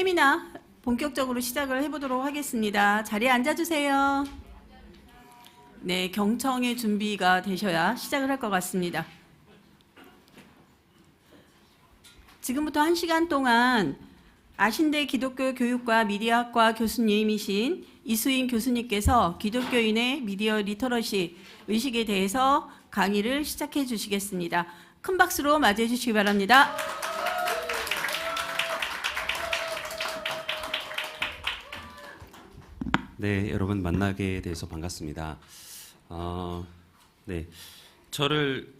세미나 본격적으로 시작을 해보도록 하겠습니다. 자리에 앉아주세요. 네, 경청의 준비가 되셔야 시작을 할 것 같습니다. 지금부터 1시간 동안 아신대 기독교 교육과 미디어학과 교수님이신 이수인 교수님께서 기독교인의 미디어 리터러시 의식에 대해서 강의를 시작해 주시겠습니다. 큰 박수로 맞이해 주시기 바랍니다. 네, 여러분 만나게 돼서 반갑습니다. 네, 저를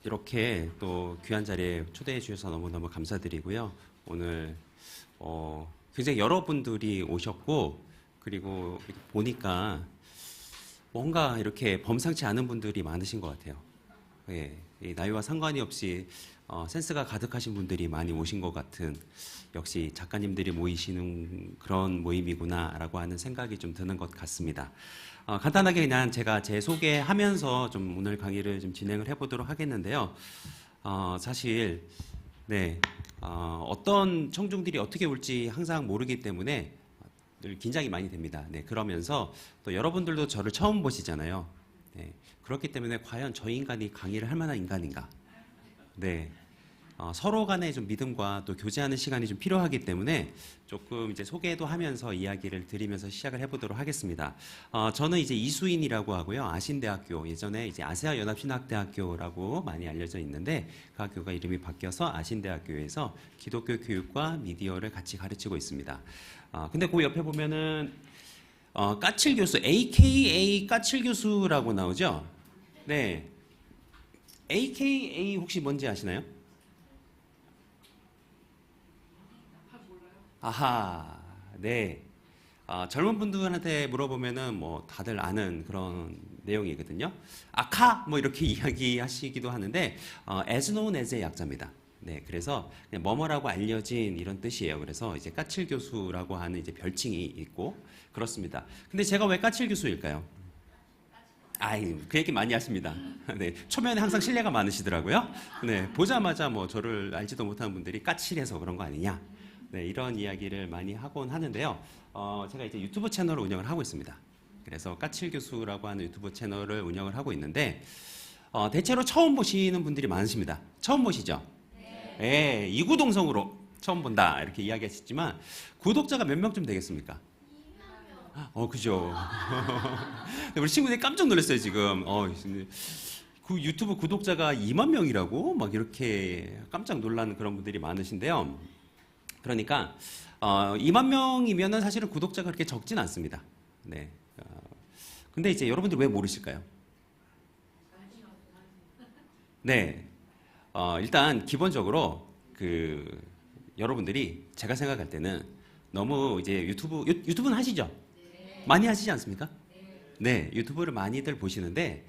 이렇게 또 귀한 자리에 초대해 주셔서 너무너무 감사드리고요. 오늘 굉장히 여러분들이 오셨고, 그리고 보니까 뭔가 이렇게 범상치 않은 분들이 많으신 것 같아요. 예, 이 나이와 상관이 없이 센스가 가득하신 분들이 많이 오신 것 같은, 역시 작가님들이 모이시는 그런 모임이구나라고 하는 생각이 좀 드는 것 같습니다. 간단하게 그냥 제가 제 소개하면서 좀 오늘 강의를 좀 진행을 해보도록 하겠는데요. 사실 네, 어떤 청중들이 어떻게 올지 항상 모르기 때문에 늘 긴장이 많이 됩니다. 네, 그러면서 또 여러분들도 저를 처음 보시잖아요. 네, 그렇기 때문에 과연 저 인간이 강의를 할 만한 인간인가? 네. 서로 간의 좀 믿음과 또 교제하는 시간이 좀 필요하기 때문에 조금 이제 소개도 하면서 이야기를 드리면서 시작을 해보도록 하겠습니다. 저는 이제 이수인이라고 하고요. 아신대학교, 예전에 이제 아세아연합신학대학교라고 많이 알려져 있는데 그 학교가 이름이 바뀌어서 아신대학교에서 기독교 교육과 미디어를 같이 가르치고 있습니다. 근데 그 옆에 보면은 까칠 교수, AKA 까칠 교수라고 나오죠? 네. AKA 혹시 뭔지 아시나요? 아하, 네. 젊은 분들한테 물어보면은 뭐 다들 아는 그런 내용이거든요. 아카 뭐 이렇게 이야기하시기도 하는데 as known as의 약자입니다. 네, 그래서 그냥 뭐뭐라고 알려진 이런 뜻이에요. 그래서 이제 까칠 교수라고 하는 이제 별칭이 있고 그렇습니다. 근데 제가 왜 까칠 교수일까요? 그 얘기 많이 하십니다. 네, 초면에 항상 신뢰가 많으시더라고요. 네, 보자마자 뭐 저를 알지도 못하는 분들이 까칠해서 그런 거 아니냐. 네, 이런 이야기를 많이 하곤 하는데요. 제가 이제 유튜브 채널을 운영을 하고 있습니다. 그래서 까칠 교수라고 하는 유튜브 채널을 운영을 하고 있는데, 대체로 처음 보시는 분들이 많으십니다. 처음 보시죠? 네. 이구동성으로 처음 본다. 이렇게 이야기하셨지만, 구독자가 몇 명쯤 되겠습니까? 그죠. 우리 친구들이 깜짝 놀랐어요, 지금. 그 유튜브 구독자가 2만 명이라고? 막 이렇게 깜짝 놀라는 그런 분들이 많으신데요. 그러니까 2만 명이면은 사실은 구독자가 그렇게 적진 않습니다. 네. 근데 이제 여러분들 왜 모르실까요? 네. 일단 기본적으로 그 여러분들이 제가 생각할 때는 너무 이제 유튜브는 하시죠? 많이 하시지 않습니까? 네, 유튜브를 많이들 보시는데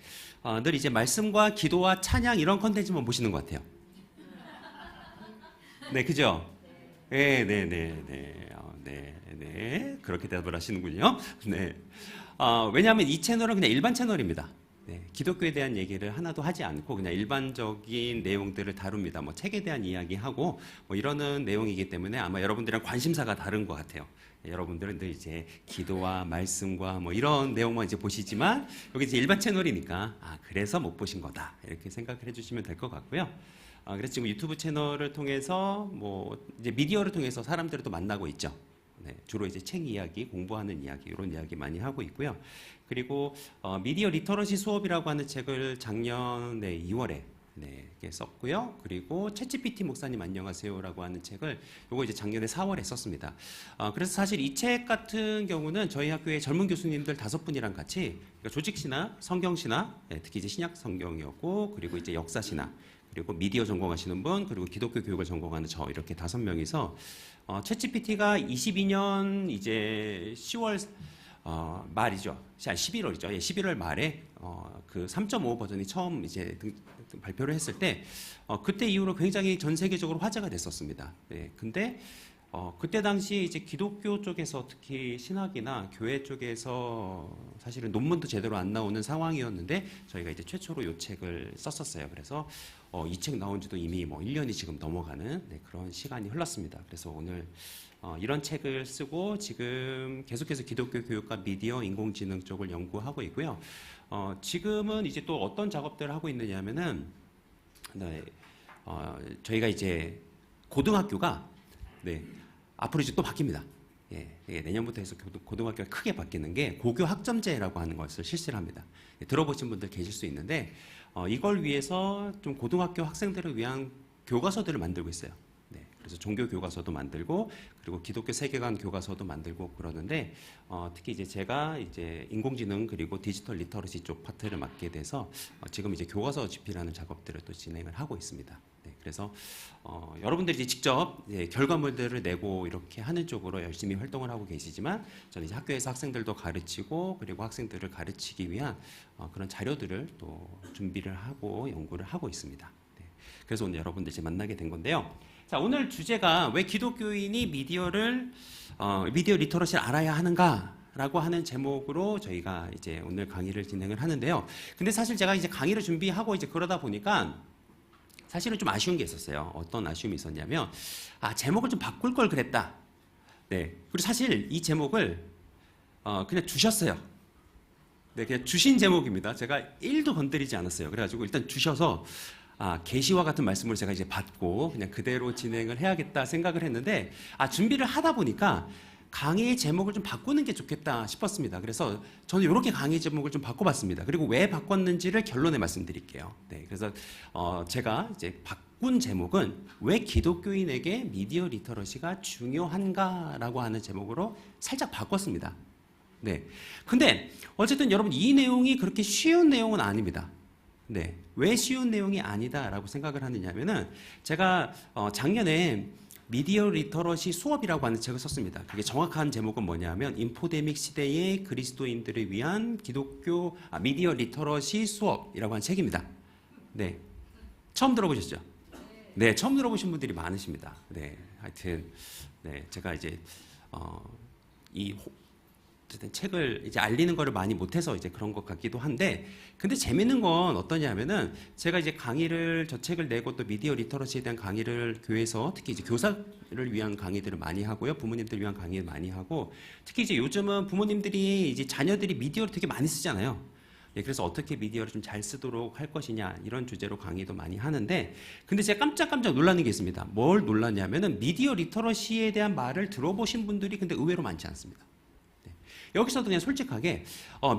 늘 이제 말씀과 기도와 찬양 이런 컨텐츠만 보시는 것 같아요. 네, 그죠? 네, 네, 네, 네, 네. 그렇게 대답을 하시는군요. 네. 왜냐하면 이 채널은 그냥 일반 채널입니다. 네, 기독교에 대한 얘기를 하나도 하지 않고 그냥 일반적인 내용들을 다룹니다. 뭐 책에 대한 이야기하고 뭐 이러는 내용이기 때문에 아마 여러분들이랑 관심사가 다른 것 같아요. 네, 여러분들은 늘 이제 기도와 말씀과 뭐 이런 내용만 이제 보시지만 여기 이제 일반 채널이니까 그래서 못 보신 거다 이렇게 생각을 해주시면 될 것 같고요. 그래서 지금 유튜브 채널을 통해서 뭐 이제 미디어를 통해서 사람들을 또 만나고 있죠. 네, 주로 이제 책 이야기, 공부하는 이야기 이런 이야기 많이 하고 있고요. 그리고 미디어 리터러시 수업이라고 하는 책을 작년 2월에 썼고요. 그리고 챗GPT 목사님 안녕하세요라고 하는 책을 요거 이제 작년에 4월에 썼습니다. 그래서 사실 이 책 같은 경우는 저희 학교의 젊은 교수님들 5분이랑 같이 그러니까 조직신화, 성경신화, 특히 이제 신약 성경이었고 그리고 이제 역사신화 그리고 미디어 전공하시는 분, 그리고 기독교 교육을 전공하는 저 이렇게 5명이서 챗GPT가 22년 이제 10월 말이죠. 11월이죠. 11월 말에 그 3.5 버전이 처음 이제 발표를 했을 때 그때 이후로 굉장히 전 세계적으로 화제가 됐었습니다. 네, 근데 그때 당시 이제 기독교 쪽에서 특히 신학이나 교회 쪽에서 사실은 논문도 제대로 안 나오는 상황이었는데 저희가 이제 최초로 이 책을 썼었어요. 그래서 이 책 나온 지도 이미 뭐 1년이 지금 넘어가는 그런 시간이 흘렀습니다. 그래서 오늘 이런 책을 쓰고 지금 계속해서 기독교 교육과 미디어 인공지능 쪽을 연구하고 있고요. 지금은 이제 또 어떤 작업들을 하고 있느냐면은 저희가 이제 고등학교가 앞으로 이제 또 바뀝니다. 내년부터 해서 고등학교가 크게 바뀌는 게 고교 학점제라고 하는 것을 실시를 합니다. 들어보신 분들 계실 수 있는데 이걸 위해서 좀 고등학교 학생들을 위한 교과서들을 만들고 있어요. 그래서 종교 교과서도 만들고 그리고 기독교 세계관 교과서도 만들고 그러는데 특히 이제 제가 이제 인공지능 그리고 디지털 리터러시 쪽 파트를 맡게 돼서 지금 이제 교과서 집필하는 작업들을 또 진행을 하고 있습니다. 그래서 여러분들이 이제 직접 결과물들을 내고 이렇게 하는 쪽으로 열심히 활동을 하고 계시지만 저는 이제 학교에서 학생들도 가르치고 그리고 학생들을 가르치기 위한 그런 자료들을 또 준비를 하고 연구를 하고 있습니다. 그래서 오늘 여러분들 이제 만나게 된 건데요. 자, 오늘 주제가 왜 기독교인이 미디어 리터러시를 알아야 하는가라고 하는 제목으로 저희가 이제 오늘 강의를 진행을 하는데요. 근데 사실 제가 이제 강의를 준비하고 이제 그러다 보니까 사실은 좀 아쉬운 게 있었어요. 어떤 아쉬움이 있었냐면 제목을 좀 바꿀 걸 그랬다. 그리고 사실 이 제목을 그냥 주셨어요. 그냥 주신 제목입니다. 제가 1도 건드리지 않았어요. 그래가지고 일단 주셔서 계시와 같은 말씀을 제가 이제 받고 그냥 그대로 진행을 해야겠다 생각을 했는데 준비를 하다 보니까 강의의 제목을 좀 바꾸는 게 좋겠다 싶었습니다. 그래서 저는 이렇게 강의 제목을 좀 바꿔봤습니다. 그리고 왜 바꿨는지를 결론에 말씀드릴게요. 그래서 제가 이제 바꾼 제목은 왜 기독교인에게 미디어 리터러시가 중요한가라고 하는 제목으로 살짝 바꿨습니다. 근데 어쨌든 여러분 이 내용이 그렇게 쉬운 내용은 아닙니다. 왜 쉬운 내용이 아니다라고 생각을 하느냐면은 제가 작년에 미디어 리터러시 수업이라고 하는 책을 썼습니다. 그게 정확한 제목은 뭐냐면 인포데믹 시대의 그리스도인들을 위한 미디어 리터러시 수업이라고 하는 책입니다. 처음 들어보셨죠? 처음 들어보신 분들이 많으십니다. 하여튼 제가 이제 어쨌든 책을 이제 알리는 거를 많이 못해서 이제 그런 것 같기도 한데, 근데 재밌는 건 어떠냐면은 제가 이제 저 책을 내고 또 미디어 리터러시에 대한 강의를 교회에서 특히 이제 교사를 위한 강의들을 많이 하고요, 부모님들을 위한 강의를 많이 하고, 특히 이제 요즘은 부모님들이 이제 자녀들이 미디어를 되게 많이 쓰잖아요. 그래서 어떻게 미디어를 좀 잘 쓰도록 할 것이냐 이런 주제로 강의도 많이 하는데, 근데 제가 깜짝깜짝 놀라는 게 있습니다. 뭘 놀랐냐면은 미디어 리터러시에 대한 말을 들어보신 분들이 근데 의외로 많지 않습니다. 여기서도 그냥 솔직하게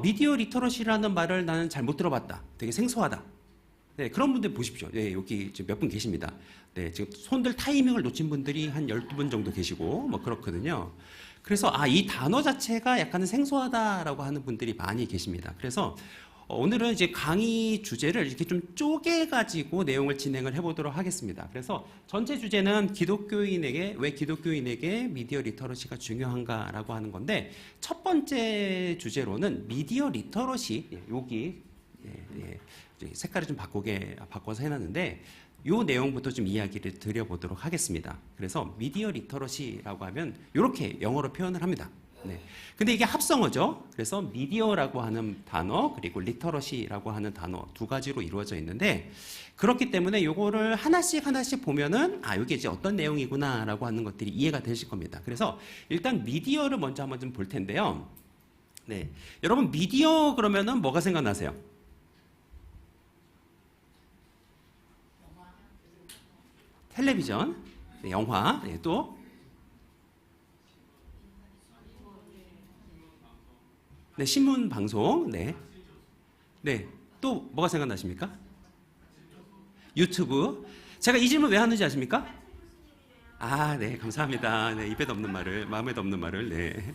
미디어 리터러시라는 말을 나는 잘 못 들어봤다. 되게 생소하다. 그런 분들 보십시오. 여기 몇 분 계십니다. 지금 손들 타이밍을 놓친 분들이 한 12분 정도 계시고 뭐 그렇거든요. 그래서 이 단어 자체가 약간은 생소하다라고 하는 분들이 많이 계십니다. 그래서 오늘은 이제 강의 주제를 이렇게 좀 쪼개가지고 내용을 진행을 해보도록 하겠습니다. 그래서 전체 주제는 왜 기독교인에게 미디어 리터러시가 중요한가라고 하는 건데, 첫 번째 주제로는 미디어 리터러시, 여기 색깔을 좀 바꿔서 해놨는데 이 내용부터 좀 이야기를 드려보도록 하겠습니다. 그래서 미디어 리터러시라고 하면 이렇게 영어로 표현을 합니다. 근데 이게 합성어죠. 그래서 미디어라고 하는 단어 그리고 리터러시라고 하는 단어 두 가지로 이루어져 있는데, 그렇기 때문에 이거를 하나씩 보면은 이게 이제 어떤 내용이구나라고 하는 것들이 이해가 되실 겁니다. 그래서 일단 미디어를 먼저 한번 좀 볼 텐데요. 여러분 미디어 그러면은 뭐가 생각나세요? 텔레비전, 영화, 또 신문 방송, 또 뭐가 생각나십니까? 유튜브. 제가 이 질문 왜 하는지 아십니까? 감사합니다. 입에도 없는 말을, 마음에도 없는 말을.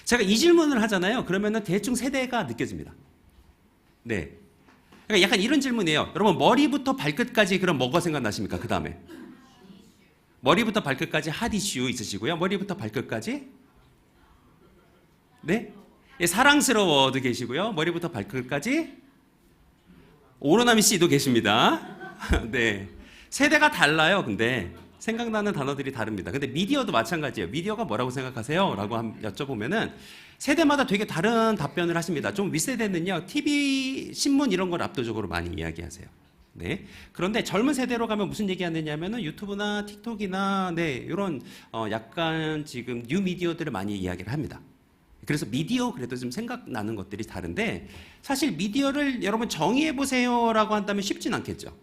제가 이 질문을 하잖아요. 그러면은 대충 세대가 느껴집니다. 그러니까 약간 이런 질문이에요. 여러분 머리부터 발끝까지 그럼 뭐가 생각나십니까? 그 다음에 머리부터 발끝까지 핫 이슈 있으시고요. 머리부터 발끝까지 사랑스러워도 계시고요. 머리부터 발끝까지 오로나미 씨도 계십니다. 세대가 달라요. 근데 생각나는 단어들이 다릅니다. 근데 미디어도 마찬가지예요. 미디어가 뭐라고 생각하세요? 라고 여쭤보면은 세대마다 되게 다른 답변을 하십니다. 좀 윗세대는요, TV, 신문 이런 걸 압도적으로 많이 이야기하세요. 네. 그런데 젊은 세대로 가면 무슨 얘기 하느냐면은 유튜브나 틱톡이나 네, 이런 약간 지금 뉴 미디어들을 많이 이야기를 합니다. 그래서 미디어 그래도 좀 생각나는 것들이 다른데 사실 미디어를 여러분 정의해 보세요라고 한다면 쉽진 않겠죠.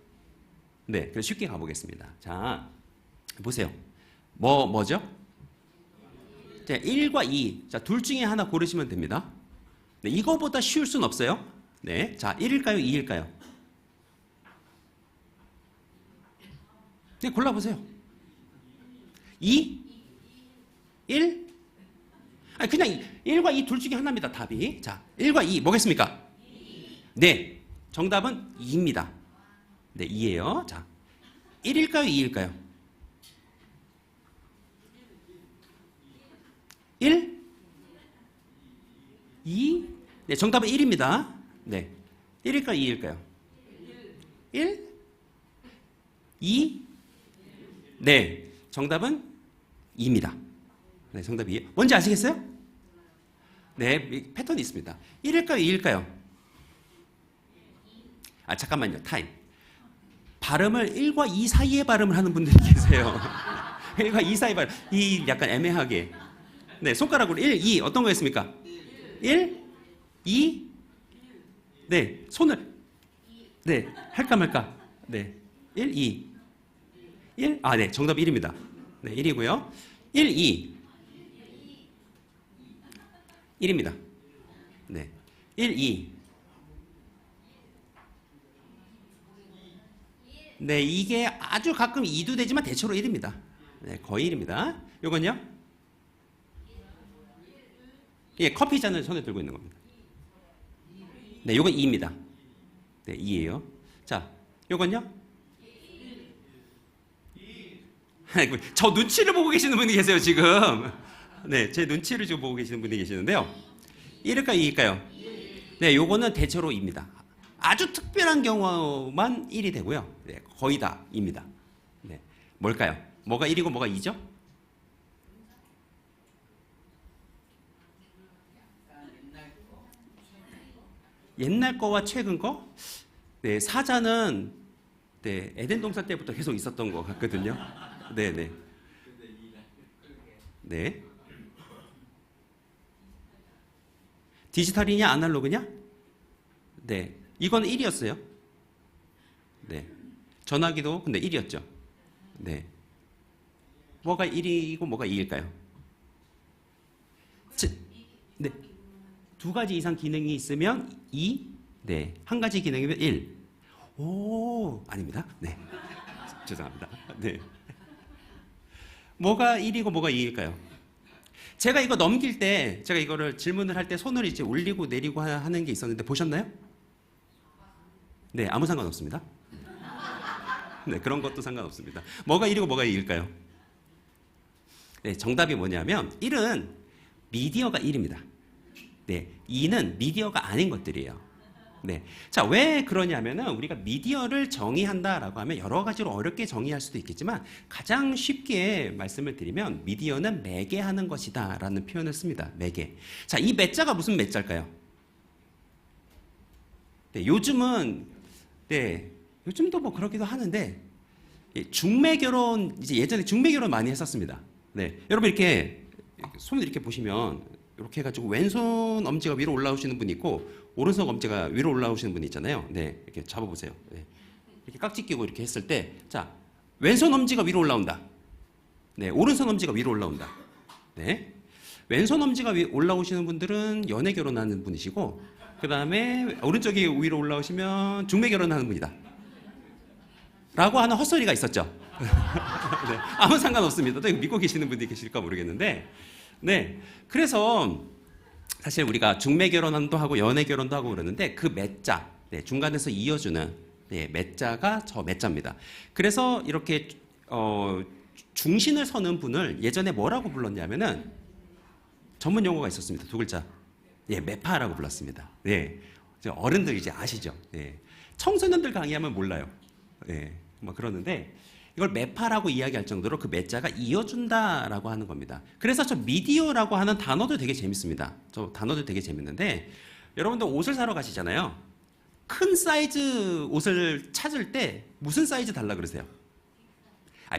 네. 그래서 쉽게 가보겠습니다. 자, 보세요. 뭐죠? 자, 1과 2. 자, 둘 중에 하나 고르시면 됩니다. 네, 이거보다 쉬울 순 없어요. 네. 자, 1일까요? 2일까요? 네, 골라보세요. 2? 1? 아니, 그냥 1과 2 둘 중에 하나입니다. 답이. 자, 1과 2 뭐겠습니까? 네. 정답은 2입니다. 네, 2예요. 자, 1일까요? 2일까요? 1? 2? 네, 정답은 1입니다. 네. 1일까요? 2일까요? 1? 2? 네. 정답은 2입니다. 네, 정답이 2. 뭔지 아시겠어요? 네, 패턴이 있습니다. 1일까요? 2일까요? 아, 잠깐만요. 타임. 발음을 1과 2 사이에 발음을 하는 분들이 계세요. 1과 2 사이 발음. 이 약간 애매하게. 네, 손가락으로 1, 2 어떤 거였습니까? 1, 2, 네, 손을 네, 할까 말까? 네, 1, 2, 1, 아, 네, 정답 1입니다. 네, 1이고요. 1, 2, 1입니다. 네, 1, 2. 네, 이게 아주 가끔 2도 되지만 대체로 1입니다. 네, 거의 1입니다. 요건요? 예, 커피 잔을 손에 들고 있는 겁니다. 네, 요건 2입니다. 네, 2예요. 자, 요건요? 아이고, 저 눈치를 보고 계시는 분이 계세요, 지금. 네, 제 눈치를 지금 보고 계시는 분이 계시는데요. 1일까요, 2일까요? 네, 요거는 대체로 2입니다. 아주 특별한 경우만 1이 되고요. 네, 거의 다 2입니다. 네, 뭘까요? 뭐가 1이고 뭐가 2죠? 옛날 거와 최근 거? 네, 사자는 네, 에덴 동산 때부터 계속 있었던 것 같거든요. 네, 네. 네. 디지털이냐 아날로그냐? 네. 이건 1이었어요. 네. 전화기도 근데 1이었죠. 네. 뭐가 1이고 뭐가 2일까요? 네. 두 가지 이상 기능이 있으면 2, 네. 한 가지 기능이면 1. 오, 아닙니다. 네. 죄송합니다. 네. 뭐가 1이고 뭐가 2일까요? 제가 이거 넘길 때, 제가 이거를 질문을 할 때 손을 이제 올리고 내리고 하는 게 있었는데 보셨나요? 네, 아무 상관없습니다. 네, 그런 것도 상관없습니다. 뭐가 1이고 뭐가 2일까요? 네, 정답이 뭐냐면 1은 미디어가 1입니다. 네, 2는 미디어가 아닌 것들이에요. 네. 자, 왜 그러냐면은 우리가 미디어를 정의한다라고 하면 여러 가지로 어렵게 정의할 수도 있겠지만 가장 쉽게 말씀을 드리면 미디어는 매개하는 것이다라는 표현을 씁니다. 매개. 자, 이 매자가 무슨 매자일까요? 네, 요즘은 네, 요즘도 뭐 그러기도 하는데 중매 결혼 이제 예전에 중매 결혼 많이 했었습니다. 네, 여러분 이렇게 손을 이렇게 보시면 이렇게 해가지고 왼손 엄지가 위로 올라오시는 분이 있고 오른손 엄지가 위로 올라오시는 분이 있잖아요. 네, 이렇게 잡아보세요. 네. 이렇게 깍지 끼고 이렇게 했을 때, 자, 왼손 엄지가 위로 올라온다. 네, 오른손 엄지가 위로 올라온다. 네, 왼손 엄지가 올라오시는 분들은 연애 결혼하는 분이시고, 그 다음에 오른쪽이 위로 올라오시면 중매 결혼하는 분이다. 라고 하는 헛소리가 있었죠. 네, 아무 상관없습니다. 또 이거 믿고 계시는 분들이 계실까 모르겠는데, 네, 그래서 사실 우리가 중매 결혼도 하고 연애 결혼도 하고 그러는데 그 매자, 네, 중간에서 이어주는 네, 매자가 저 매자입니다. 그래서 이렇게 중신을 서는 분을 예전에 뭐라고 불렀냐면은 전문 용어가 있었습니다. 두 글자, 예, 매파라고 불렀습니다. 네, 어른들 이제 아시죠? 네, 청소년들 강의하면 몰라요. 네, 뭐 그러는데 이걸 매파라고 이야기할 정도로 그 매자가 이어준다라고 하는 겁니다. 그래서 저 미디어라고 하는 단어도 되게 재밌습니다. 저 단어도 되게 재밌는데 여러분들 옷을 사러 가시잖아요. 큰 사이즈 옷을 찾을 때 무슨 사이즈 달라 그러세요?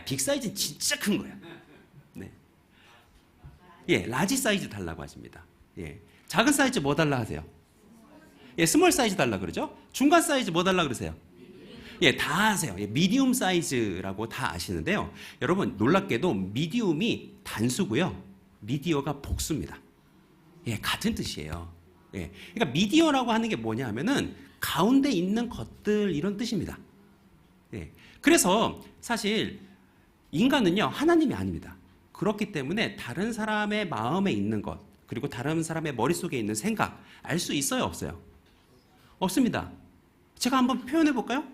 빅 사이즈는 진짜 큰 거야. 네. 예, 라지 사이즈 달라고 하십니다. 예. 작은 사이즈 뭐 달라 하세요? 예, 스몰 사이즈 달라 그러죠? 중간 사이즈 뭐 달라 그러세요? 예, 다 아세요. 예, 미디움 사이즈라고 다 아시는데요. 여러분 놀랍게도 미디움이 단수고요. 미디어가 복수입니다. 예, 같은 뜻이에요. 예. 그러니까 미디어라고 하는 게 뭐냐 하면은 가운데 있는 것들 이런 뜻입니다. 예. 그래서 사실 인간은요, 하나님이 아닙니다. 그렇기 때문에 다른 사람의 마음에 있는 것, 그리고 다른 사람의 머릿속에 있는 생각, 알 수 있어요, 없어요? 없습니다. 제가 한번 표현해 볼까요?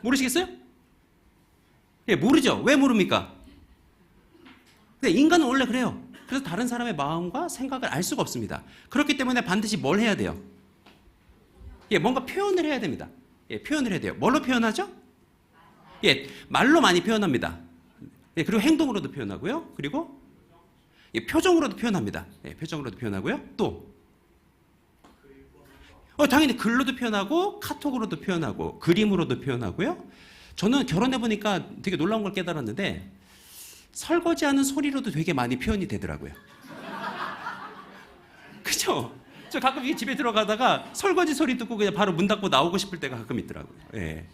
모르시겠어요? 예, 모르죠. 왜 모릅니까? 근데 인간은 원래 그래요. 그래서 다른 사람의 마음과 생각을 알 수가 없습니다. 그렇기 때문에 반드시 뭘 해야 돼요? 예, 뭔가 표현을 해야 됩니다. 예, 표현을 해야 돼요. 뭘로 표현하죠? 예, 말로 많이 표현합니다. 예, 그리고 행동으로도 표현하고요. 그리고 예, 표정으로도 표현합니다. 예, 표정으로도 표현하고요. 또 당연히 글로도 표현하고 카톡으로도 표현하고 그림으로도 표현하고요. 저는 결혼해 보니까 되게 놀라운 걸 깨달았는데 설거지하는 소리로도 되게 많이 표현이 되더라고요. 그죠? 저 가끔 이 집에 들어가다가 설거지 소리 듣고 그냥 바로 문 닫고 나오고 싶을 때가 가끔 있더라고요. 예.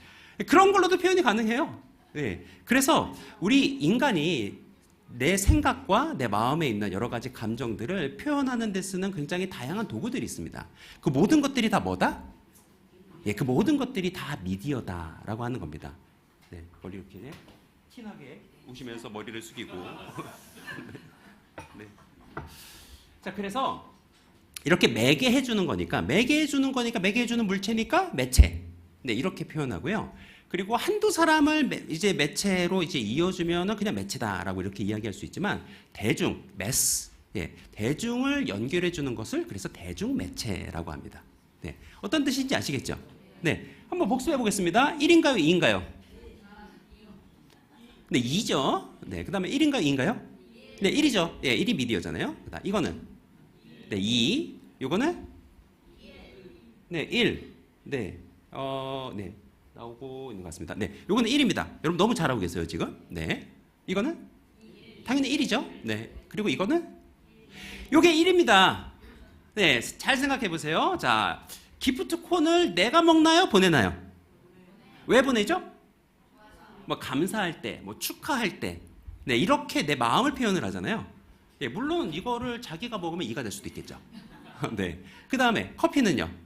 그런 걸로도 표현이 가능해요. 예. 그래서 우리 인간이 내 생각과 내 마음에 있는 여러 가지 감정들을 표현하는 데 쓰는 굉장히 다양한 도구들이 있습니다. 그 모든 것들이 다 뭐다? 예, 그 모든 것들이 다 미디어다라고 하는 겁니다. 네, 머리 이렇게 티나게 웃으면서 머리를 숙이고. 네. 자, 그래서 이렇게 매개해 주는 거니까, 매개해 주는 물체니까 매체. 네, 이렇게 표현하고요. 그리고 한두 사람을 이제 매체로 이제 이어주면은 그냥 매체다라고 이렇게 이야기할 수 있지만 대중, 매스, 예, 대중을 연결해 주는 것을 그래서 대중 매체라고 합니다. 네, 어떤 뜻인지 아시겠죠? 네, 한번 복습해 보겠습니다. 1인가요, 2인가요? 네, 2죠. 네, 그다음에 1인가요, 2인가요? 네, 1이죠. 예, 1이 미디어잖아요. 그다음 이거는 네, 2. 요거는 네, 1. 네, 네. 나오고 있는 것 같습니다. 네, 요거는 1입니다. 여러분 너무 잘하고 계세요, 지금. 네. 이거는 당연히 1이죠. 네. 그리고 이거는 요게 1입니다. 네, 잘 생각해 보세요. 자, 기프트콘을 내가 먹나요? 보내나요? 왜 보내죠? 뭐 감사할 때, 뭐 축하할 때. 네, 이렇게 내 마음을 표현을 하잖아요. 예, 물론 이거를 자기가 먹으면 2가 될 수도 있겠죠. 네. 그다음에 커피는요?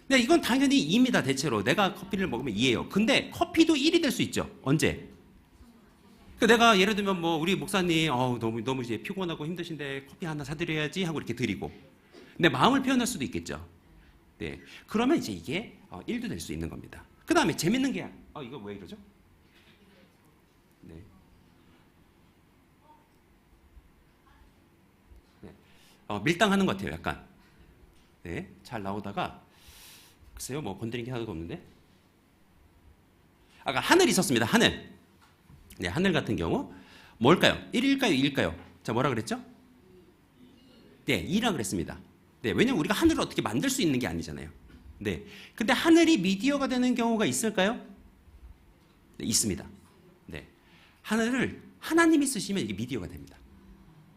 네, 이건 당연히 2입니다. 대체로 내가 커피를 먹으면 2예요. 근데 커피도 1이 될 수 있죠. 언제? 내가 예를 들면 뭐 우리 목사님 너무 이제 피곤하고 힘드신데 커피 하나 사드려야지 하고 이렇게 드리고 내 마음을 표현할 수도 있겠죠. 네, 그러면 이제 이게 1도 될 수 있는 겁니다. 그 다음에 재밌는 게 이거 왜 이러죠? 네. 네. 밀당하는 것 같아요. 약간. 네, 잘 나오다가 글쎄요, 뭐 건드린 게 하나도 없는데. 아까 하늘이 있었습니다. 하늘. 네, 하늘 같은 경우 뭘까요? 1일까요, 2일까요? 자, 뭐라 그랬죠? 네, 2라 그랬습니다. 네, 왜냐면 우리가 하늘을 어떻게 만들 수 있는 게 아니잖아요. 네, 근데 하늘이 미디어가 되는 경우가 있을까요? 네, 있습니다. 네, 하늘을 하나님이 쓰시면 이게 미디어가 됩니다.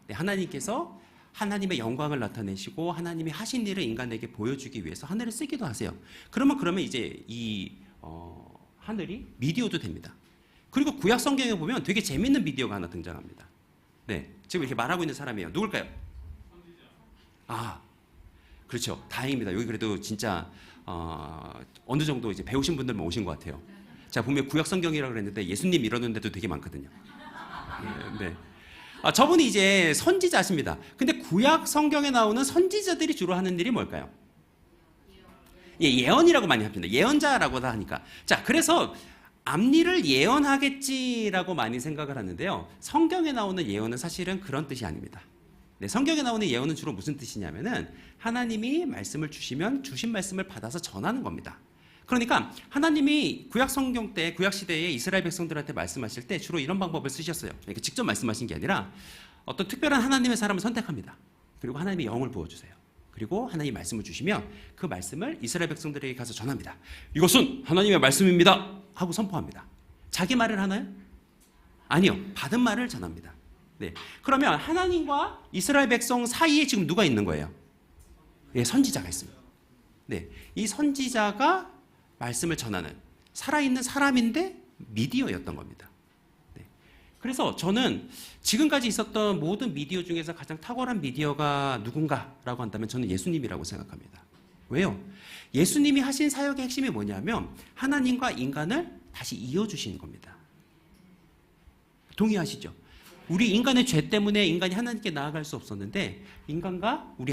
네, 하나님께서 하나님의 영광을 나타내시고 하나님이 하신 일을 인간에게 보여주기 위해서 하늘을 쓰기도 하세요. 그러면 이제 이 하늘이 미디어도 됩니다. 그리고 구약 성경에 보면 되게 재밌는 미디어가 하나 등장합니다. 네, 지금 이렇게 말하고 있는 사람이에요. 누굴까요? 그렇죠. 다행입니다. 여기 그래도 진짜 어느 정도 이제 배우신 분들만 오신 것 같아요. 자, 보면 구약 성경이라고 그랬는데 예수님 이러는 데도 되게 많거든요. 네. 저분이 이제 선지자십니다. 근데 구약 성경에 나오는 선지자들이 주로 하는 일이 뭘까요? 예, 예언이라고 많이 합니다. 예언자라고 다 하니까. 자, 그래서 앞일을 예언하겠지라고 많이 생각을 하는데요. 성경에 나오는 예언은 사실은 그런 뜻이 아닙니다. 네, 성경에 나오는 예언은 주로 무슨 뜻이냐면은 하나님이 말씀을 주시면 주신 말씀을 받아서 전하는 겁니다. 그러니까 하나님이 구약 성경 때 구약 시대에 이스라엘 백성들한테 말씀하실 때 주로 이런 방법을 쓰셨어요. 그러니까 직접 말씀하신 게 아니라 어떤 특별한 하나님의 사람을 선택합니다. 그리고 하나님의 영을 부어주세요. 그리고 하나님이 말씀을 주시면 그 말씀을 이스라엘 백성들에게 가서 전합니다. 이것은 하나님의 말씀입니다 하고 선포합니다. 자기 말을 하나요? 아니요. 받은 말을 전합니다. 네. 그러면 하나님과 이스라엘 백성 사이에 지금 누가 있는 거예요? 네, 선지자가 있습니다. 네, 이 선지자가 말씀을 전하는 살아있는 사람인데 미디어였던 겁니다. 네. 그래서 저는 지금까지 있었던 모든 미디어 중에서 가장 탁월한 미디어가 누군가라고 한다면 저는 예수님이라고 생각합니다. 왜요? 예수님이 하신 사역의 핵심이 뭐냐면 하나님과 인간을 다시 이어주시는 겁니다. 동의하시죠? 우리 인간의 죄 때문에 인간이 하나님께 나아갈 수 없었는데 인간과 우리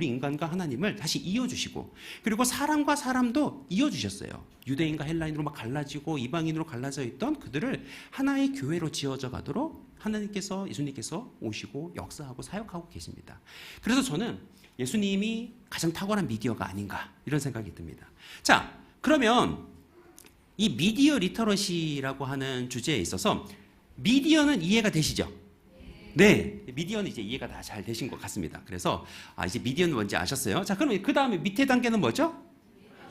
인간과 하나님을 다시 이어주시고 그리고 사람과 사람도 이어주셨어요. 유대인과 헬라인으로 막 갈라지고 이방인으로 갈라져 있던 그들을 하나의 교회로 지어져 가도록 하나님께서 예수님께서 오시고 역사하고 사역하고 계십니다. 그래서 저는 예수님이 가장 탁월한 미디어가 아닌가 이런 생각이 듭니다. 자, 그러면 이 미디어 리터러시라고 하는 주제에 있어서 미디어는 이해가 되시죠? 네, 미디어는 이제 이해가 다 잘 되신 것 같습니다. 그래서 이제 미디어는 뭔지 아셨어요? 자, 그럼 그 다음에 밑에 단계는 뭐죠?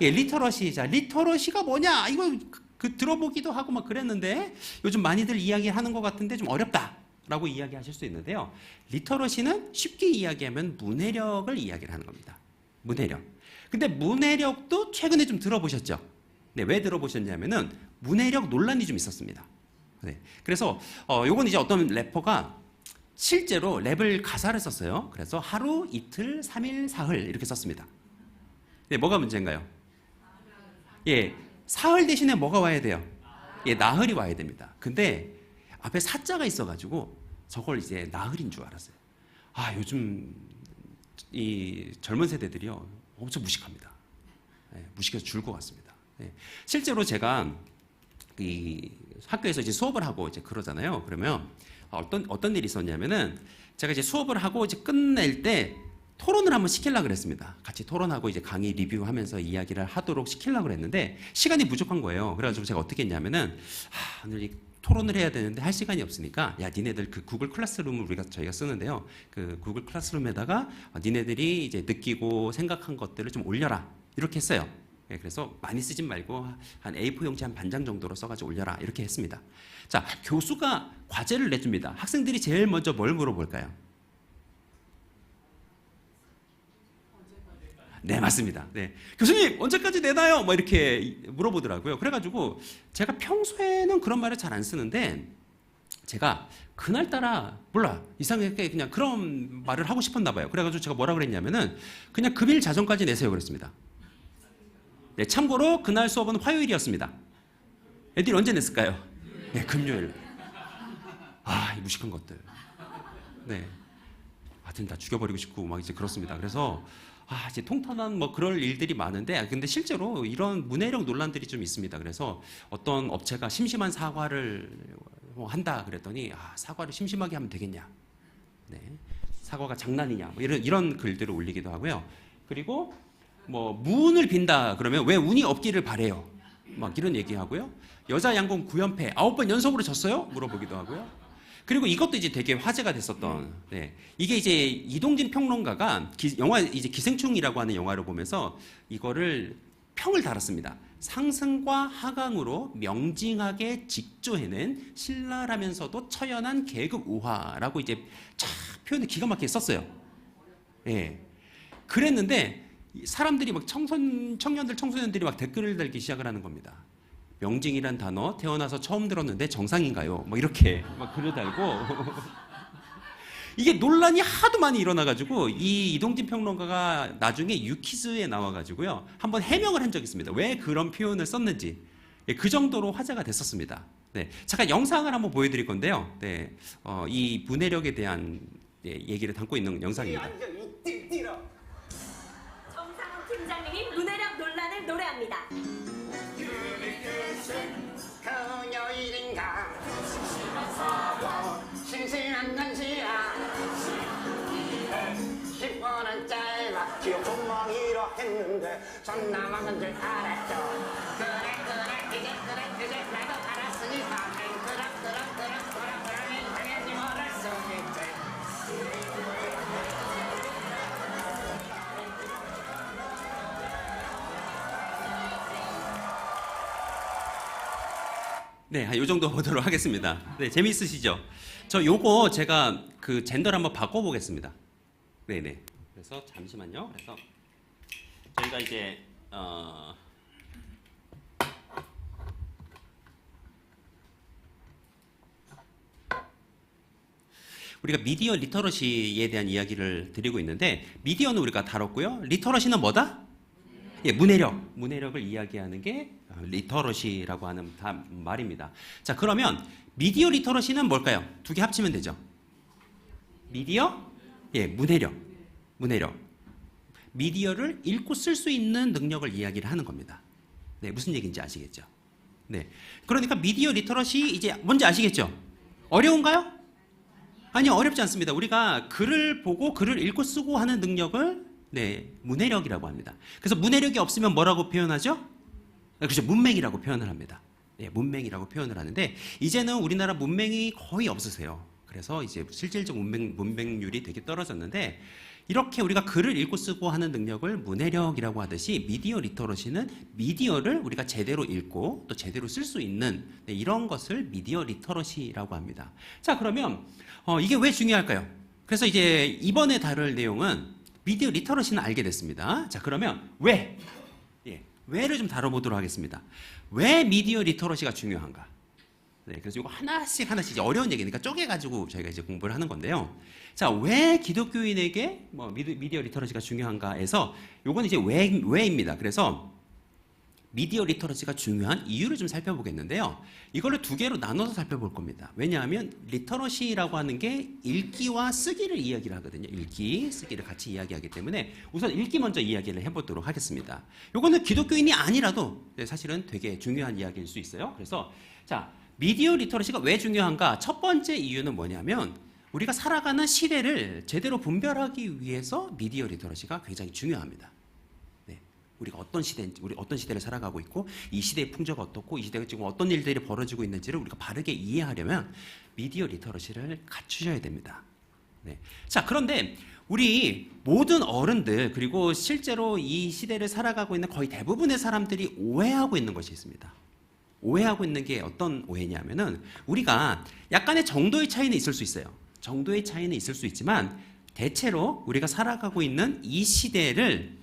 예, 리터러시. 자, 리터러시가 뭐냐? 이거 들어보기도 하고 막 그랬는데 요즘 많이들 이야기하는 것 같은데 좀 어렵다라고 이야기하실 수 있는데요. 리터러시는 쉽게 이야기하면 문해력을 이야기를 하는 겁니다. 문해력. 근데 문해력도 최근에 좀 들어보셨죠? 네, 왜 들어보셨냐면은 문해력 논란이 좀 있었습니다. 네. 그래서 요건 이제 어떤 래퍼가 실제로 랩을 가사를 썼어요. 그래서 하루, 이틀, 3일, 사흘 이렇게 썼습니다. 네, 뭐가 문제인가요? 예, 사흘 대신에 뭐가 와야 돼요? 예, 나흘이 와야 됩니다. 근데 앞에 사자가 있어가지고 저걸 이제 나흘인 줄 알았어요. 요즘 이 젊은 세대들이요 엄청 무식합니다. 예, 무식해서 줄 것 같습니다. 예. 실제로 제가 이 학교에서 이제 수업을 하고 이제 그러잖아요. 그러면 어떤 일이 있었냐면은 제가 이제 수업을 하고 이제 끝낼 때 토론을 한번 시키려고 그랬습니다. 같이 토론하고 이제 강의 리뷰하면서 이야기를 하도록 시키려고 그랬는데 시간이 부족한 거예요. 그래가지고 제가 어떻게 했냐면은 오늘 이 토론을 해야 되는데 할 시간이 없으니까 야 니네들 그 구글 클래스룸을 저희가 쓰는데요. 그 구글 클래스룸에다가 니네들이 이제 느끼고 생각한 것들을 좀 올려라 이렇게 했어요. 네, 그래서 많이 쓰진 말고 한 A4 용지 한 반 장 정도로 써가지고 올려라 이렇게 했습니다. 자, 교수가 과제를 내줍니다. 학생들이 제일 먼저 뭘 물어볼까요? 네, 맞습니다. 네, 교수님 언제까지 내나요? 뭐 이렇게 물어보더라고요. 그래가지고 제가 평소에는 그런 말을 잘 안 쓰는데 제가 그날따라 몰라 이상하게 그냥 그런 말을 하고 싶었나 봐요. 그래가지고 제가 뭐라 그랬냐면은 그냥 금일 자정까지 내세요 그랬습니다. 네, 참고로 그날 수업은 화요일이었습니다. 애들이 언제 냈을까요? 네, 금요일. 이 무식한 것들. 네, 하여튼 다 죽여버리고 싶고 막 이제 그렇습니다. 그래서 이제 통탄한 뭐 그럴 일들이 많은데 근데 실제로 이런 문해력 논란들이 좀 있습니다. 그래서 어떤 업체가 심심한 사과를 한다 그랬더니 사과를 심심하게 하면 되겠냐? 네, 사과가 장난이냐? 뭐 이런 글들을 올리기도 하고요. 그리고 뭐 무운을 빈다 그러면 왜 운이 없기를 바래요? 막 이런 얘기하고요. 여자 양궁 9연패 9번 연속으로 졌어요? 물어보기도 하고요. 그리고 이것도 이제 되게 화제가 됐었던 이게 이제 이동진 평론가가 영화 이제 기생충이라고 하는 영화를 보면서 이거를 평을 달았습니다. 상승과 하강으로 명징하게 직조해낸 신랄하면서도 처연한 계급 우화라고 이제 표현을 기가 막히게 썼어요. 예. 그랬는데 사람들이 막 청년들이 막 댓글을 달기 시작을 하는 겁니다. 명징이란 단어 태어나서 처음 들었는데 정상인가요? 뭐 이렇게 막 글을 달고 이게 논란이 하도 많이 일어나가지고 이 이동진 평론가가 나중에 유키즈에 나와가지고요 한번 해명을 한 적이 있습니다. 왜 그런 표현을 썼는지 그 정도로 화제가 됐었습니다. 네, 잠깐 영상을 한번 보여드릴 건데요. 네, 이 문해력에 대한 얘기를 담고 있는 영상입니다. 정상훈 팀장님이 문해력 논란을 노래합니다. 금요일인가 심심한 건지야 했는데 전 나만은 줄 알았죠. 그래 이제 나도 알았으니까 그래 당연히 모를 수 있지. 네, 요 정도 보도록 하겠습니다. 네, 재미있으시죠? 저 요거 제가 그 젠더를 한번 바꿔보겠습니다. 네네. 그래서 잠시만요. 그래서 저희가 이제 우리가 미디어 리터러시에 대한 이야기를 드리고 있는데 미디어는 우리가 다뤘고요. 리터러시는 뭐다? 예, 문해력을 이야기하는 게 리터러시라고 하는 말입니다. 자, 그러면 미디어 리터러시는 뭘까요? 두 개 합치면 되죠. 미디어, 예, 문해력. 미디어를 읽고 쓸 수 있는 능력을 이야기를 하는 겁니다. 네, 무슨 얘기인지 아시겠죠? 네, 그러니까 미디어 리터러시 이제 뭔지 아시겠죠? 어려운가요? 아니요, 어렵지 않습니다. 우리가 글을 보고 글을 읽고 쓰고 하는 능력을 네, 문해력이라고 합니다. 그래서 문해력이 없으면 뭐라고 표현하죠? 그렇죠, 문맹이라고 표현을 합니다. 네, 문맹이라고 표현을 하는데 이제는 우리나라 문맹이 거의 없으세요. 그래서 이제 실질적 문맹률이 되게 떨어졌는데 이렇게 우리가 글을 읽고 쓰고 하는 능력을 문해력이라고 하듯이 미디어 리터러시는 미디어를 우리가 제대로 읽고 또 제대로 쓸 수 있는 네, 이런 것을 미디어 리터러시라고 합니다. 자, 그러면 이게 왜 중요할까요? 그래서 이제 이번에 다룰 내용은 미디어 리터러시는 알게 됐습니다. 자, 그러면 왜? 예, 왜를 좀 다뤄보도록 하겠습니다. 왜 미디어 리터러시가 중요한가? 네, 그래서 이거 하나씩 이제 어려운 얘기니까 쪼개가지고 저희가 이제 공부를 하는 건데요. 자, 왜 기독교인에게 뭐 미디어 리터러시가 중요한가에서 요건 이제 왜입니다. 그래서 미디어 리터러시가 중요한 이유를 좀 살펴보겠는데요. 이걸로 두 개로 나눠서 살펴볼 겁니다. 왜냐하면 리터러시라고 하는 게 읽기와 쓰기를 이야기를 하거든요. 읽기, 쓰기를 같이 이야기하기 때문에 우선 읽기 먼저 이야기를 해보도록 하겠습니다. 이거는 기독교인이 아니라도 사실은 되게 중요한 이야기일 수 있어요. 그래서 자, 미디어 리터러시가 왜 중요한가? 첫 번째 이유는 뭐냐면 우리가 살아가는 시대를 제대로 분별하기 위해서 미디어 리터러시가 굉장히 중요합니다. 우리가 어떤 시대를 살아가고 있고 이 시대의 풍조가 어떻고 이 시대가 지금 어떤 일들이 벌어지고 있는지를 우리가 바르게 이해하려면 미디어 리터러시를 갖추셔야 됩니다. 네. 자, 그런데 우리 모든 어른들 그리고 실제로 이 시대를 살아가고 있는 거의 대부분의 사람들이 오해하고 있는 것이 있습니다. 오해하고 있는 게 어떤 오해냐면은 우리가 약간의 정도의 차이는 있을 수 있어요. 정도의 차이는 있을 수 있지만 대체로 우리가 살아가고 있는 이 시대를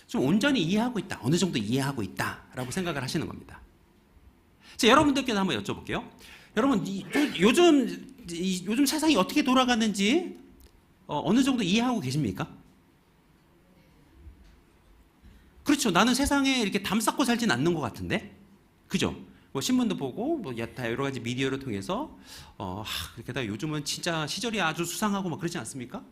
좀 온전히 이해하고 있다. 어느 정도 이해하고 있다라고 생각을 하시는 겁니다. 자, 여러분들께도 한번 여쭤볼게요. 여러분, 요즘 세상이 어떻게 돌아가는지 어느 정도 이해하고 계십니까? 그렇죠. 나는 세상에 이렇게 담 쌓고 살진 않는 것 같은데, 그죠? 뭐 신문도 보고 뭐 다 여러 가지 미디어를 통해서 게다가 요즘은 진짜 시절이 아주 수상하고 막 그러지 않습니까?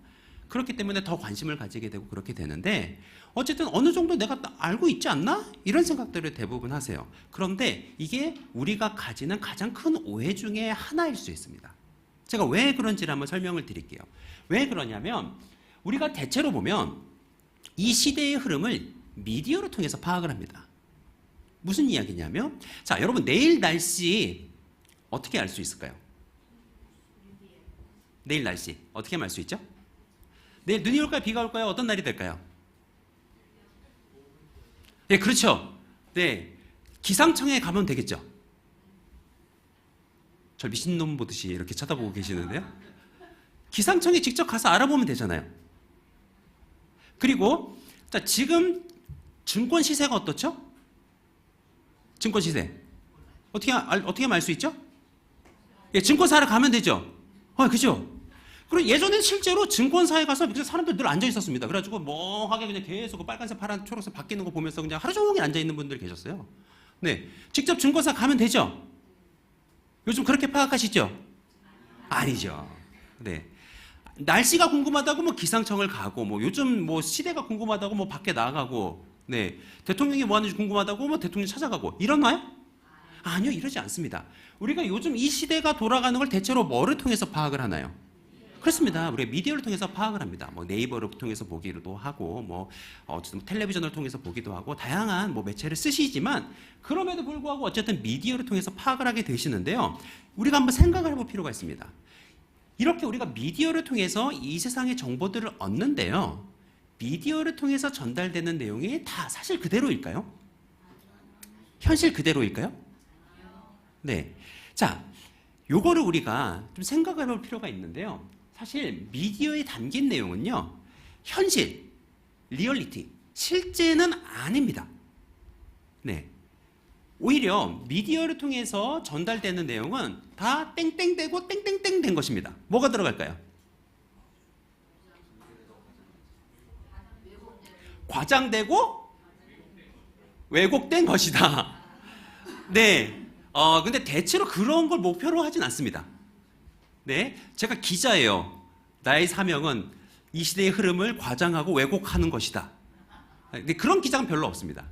그렇기 때문에 더 관심을 가지게 되고 그렇게 되는데 어쨌든 어느 정도 내가 알고 있지 않나? 이런 생각들을 대부분 하세요. 그런데 이게 우리가 가지는 가장 큰 오해 중에 하나일 수 있습니다. 제가 왜 그런지를 한번 설명을 드릴게요. 왜 그러냐면 우리가 대체로 보면 이 시대의 흐름을 미디어를 통해서 파악을 합니다. 무슨 이야기냐면 자, 여러분 내일 날씨 어떻게 알 수 있을까요? 내일 날씨 어떻게 알 수 있죠? 내일 눈이 올까요? 비가 올까요? 어떤 날이 될까요? 네, 그렇죠. 네, 기상청에 가면 되겠죠. 저 미친놈 보듯이 이렇게 쳐다보고 계시는데요. 기상청에 직접 가서 알아보면 되잖아요. 그리고 자, 지금 증권 시세가 어떻죠? 증권 시세 어떻게 알 수 있죠? 예, 증권사를 가면 되죠. 그죠? 그리고 예전엔 실제로 증권사에 가서 사람들 늘 앉아 있었습니다. 그래가지고 멍하게 그냥 계속 빨간색, 파란, 초록색 바뀌는 거 보면서 그냥 하루 종일 앉아 있는 분들 계셨어요. 네, 직접 증권사 가면 되죠. 요즘 그렇게 파악하시죠? 아니죠. 네, 날씨가 궁금하다고 뭐 기상청을 가고 뭐 요즘 뭐 시대가 궁금하다고 뭐 밖에 나가고 네, 대통령이 뭐 하는지 궁금하다고 뭐 대통령 찾아가고 이러나요? 아니요, 이러지 않습니다. 우리가 요즘 이 시대가 돌아가는 걸 대체로 뭐를 통해서 파악을 하나요? 그렇습니다. 우리가 미디어를 통해서 파악을 합니다. 뭐 네이버를 통해서 보기도 하고, 뭐 어쨌든 텔레비전을 통해서 보기도 하고, 다양한 뭐 매체를 쓰시지만 그럼에도 불구하고 어쨌든 미디어를 통해서 파악을 하게 되시는데요. 우리가 한번 생각을 해볼 필요가 있습니다. 이렇게 우리가 미디어를 통해서 이 세상의 정보들을 얻는데요. 미디어를 통해서 전달되는 내용이 다 사실 그대로일까요? 현실 그대로일까요? 네. 자, 요거를 우리가 좀 생각을 해볼 필요가 있는데요. 사실 미디어에 담긴 내용은요, 현실, 리얼리티, 실제는 아닙니다. 네. 오히려 미디어를 통해서 전달되는 내용은 다 땡땡되고 땡땡땡 된 것입니다. 뭐가 들어갈까요? 과장되고 왜곡된 것이다. 네. 근데 대체로 그런 걸 목표로 하진 않습니다. 네. 제가 기자예요. 나의 사명은 이 시대의 흐름을 과장하고 왜곡하는 것이다. 근데 그런 기자는 별로 없습니다.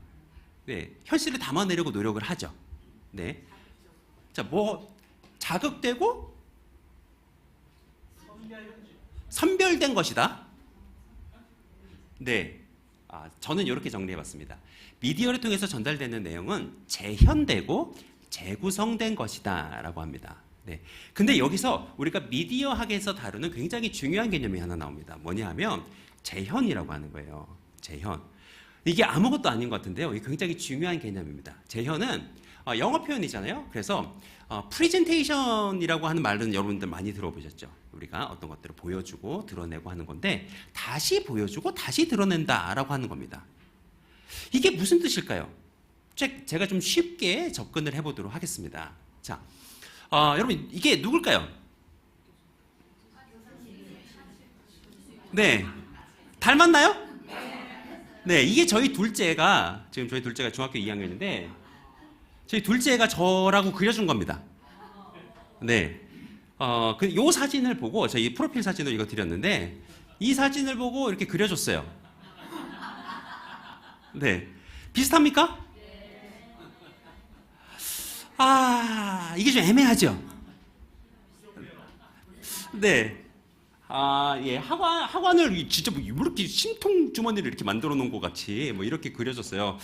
네. 현실을 담아내려고 노력을 하죠. 네. 자, 뭐, 자극되고 선별된 것이다. 네. 저는 이렇게 정리해봤습니다. 미디어를 통해서 전달되는 내용은 재현되고 재구성된 것이다 라고 합니다. 네. 근데 여기서 우리가 미디어 학에서 다루는 굉장히 중요한 개념이 하나 나옵니다. 뭐냐 하면 재현이라고 하는 거예요. 재현. 이게 아무것도 아닌 것 같은데요. 이게 굉장히 중요한 개념입니다. 재현은 영어 표현이잖아요. 그래서 프레젠테이션이라고 하는 말은 여러분들 많이 들어보셨죠. 우리가 어떤 것들을 보여주고 드러내고 하는 건데 다시 보여주고 다시 드러낸다라고 하는 겁니다. 이게 무슨 뜻일까요? 제가 좀 쉽게 접근을 해보도록 하겠습니다. 자, 여러분 이게 누굴까요? 네, 닮았나요? 네, 이게 저희 둘째가 지금 저희 둘째가 중학교 2학년인데 저희 둘째가 저라고 그려준 겁니다. 네, 요 사진을 보고 저희 프로필 사진을 이거 드렸는데 이 사진을 보고 이렇게 그려줬어요. 네, 비슷합니까? 이게 좀 애매하죠? 네. 예, 하관을 진짜 뭐 이렇게 심통 주머니를 이렇게 만들어 놓은 것 같이 뭐 이렇게 그려졌어요.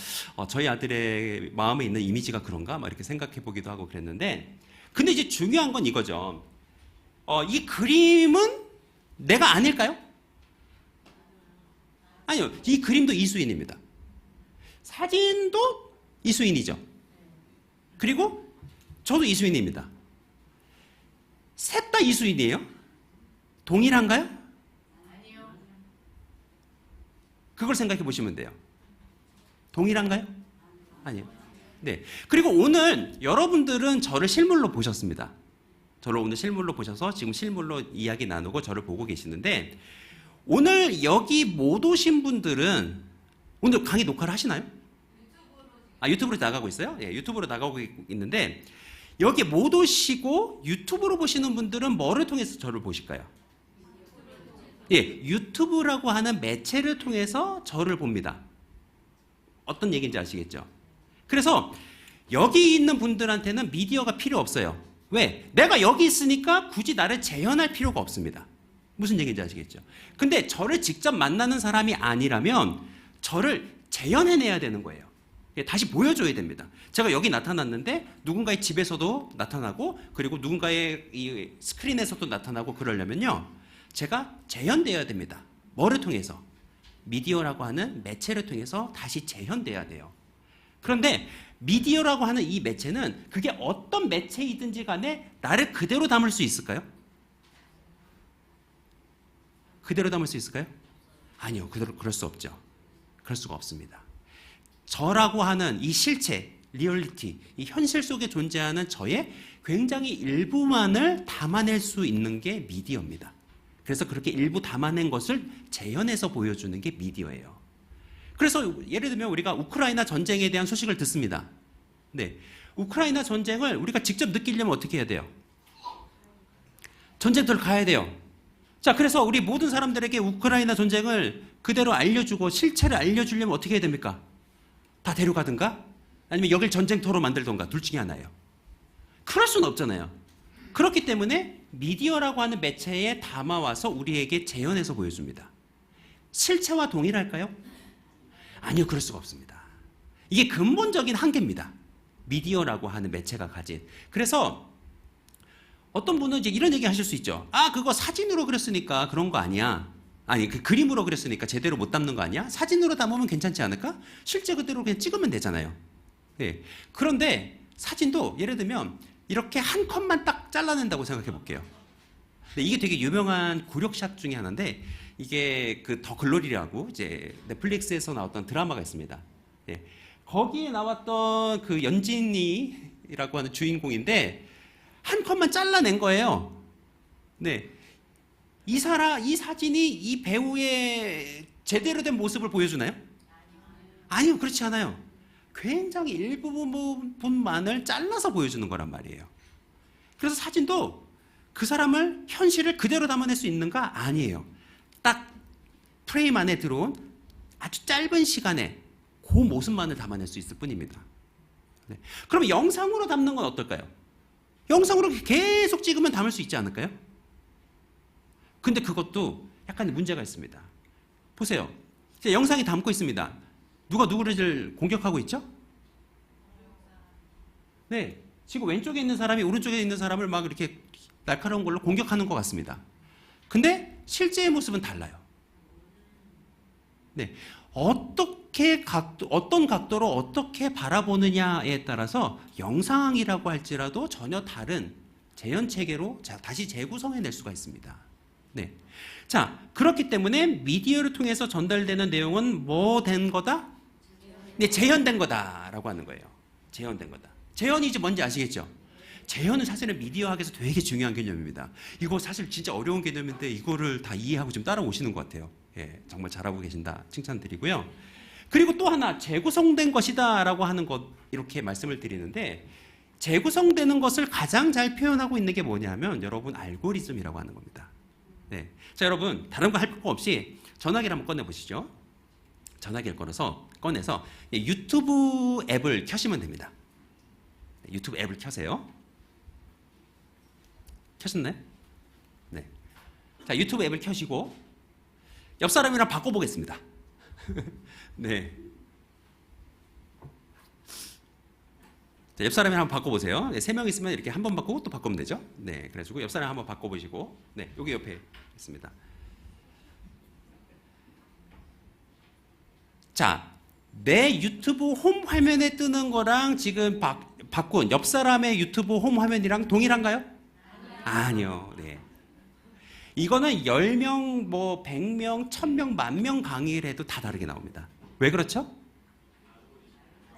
저희 아들의 마음에 있는 이미지가 그런가? 막 이렇게 생각해 보기도 하고 그랬는데, 근데 이제 중요한 건 이거죠. 이 그림은 내가 아닐까요? 아니요, 이 그림도 이수인입니다. 사진도 이수인이죠. 그리고 저도 이수인입니다. 셋 다 이수인이에요? 동일한가요? 아니요. 그걸 생각해 보시면 돼요. 동일한가요? 아니요. 네. 그리고 오늘 여러분들은 저를 실물로 보셨습니다. 저를 오늘 실물로 보셔서 지금 실물로 이야기 나누고 저를 보고 계시는데, 오늘 여기 못 오신 분들은 오늘 강의 녹화를 하시나요? 유튜브로 나가고 있어요? 예, 유튜브로 나가고 있는데, 여기 못 오시고 유튜브로 보시는 분들은 뭐를 통해서 저를 보실까요? 예, 유튜브라고 하는 매체를 통해서 저를 봅니다. 어떤 얘기인지 아시겠죠? 그래서 여기 있는 분들한테는 미디어가 필요 없어요. 왜? 내가 여기 있으니까 굳이 나를 재현할 필요가 없습니다. 무슨 얘기인지 아시겠죠? 근데 저를 직접 만나는 사람이 아니라면 저를 재현해내야 되는 거예요. 다시 보여줘야 됩니다. 제가 여기 나타났는데 누군가의 집에서도 나타나고 그리고 누군가의 이 스크린에서도 나타나고 그러려면요, 제가 재현돼야 됩니다. 뭐를 통해서? 미디어라고 하는 매체를 통해서 다시 재현돼야 돼요. 그런데 미디어라고 하는 이 매체는 그게 어떤 매체이든지 간에 나를 그대로 담을 수 있을까요? 그대로 담을 수 있을까요? 아니요, 그럴 수 없죠. 그럴 수가 없습니다. 저라고 하는 이 실체, 리얼리티, 이 현실 속에 존재하는 저의 굉장히 일부만을 담아낼 수 있는 게 미디어입니다. 그래서 그렇게 일부 담아낸 것을 재현해서 보여주는 게 미디어예요. 그래서 예를 들면 우리가 우크라이나 전쟁에 대한 소식을 듣습니다. 네, 우크라이나 전쟁을 우리가 직접 느끼려면 어떻게 해야 돼요? 전쟁터를 가야 돼요. 자, 그래서 우리 모든 사람들에게 우크라이나 전쟁을 그대로 알려주고 실체를 알려주려면 어떻게 해야 됩니까? 다 데려가든가 아니면 여길 전쟁터로 만들던가 둘 중에 하나예요. 그럴 수는 없잖아요. 그렇기 때문에 미디어라고 하는 매체에 담아와서 우리에게 재현해서 보여줍니다. 실체와 동일할까요? 아니요, 그럴 수가 없습니다. 이게 근본적인 한계입니다. 미디어라고 하는 매체가 가진. 그래서 어떤 분은 이제 이런 얘기 하실 수 있죠. 아, 그거 사진으로 그렸으니까 그런 거 아니야. 아니, 그 그림으로 그렸으니까 제대로 못 담는 거 아니야? 사진으로 담으면 괜찮지 않을까? 실제 그대로 그냥 찍으면 되잖아요. 예. 그런데 사진도 예를 들면 이렇게 한 컷만 딱 잘라낸다고 생각해 볼게요. 근데 이게 되게 유명한 굴욕샷 중에 하나인데 이게 그 더 글로리라고 이제 넷플릭스에서 나왔던 드라마가 있습니다. 예. 거기에 나왔던 그 연진이라고 하는 주인공인데 한 컷만 잘라낸 거예요. 네. 이 사진이 이 배우의 제대로 된 모습을 보여주나요? 아니요, 그렇지 않아요. 굉장히 일부분만을 잘라서 보여주는 거란 말이에요. 그래서 사진도 그 사람을 현실을 그대로 담아낼 수 있는가? 아니에요. 딱 프레임 안에 들어온 아주 짧은 시간에 그 모습만을 담아낼 수 있을 뿐입니다. 네. 그럼 영상으로 담는 건 어떨까요? 영상으로 계속 찍으면 담을 수 있지 않을까요? 근데 그것도 약간 문제가 있습니다. 보세요. 영상이 담고 있습니다. 누가 누구를 공격하고 있죠? 네. 지금 왼쪽에 있는 사람이 오른쪽에 있는 사람을 막 이렇게 날카로운 걸로 공격하는 것 같습니다. 근데 실제의 모습은 달라요. 네. 어떤 각도로 어떻게 바라보느냐에 따라서 영상이라고 할지라도 전혀 다른 재현 체계로 다시 재구성해낼 수가 있습니다. 네. 자, 그렇기 때문에 미디어를 통해서 전달되는 내용은 뭐 된 거다? 네, 재현된 거다라고 하는 거예요. 재현된 거다. 재현이 이제 뭔지 아시겠죠? 재현은 사실은 미디어학에서 되게 중요한 개념입니다. 이거 사실 진짜 어려운 개념인데 이거를 다 이해하고 좀 따라오시는 것 같아요. 예, 정말 잘하고 계신다. 칭찬드리고요. 그리고 또 하나 재구성된 것이다라고 하는 것 이렇게 말씀을 드리는데 재구성되는 것을 가장 잘 표현하고 있는 게 뭐냐면 여러분 알고리즘이라고 하는 겁니다. 네. 자, 여러분 다른 거 할 거 없이 전화기를 한번 꺼내 보시죠. 전화기를 꺼내서 유튜브 앱을 켜시면 됩니다. 유튜브 앱을 켜세요. 켜셨나요? 네. 자, 유튜브 앱을 켜시고 옆 사람이랑 바꿔보겠습니다. 네. 자, 옆 사람이랑 한번 바꿔보세요. 네, 3명 있으면 이렇게 한 번 바꾸고 또 바꾸면 되죠. 네, 그래가지고 옆 사람 한번 바꿔보시고, 네, 여기 옆에 있습니다. 자, 내 유튜브 홈 화면에 뜨는 거랑 지금 바꾼 옆 사람의 유튜브 홈 화면이랑 동일한가요? 아니요. 네. 이거는 10명, 뭐 100명, 1000명, 10,000명 강의를 해도 다 다르게 나옵니다. 왜 그렇죠?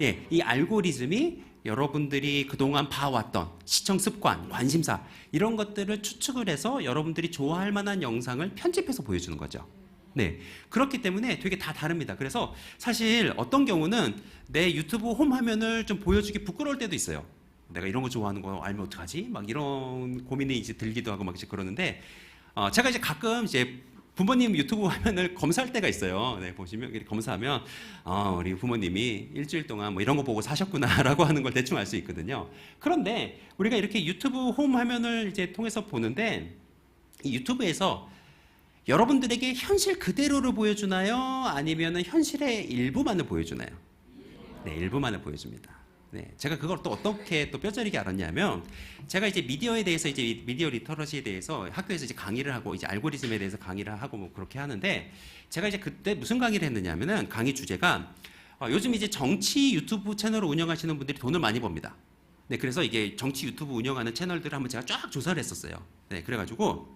예, 이 알고리즘이 여러분들이 그동안 봐왔던 시청 습관, 관심사 이런 것들을 추측을 해서 여러분들이 좋아할 만한 영상을 편집해서 보여주는 거죠. 네, 그렇기 때문에 되게 다 다릅니다. 그래서 사실 어떤 경우는 내 유튜브 홈 화면을 좀 보여주기 부끄러울 때도 있어요. 내가 이런 거 좋아하는 거 알면 어떡하지? 막 이런 고민이 이제 들기도 하고 막 이제 그러는데 제가 이제 가끔 이제 부모님 유튜브 화면을 검사할 때가 있어요. 네, 보시면 이렇게 검사하면 우리 부모님이 일주일 동안 뭐 이런 거 보고 사셨구나라고 하는 걸 대충 알 수 있거든요. 그런데 우리가 이렇게 유튜브 홈 화면을 이제 통해서 보는데 이 유튜브에서 여러분들에게 현실 그대로를 보여주나요? 아니면 현실의 일부만을 보여주나요? 네, 일부만을 보여줍니다. 네, 제가 그걸 또 어떻게 또 뼈저리게 알았냐면 제가 이제 미디어에 대해서 이제 미디어 리터러시에 대해서 학교에서 이제 강의를 하고 이제 알고리즘에 대해서 강의를 하고 뭐 그렇게 하는데 제가 이제 그때 무슨 강의를 했느냐면은 강의 주제가 요즘 이제 정치 유튜브 채널을 운영하시는 분들이 돈을 많이 법니다. 네, 그래서 이게 정치 유튜브 운영하는 채널들을 한번 제가 쫙 조사를 했었어요. 네, 그래가지고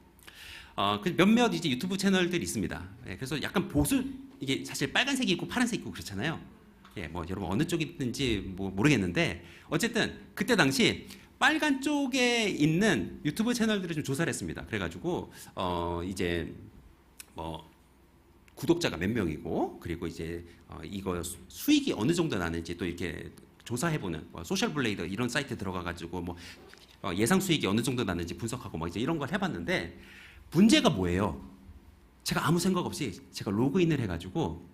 그 몇몇 이제 유튜브 채널들이 있습니다. 네, 그래서 약간 보수 이게 사실 빨간색이 있고 파란색이 있고 그렇잖아요. 예, 뭐 여러분 어느 쪽이 있는지 뭐 모르겠는데 어쨌든 그때 당시 빨간 쪽에 있는 유튜브 채널들을 좀 조사를 했습니다. 그래가지고 이제 뭐 구독자가 몇 명이고 그리고 이제 이거 수익이 어느 정도 나는지 또 이렇게 조사해보는 소셜 블레이드 이런 사이트 들어가가지고 뭐 예상 수익이 어느 정도 나는지 분석하고 막 이제 이런 걸 해봤는데 문제가 뭐예요? 제가 아무 생각 없이 제가 로그인을 해가지고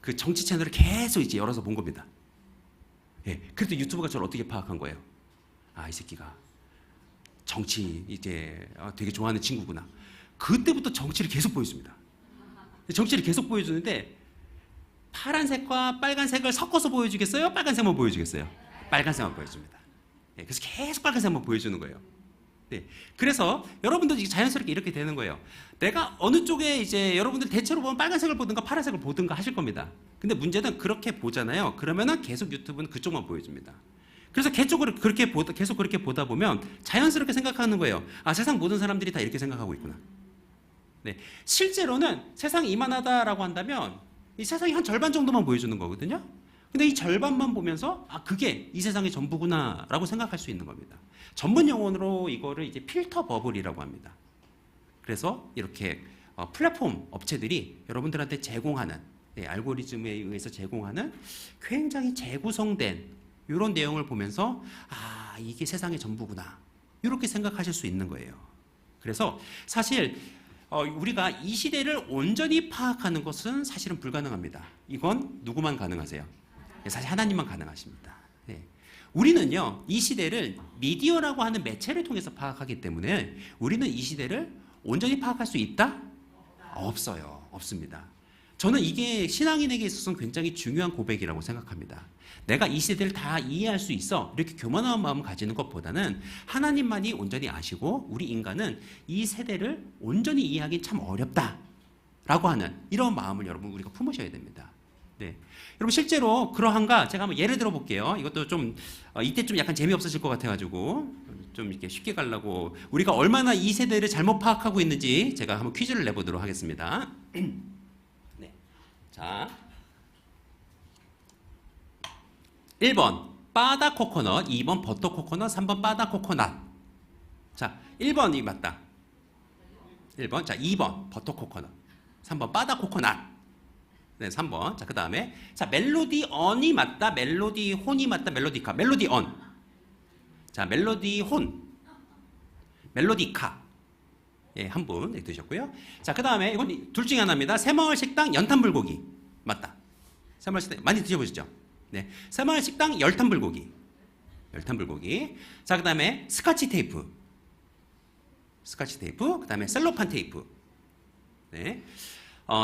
그 정치 채널을 계속 이제 열어서 본 겁니다. 예, 그래도 유튜브가 저를 어떻게 파악한 거예요? 이 새끼가 정치 이제 되게 좋아하는 친구구나. 그때부터 정치를 계속 보여줍니다. 정치를 계속 보여주는데 파란색과 빨간색을 섞어서 보여주겠어요? 빨간색만 보여주겠어요? 빨간색만 보여줍니다. 네, 그래서 계속 빨간색만 보여주는 거예요. 네, 그래서 여러분도 자연스럽게 이렇게 되는 거예요. 내가 어느 쪽에 이제 여러분들 대체로 보면 빨간색을 보든가 파란색을 보든가 하실 겁니다. 근데 문제는 그렇게 보잖아요. 그러면은 계속 유튜브는 그쪽만 보여줍니다. 그래서 계속 그렇게 보다 보면 자연스럽게 생각하는 거예요. 아, 세상 모든 사람들이 다 이렇게 생각하고 있구나. 네, 실제로는 세상이 이만하다라고 한다면 이 세상이 한 절반 정도만 보여주는 거거든요. 근데 이 절반만 보면서 아, 그게 이 세상의 전부구나라고 생각할 수 있는 겁니다. 전문 용어로 이거를 이제 필터 버블이라고 합니다. 그래서 이렇게 플랫폼 업체들이 여러분들한테 제공하는 알고리즘에 의해서 제공하는 굉장히 재구성된 이런 내용을 보면서 아, 이게 세상의 전부구나 이렇게 생각하실 수 있는 거예요. 그래서 사실 우리가 이 시대를 온전히 파악하는 것은 사실은 불가능합니다. 이건 누구만 가능하세요? 사실 하나님만 가능하십니다. 네. 우리는요, 이 시대를 미디어라고 하는 매체를 통해서 파악하기 때문에 우리는 이 시대를 온전히 파악할 수 있다? 없어요. 없습니다. 저는 이게 신앙인에게 있어서는 굉장히 중요한 고백이라고 생각합니다. 내가 이 시대를 다 이해할 수 있어 이렇게 교만한 마음을 가지는 것보다는 하나님만이 온전히 아시고 우리 인간은 이 세대를 온전히 이해하기 참 어렵다라고 하는 이런 마음을 여러분 우리가 품으셔야 됩니다. 네. 여러분 실제로 그러한가 제가 한번 예를 들어 볼게요. 이것도 좀 이때 좀 약간 재미없으실 것 같아가지고 좀 이렇게 쉽게 가려고 우리가 얼마나 이 세대를 잘못 파악하고 있는지 제가 한번 퀴즈를 내보도록 하겠습니다. 네. 자, 1번 바다 코코넛, 2번 버터 코코넛, 3번 바다 코코넛. 자, 1번이 맞다. 1번. 자, 2번 버터 코코넛, 3번 바다 코코넛. 네, 3번. 자, 그 다음에 자, 멜로디 언이 맞다, 멜로디 혼이 맞다, 멜로디카. 멜로디 언. 자, 멜로디 혼, 멜로디카. 예, 한 분 드셨고요. 자, 그 다음에 이건 둘 중에 하나입니다. 새마을 식당 연탄불고기 맞다. 새마을 식당 많이 드셔보시죠. 네, 새마을 식당 열탄불고기. 열탄불고기. 자, 그 다음에 스카치 테이프. 스카치 테이프. 그 다음에 셀로판 테이프. 네.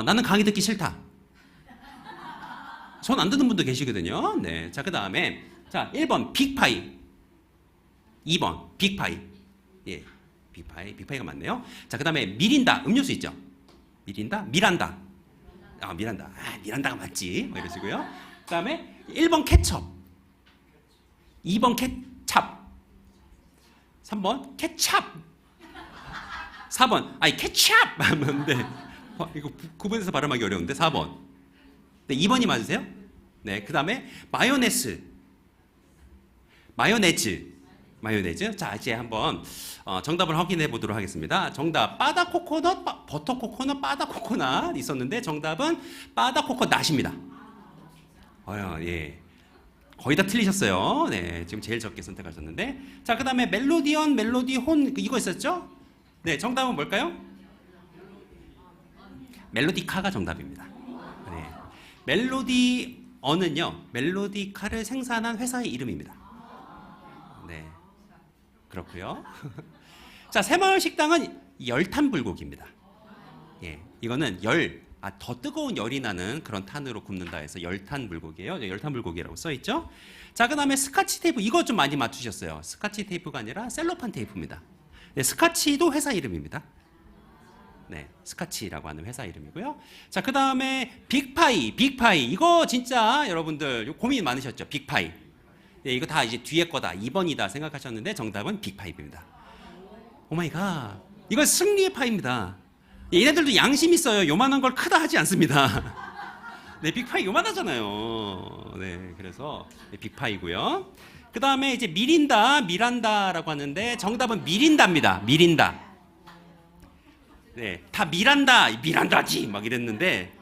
나는 강의 듣기 싫다. 손 안 드는 분도 계시거든요. 네. 자, 그 다음에 자, 1번 빅파이. 2번 빅파이. 예. 빅파이. 빅파이가 맞네요. 자, 그 다음에 미린다. 음료수 있죠? 미린다? 미란다. 아, 미란다. 아, 미란다가 맞지. 뭐 이러시고요. 그 다음에 1번 케첩. 2번 케찹. 3번 케찹. 4번 아니 케찹 하는데 이거 구분해서 발음하기 어려운데 4번. 네, 2번이 맞으세요? 네, 그 다음에 마요네즈. 마요네즈. 자, 이제 한번 정답을 확인해 보도록 하겠습니다. 정답 바다 코코넛, 버터 코코넛, 바다 코코넛 있었는데 정답은 바다 코코넛입니다. 예. 거의 다 틀리셨어요. 네, 지금 제일 적게 선택하셨는데. 자, 그 다음에 멜로디언, 멜로디 혼 이거 있었죠? 네, 정답은 뭘까요? 멜로디카가 정답입니다. 네. 멜로디언은요, 멜로디카를 생산한 회사의 이름입니다. 네, 그렇고요. 자, 새마을 식당은 열탄불고기입니다. 예, 이거는 더 뜨거운 열이 나는 그런 탄으로 굽는다 해서 열탄불고기예요. 열탄불고기라고 써 있죠. 자, 그다음에 스카치 테이프 이거 좀 많이 맞추셨어요. 스카치 테이프가 아니라 셀로판 테이프입니다. 네, 스카치도 회사 이름입니다. 네, 스카치라고 하는 회사 이름이고요. 자, 그다음에 빅파이 이거 진짜 여러분들 고민 많으셨죠? 빅파이. 네, 이거 다 이제 뒤에 거다 2번이다 생각하셨는데 정답은 빅파이입니다. 오 마이 갓. 이건 승리의 파이입니다. 얘네들도 양심 있어요. 요만한 걸 크다 하지 않습니다. 네, 빅파이 요만하잖아요. 네, 그래서 네, 빅파이고요. 그 다음에 이제 미란다라고 하는데 정답은 미린다입니다. 미린다. 네, 다 미란다지 막 이랬는데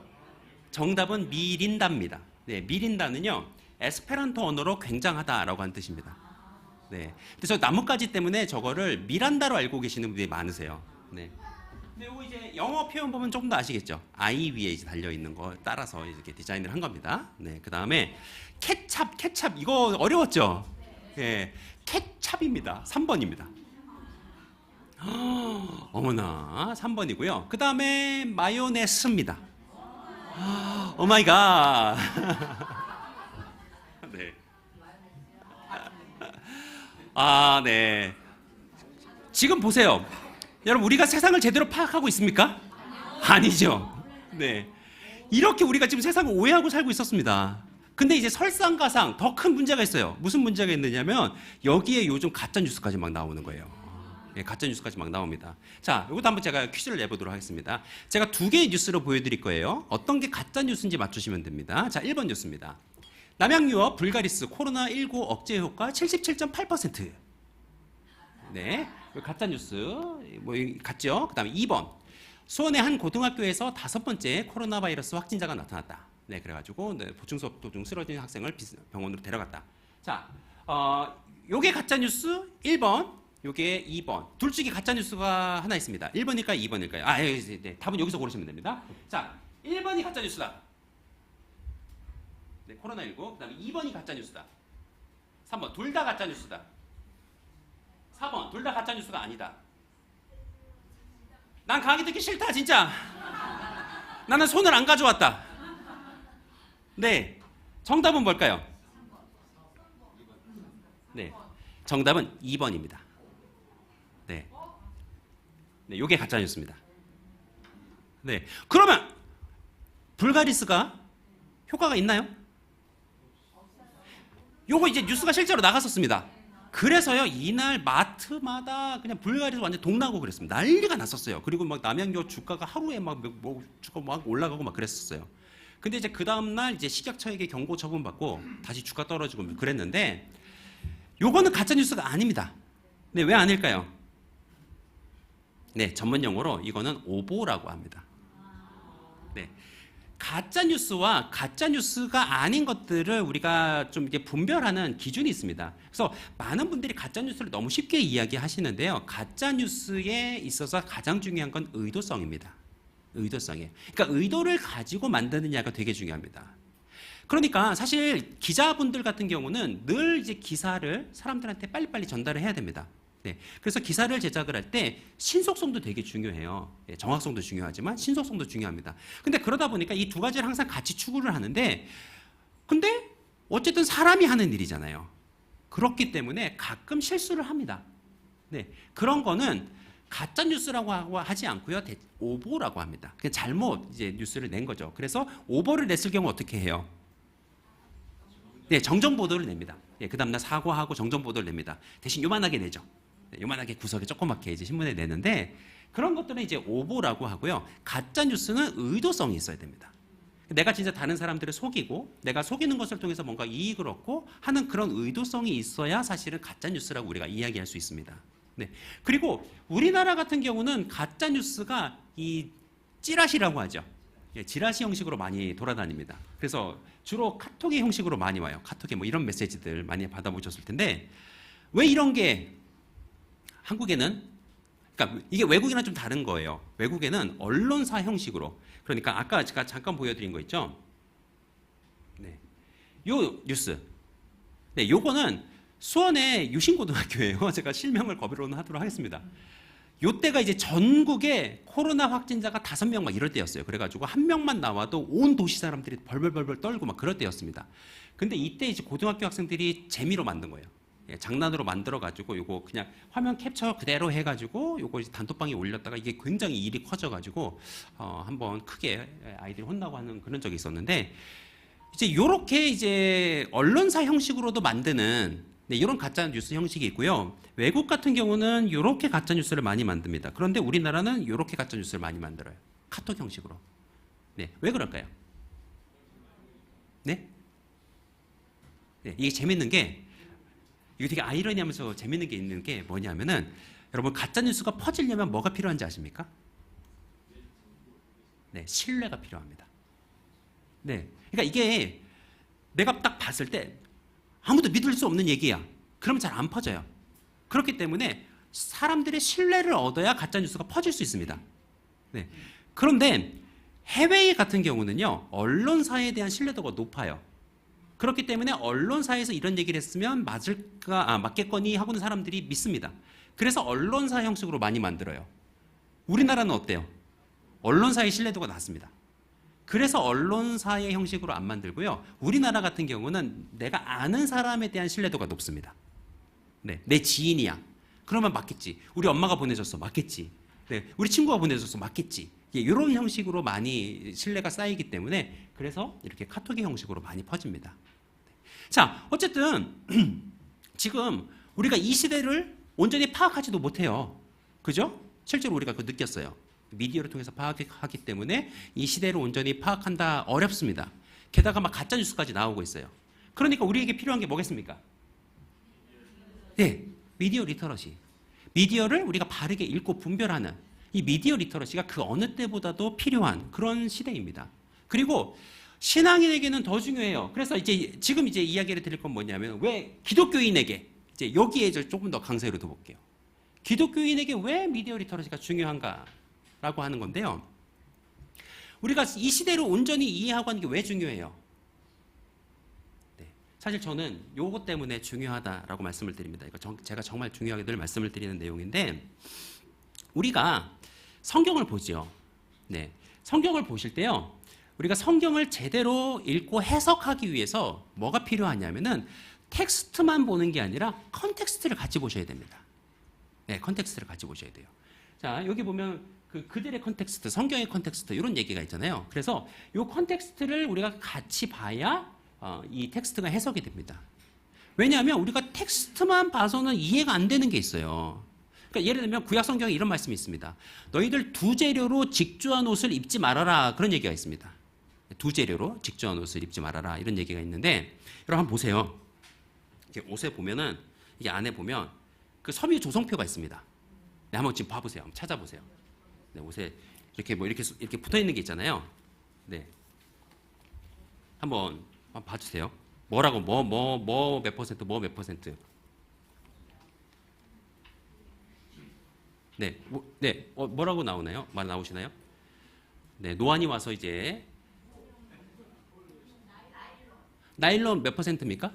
정답은 미린다입니다. 네, 미린다는요 에스페란토 언어로 굉장하다라고 하는 뜻입니다. 네, 근데 저 나뭇가지 때문에 저거를 미란다로 알고 계시는 분들이 많으세요. 네. 근데 이거 이제 영어 표현 보면 조금 더 아시겠죠? 아이 위에 이제 달려 있는 거 따라서 이렇게 디자인을 한 겁니다. 네, 그 다음에 케찹 이거 어려웠죠? 예, 케찹입니다. 3번입니다. 어머나, 3번이고요. 그 다음에 마요네즈입니다. 오 마이 갓. 네. 아, 네. 지금 보세요. 여러분, 우리가 세상을 제대로 파악하고 있습니까? 아니죠. 네. 이렇게 우리가 지금 세상을 오해하고 살고 있었습니다. 근데 이제 설상가상 더 큰 문제가 있어요. 무슨 문제가 있느냐면 여기에 요즘 가짜 뉴스까지 막 나오는 거예요. 예, 가짜 뉴스까지 막 나옵니다. 자, 이것도 한번 제가 퀴즈를 내보도록 하겠습니다. 제가 두 개의 뉴스를 보여드릴 거예요. 어떤 게 가짜 뉴스인지 맞추시면 됩니다. 자, 1번 뉴스입니다. 남양 유업 불가리스 코로나19 억제 효과 77.8%. 네, 가짜 뉴스 뭐 같죠? 그다음에 2번 수원의 한 고등학교에서 5번째 코로나 바이러스 확진자가 나타났다. 네, 그래가지고 보충 수업 도중 쓰러진 학생을 병원으로 데려갔다. 자, 요게 가짜 뉴스 1번. 요게 2번. 둘 중에 가짜 뉴스가 하나 있습니다. 1번일까요? 2번일까요? 아, 네, 답은 여기서 고르시면 됩니다. 자, 1번이 가짜 뉴스다. 네, 코로나19. 그다음에 2번이 가짜 뉴스다. 3번 둘 다 가짜 뉴스다. 4번 둘 다 가짜 뉴스가 아니다. 난 강의 듣기 싫다, 진짜. 나는 손을 안 가져왔다. 네, 정답은 뭘까요? 네, 정답은 2번입니다. 네, 네, 요게 가짜 뉴스입니다. 네, 그러면 불가리스가 효과가 있나요? 요거 이제 뉴스가 실제로 나갔었습니다. 그래서요, 이날 마트마다 그냥 불가리스 완전 동나고 그랬습니다. 난리가 났었어요. 그리고 막 남양유 주가가 하루에 주가 막 올라가고 막 그랬었어요. 근데 이제 그 다음날 이제 식약처에게 경고 처분받고 다시 주가 떨어지고 그랬는데, 요거는 가짜 뉴스가 아닙니다. 네, 왜 아닐까요? 네, 전문 용어로 이거는 오보라고 합니다. 네. 가짜 뉴스와 가짜 뉴스가 아닌 것들을 우리가 좀 이렇게 분별하는 기준이 있습니다. 그래서 많은 분들이 가짜 뉴스를 너무 쉽게 이야기하시는데요. 가짜 뉴스에 있어서 가장 중요한 건 의도성입니다. 의도성이에요. 그러니까 의도를 가지고 만드느냐가 되게 중요합니다. 그러니까 사실 기자분들 같은 경우는 늘 이제 기사를 사람들한테 빨리빨리 전달을 해야 됩니다. 네, 그래서 기사를 제작을 할 때 신속성도 되게 중요해요. 예, 정확성도 중요하지만 신속성도 중요합니다. 근데 그러다 보니까 이 두 가지를 항상 같이 추구를 하는데, 근데 어쨌든 사람이 하는 일이잖아요. 그렇기 때문에 가끔 실수를 합니다. 네, 그런 거는 가짜 뉴스라고 하지 않고요, 오보라고 합니다. 그냥 잘못 이제 뉴스를 낸 거죠. 그래서 오보를 냈을 경우 어떻게 해요? 네, 정정 보도를 냅니다. 예, 그 다음날 사과하고 정정 보도를 냅니다. 대신 요만하게 내죠. 네, 요만하게 구석에 조그맣게 이제 신문에 내는데, 그런 것들은 이제 오보라고 하고요. 가짜 뉴스는 의도성이 있어야 됩니다. 내가 진짜 다른 사람들을 속이고 내가 속이는 것을 통해서 뭔가 이익을 얻고 하는 그런 의도성이 있어야 사실은 가짜 뉴스라고 우리가 이야기할 수 있습니다. 네. 그리고 우리나라 같은 경우는 가짜 뉴스가 이 찌라시라고 하죠. 예, 지라시 형식으로 많이 돌아다닙니다. 그래서 주로 카톡의 형식으로 많이 와요. 카톡에 뭐 이런 메시지들 많이 받아보셨을 텐데, 왜 이런 게 한국에는, 그러니까 이게 외국이랑 좀 다른 거예요. 외국에는 언론사 형식으로, 그러니까 아까 제가 잠깐 보여드린 거 있죠. 네, 요 뉴스. 네, 요거는 수원의 유신고등학교예요. 제가 실명을 거부로는 하도록 하겠습니다. 요때가 이제 전국에 코로나 확진자가 5명 막 이럴 때였어요. 그래가지고 한 명만 나와도 온 도시 사람들이 벌벌벌벌 떨고 막 그럴 때였습니다. 근데 이때 이제 고등학교 학생들이 재미로 만든 거예요. 예, 장난으로 만들어가지고 요거 그냥 화면 캡처 그대로 해가지고 요거 이제 단톡방에 올렸다가 이게 굉장히 일이 커져가지고 한번 크게 아이들이 혼나고 하는 그런 적이 있었는데, 이제 요렇게 이제 언론사 형식으로도 만드는, 네, 이런 가짜 뉴스 형식이 있고요. 외국 같은 경우는 이렇게 가짜 뉴스를 많이 만듭니다. 그런데 우리나라는 이렇게 가짜 뉴스를 많이 만들어요. 카톡 형식으로. 네, 왜 그럴까요? 네? 네, 이게 재밌는 게, 이게 되게 아이러니하면서 재밌는 게 있는 게 뭐냐면은, 여러분 가짜 뉴스가 퍼지려면 뭐가 필요한지 아십니까? 네, 신뢰가 필요합니다. 네, 그러니까 이게 내가 딱 봤을 때 아무도 믿을 수 없는 얘기야. 그러면 잘 안 퍼져요. 그렇기 때문에 사람들의 신뢰를 얻어야 가짜 뉴스가 퍼질 수 있습니다. 네. 그런데 해외 같은 경우는요, 언론사에 대한 신뢰도가 높아요. 그렇기 때문에 언론사에서 이런 얘기를 했으면 맞겠거니 하고는 사람들이 믿습니다. 그래서 언론사 형식으로 많이 만들어요. 우리나라는 어때요? 언론사의 신뢰도가 낮습니다. 그래서 언론사의 형식으로 안 만들고요. 우리나라 같은 경우는 내가 아는 사람에 대한 신뢰도가 높습니다. 네, 내 지인이야. 그러면 맞겠지. 우리 엄마가 보내줬어. 맞겠지. 네, 우리 친구가 보내줬어. 맞겠지. 이런 형식으로 많이 신뢰가 쌓이기 때문에 그래서 이렇게 카톡의 형식으로 많이 퍼집니다. 자, 어쨌든 지금 우리가 이 시대를 온전히 파악하지도 못해요. 그죠? 실제로 우리가 그거 느꼈어요. 미디어를 통해서 파악하기 때문에 이 시대를 온전히 파악한다 어렵습니다. 게다가 막 가짜 뉴스까지 나오고 있어요. 그러니까 우리에게 필요한 게 뭐겠습니까? 네, 미디어 리터러시. 미디어를 우리가 바르게 읽고 분별하는 이 미디어 리터러시가 그 어느 때보다도 필요한 그런 시대입니다. 그리고 신앙인에게는 더 중요해요. 그래서 지금 이야기를 드릴 건 뭐냐면 왜 기독교인에게 이제 여기에 조금 더 강세를 둬볼게요. 기독교인에게 왜 미디어 리터러시가 중요한가라고 하는 건데요. 우리가 이 시대를 온전히 이해하고 하는 게 왜 중요해요? 네, 사실 저는 요것 때문에 중요하다라고 말씀을 드립니다. 이거 제가 정말 중요하게 늘 말씀을 드리는 내용인데 우리가 성경을 보죠. 네, 성경을 보실 때요. 우리가 성경을 제대로 읽고 해석하기 위해서 뭐가 필요하냐면은 텍스트만 보는 게 아니라 컨텍스트를 같이 보셔야 됩니다. 네, 컨텍스트를 같이 보셔야 돼요. 자, 여기 보면 그들의 컨텍스트, 성경의 컨텍스트 이런 얘기가 있잖아요. 그래서 이 컨텍스트를 우리가 같이 봐야 이 텍스트가 해석이 됩니다. 왜냐하면 우리가 텍스트만 봐서는 이해가 안 되는 게 있어요. 그러니까 예를 들면 구약 성경에 이런 말씀이 있습니다. 너희들 두 재료로 직조한 옷을 입지 말아라 그런 얘기가 있습니다. 두 재료로 직조한 옷을 입지 말아라 이런 얘기가 있는데 여러분 한번 보세요. 이렇게 옷에 보면은 이게 안에 보면 그 섬유 조성표가 있습니다. 네, 한번 지금 봐보세요. 한번 찾아보세요. 네, 옷에 이렇게 이렇게 붙어 있는 게 있잖아요. 네, 한번 봐주세요. 뭐라고 뭐 몇 퍼센트 뭐 몇 퍼센트. 네, 네, 뭐라고 나오나요? 말 나오시나요? 네, 노안이 와서 이제 나일론 몇 퍼센트입니까?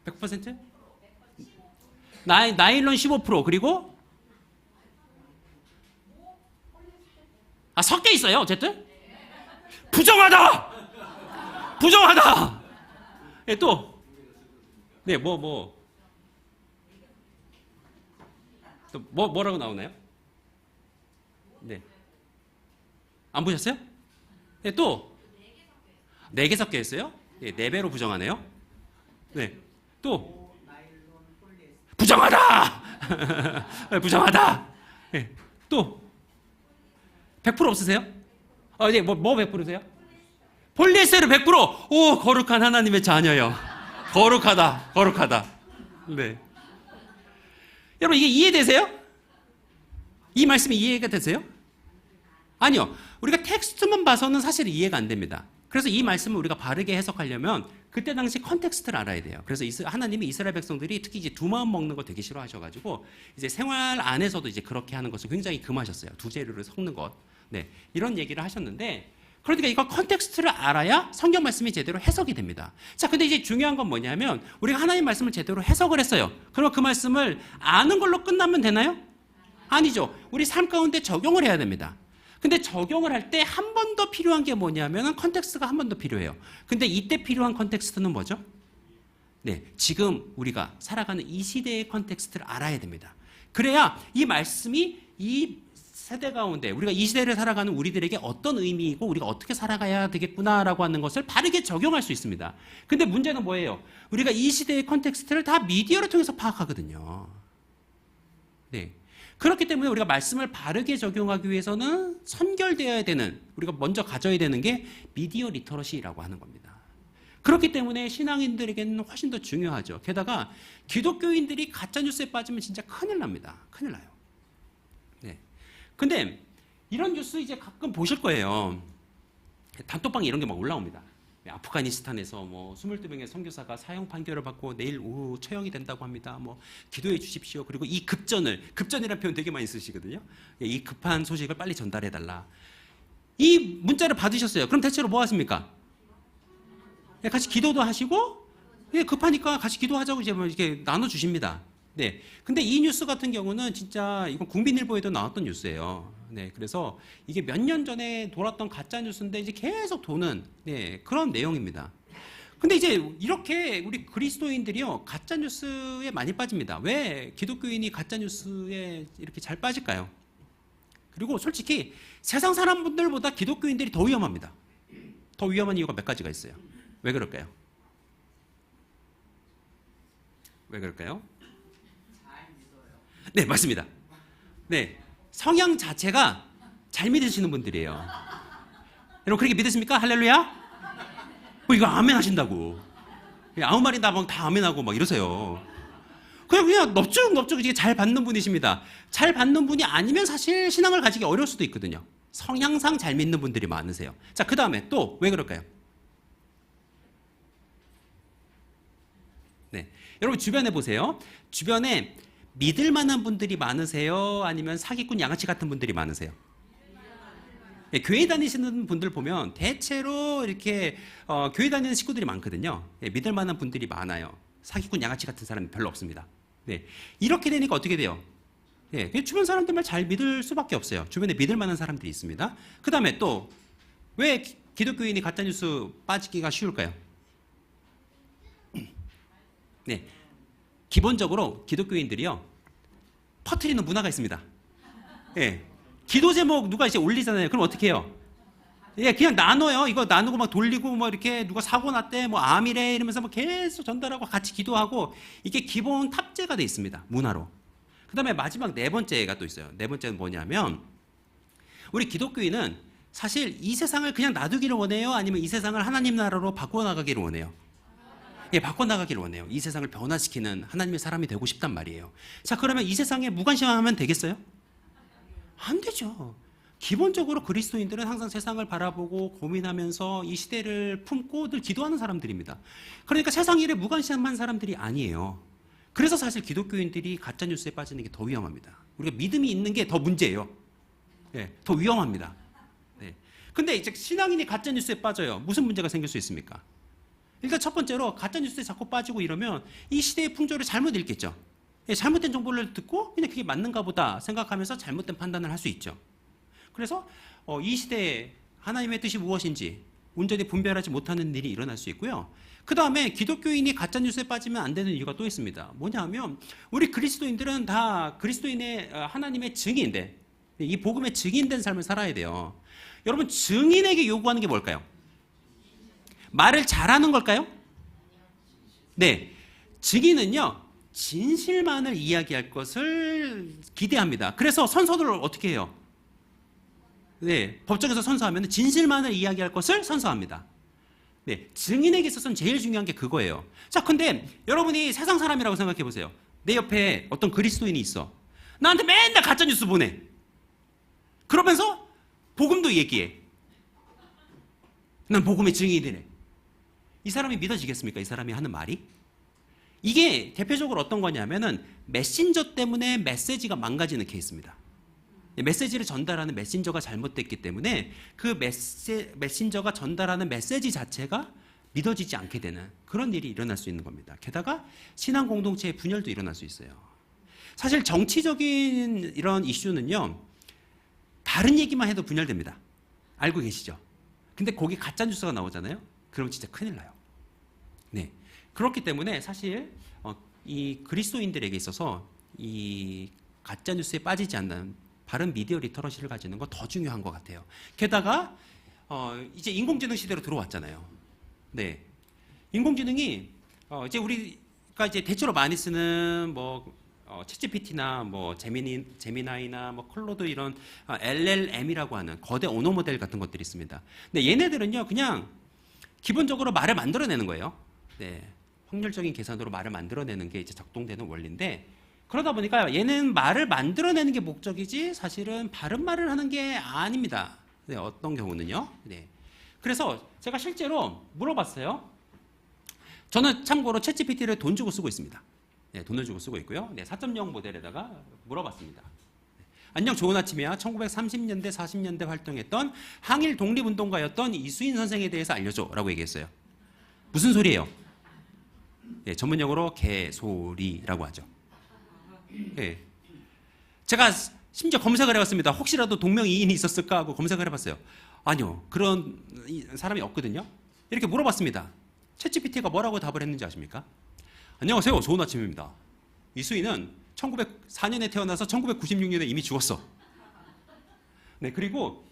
100%? 나일론 15% 그리고 섞여 있어요. 어쨌든 부정하다. 부정하다. 네, 또 네, 또 뭐라고 나오나요? 네, 안 보셨어요? 네, 또 4개 섞여 있어요. 네, 4배로 부정하네요. 네, 또 부정하다. 부정하다. 네, 또 100% 없으세요? 네, 뭐 100%세요? 폴리에스테르 100%. 오, 거룩한 하나님의 자녀요. 거룩하다. 거룩하다. 네. 여러분 이게 이해되세요? 이 말씀이 이해가 되세요? 아니요. 우리가 텍스트만 봐서는 사실 이해가 안 됩니다. 그래서 이 말씀을 우리가 바르게 해석하려면 그때 당시 컨텍스트를 알아야 돼요. 그래서 하나님이 이스라엘 백성들이 특히 이제 두 마음 먹는 거 되게 싫어하셔가지고 이제 생활 안에서도 이제 그렇게 하는 것을 굉장히 금하셨어요. 두 재료를 섞는 것. 네, 이런 얘기를 하셨는데 그러니까 이거 컨텍스트를 알아야 성경 말씀이 제대로 해석이 됩니다. 자, 근데 이제 중요한 건 뭐냐면 우리가 하나님 말씀을 제대로 해석을 했어요. 그러면 그 말씀을 아는 걸로 끝나면 되나요? 아니죠. 우리 삶 가운데 적용을 해야 됩니다. 근데 적용을 할 때 한 번 더 필요한 게 뭐냐면 컨텍스트가 한 번 더 필요해요. 근데 이때 필요한 컨텍스트는 뭐죠? 네, 지금 우리가 살아가는 이 시대의 컨텍스트를 알아야 됩니다. 그래야 이 말씀이 이 세대 가운데 우리가 이 시대를 살아가는 우리들에게 어떤 의미이고 우리가 어떻게 살아가야 되겠구나라고 하는 것을 바르게 적용할 수 있습니다. 근데 문제는 뭐예요? 우리가 이 시대의 컨텍스트를 다 미디어를 통해서 파악하거든요. 네. 그렇기 때문에 우리가 말씀을 바르게 적용하기 위해서는 선결되어야 되는, 우리가 먼저 가져야 되는 게 미디어 리터러시라고 하는 겁니다. 그렇기 때문에 신앙인들에게는 훨씬 더 중요하죠. 게다가 기독교인들이 가짜뉴스에 빠지면 진짜 큰일 납니다. 큰일 나요. 네. 근데 이런 뉴스 이제 가끔 보실 거예요. 단톡방에 이런 게 막 올라옵니다. 아프가니스탄에서 뭐 22명의 선교사가 사형 판결을 받고 내일 오후 처형이 된다고 합니다. 뭐 기도해 주십시오. 그리고 이 급전이라는 표현 되게 많이 쓰시거든요. 이 급한 소식을 빨리 전달해 달라. 이 문자를 받으셨어요. 그럼 대체로 뭐 하십니까? 같이 기도도 하시고 예, 급하니까 같이 기도하자고 이제 뭐 이렇게 나눠 주십니다. 네. 근데 이 뉴스 같은 경우는 진짜 이건 국민일보에도 나왔던 뉴스예요. 네. 그래서 이게 몇 년 전에 돌았던 가짜 뉴스인데 이제 계속 도는 네, 그런 내용입니다. 근데 이제 이렇게 우리 그리스도인들이요 가짜 뉴스에 많이 빠집니다. 왜 기독교인이 가짜 뉴스에 이렇게 잘 빠질까요? 그리고 솔직히 세상 사람분들보다 기독교인들이 더 위험합니다. 더 위험한 이유가 몇 가지가 있어요. 왜 그럴까요? 왜 그럴까요? 네, 맞습니다. 네, 성향 자체가 잘 믿으시는 분들이에요. 여러분 그렇게 믿으십니까? 할렐루야? 뭐 이거 아멘 하신다고. 아무 말이나 막 다 아멘하고 막 이러세요. 그냥 넙죽넙죽 이게 잘 받는 분이십니다. 잘 받는 분이 아니면 사실 신앙을 가지기 어려울 수도 있거든요. 성향상 잘 믿는 분들이 많으세요. 자, 그 다음에 또 왜 그럴까요? 네, 여러분 주변에 보세요. 주변에 믿을 만한 분들이 많으세요? 아니면 사기꾼 양아치 같은 분들이 많으세요? 네, 교회 다니시는 분들 보면 대체로 이렇게 교회 다니는 식구들이 많거든요. 네, 믿을 만한 분들이 많아요. 사기꾼 양아치 같은 사람이 별로 없습니다. 네, 이렇게 되니까 어떻게 돼요? 네, 주변 사람들만 잘 믿을 수밖에 없어요. 주변에 믿을 만한 사람들이 있습니다. 그 다음에 또 왜 기독교인이 가짜뉴스 빠지기가 쉬울까요? 네, 기본적으로 기독교인들이요 퍼뜨리는 문화가 있습니다. 예, 기도 제목 누가 이제 올리잖아요. 그럼 어떻게 해요? 예, 그냥 나눠요. 이거 나누고 막 돌리고 뭐 이렇게 누가 사고 났대, 뭐 암이래 이러면서 뭐 계속 전달하고 같이 기도하고 이게 기본 탑재가 돼 있습니다. 문화로. 그다음에 마지막 네 번째가 또 있어요. 네 번째는 뭐냐면 우리 기독교인은 사실 이 세상을 그냥 놔두기를 원해요? 아니면 이 세상을 하나님 나라로 바꿔 나가기를 원해요? 예, 바꿔나가기를 원해요. 이 세상을 변화시키는 하나님의 사람이 되고 싶단 말이에요. 자, 그러면 이 세상에 무관심하면 되겠어요? 안 되죠. 기본적으로 그리스도인들은 항상 세상을 바라보고 고민하면서 이 시대를 품고 늘 기도하는 사람들입니다. 그러니까 세상 일에 무관심한 사람들이 아니에요. 그래서 사실 기독교인들이 가짜뉴스에 빠지는 게 더 위험합니다. 우리가 믿음이 있는 게 더 문제예요. 예, 더 위험합니다. 네. 근데 이제 신앙인이 가짜뉴스에 빠져요. 무슨 문제가 생길 수 있습니까? 일단 첫 번째로 가짜뉴스에 자꾸 빠지고 이러면 이 시대의 풍조를 잘못 읽겠죠. 예, 잘못된 정보를 듣고 그냥 그게 맞는가 보다 생각하면서 잘못된 판단을 할 수 있죠. 그래서 이 시대에 하나님의 뜻이 무엇인지 온전히 분별하지 못하는 일이 일어날 수 있고요. 그 다음에 기독교인이 가짜뉴스에 빠지면 안 되는 이유가 또 있습니다. 뭐냐 하면 우리 그리스도인들은 다 그리스도인의 하나님의 증인인데 이 복음의 증인된 삶을 살아야 돼요. 여러분 증인에게 요구하는 게 뭘까요? 말을 잘하는 걸까요? 네, 증인은요 진실만을 이야기할 것을 기대합니다. 그래서 선서를 어떻게 해요? 네, 법정에서 선서하면 진실만을 이야기할 것을 선서합니다. 네, 증인에게 있어서는 제일 중요한 게 그거예요. 자, 근데 여러분이 세상 사람이라고 생각해 보세요. 내 옆에 어떤 그리스도인이 있어. 나한테 맨날 가짜 뉴스 보내. 그러면서 복음도 얘기해. 난 복음의 증인이래. 이 사람이 믿어지겠습니까? 이 사람이 하는 말이? 이게 대표적으로 어떤 거냐면은 메신저 때문에 메시지가 망가지는 케이스입니다. 메시지를 전달하는 메신저가 잘못됐기 때문에 그 메신저가 전달하는 메시지 자체가 믿어지지 않게 되는 그런 일이 일어날 수 있는 겁니다. 게다가 신앙 공동체의 분열도 일어날 수 있어요. 사실 정치적인 이런 이슈는요, 다른 얘기만 해도 분열됩니다. 알고 계시죠? 근데 거기 가짜 뉴스가 나오잖아요. 그럼 진짜 큰일 나요. 네, 그렇기 때문에 사실 이 그리스도인들에게 있어서 이 가짜 뉴스에 빠지지 않는 바른 미디어 리터러시를 가지는 거 더 중요한 것 같아요. 게다가 이제 인공지능 시대로 들어왔잖아요. 네, 인공지능이 이제 우리가 이제 대체로 많이 쓰는 뭐 챗GPT나 뭐 제미나이나 뭐 클로드 이런 LLM이라고 하는 거대 언어 모델 같은 것들이 있습니다. 근데 얘네들은요 그냥 기본적으로 말을 만들어내는 거예요. 네, 확률적인 계산으로 말을 만들어내는 게 이제 작동되는 원리인데. 그러다 보니까 얘는 말을 만들어내는 게 목적이지 사실은 바른 말을 하는 게 아닙니다. 네, 어떤 경우는요. 네. 그래서 제가 실제로 물어봤어요. 저는 참고로 챗GPT를 돈 주고 쓰고 있습니다. 네, 돈을 주고 쓰고 있고요. 네, 4.0 모델에다가 물어봤습니다. 네. 안녕 좋은 아침이야. 1930년대 40년대 활동했던 항일 독립운동가였던 이수인 선생에 대해서 알려줘 라고 얘기했어요. 무슨 소리예요? 네, 전문용어로 개소리라고 하죠. 네. 제가 심지어 검색을 해봤습니다. 혹시라도 동명이인이 있었을까 하고 검색을 해봤어요. 아니요, 그런 사람이 없거든요. 이렇게 물어봤습니다. 챗GPT가 뭐라고 답을 했는지 아십니까? 안녕하세요, 좋은 아침입니다. 이수희는 1904년에 태어나서 1996년에 이미 죽었어. 네, 그리고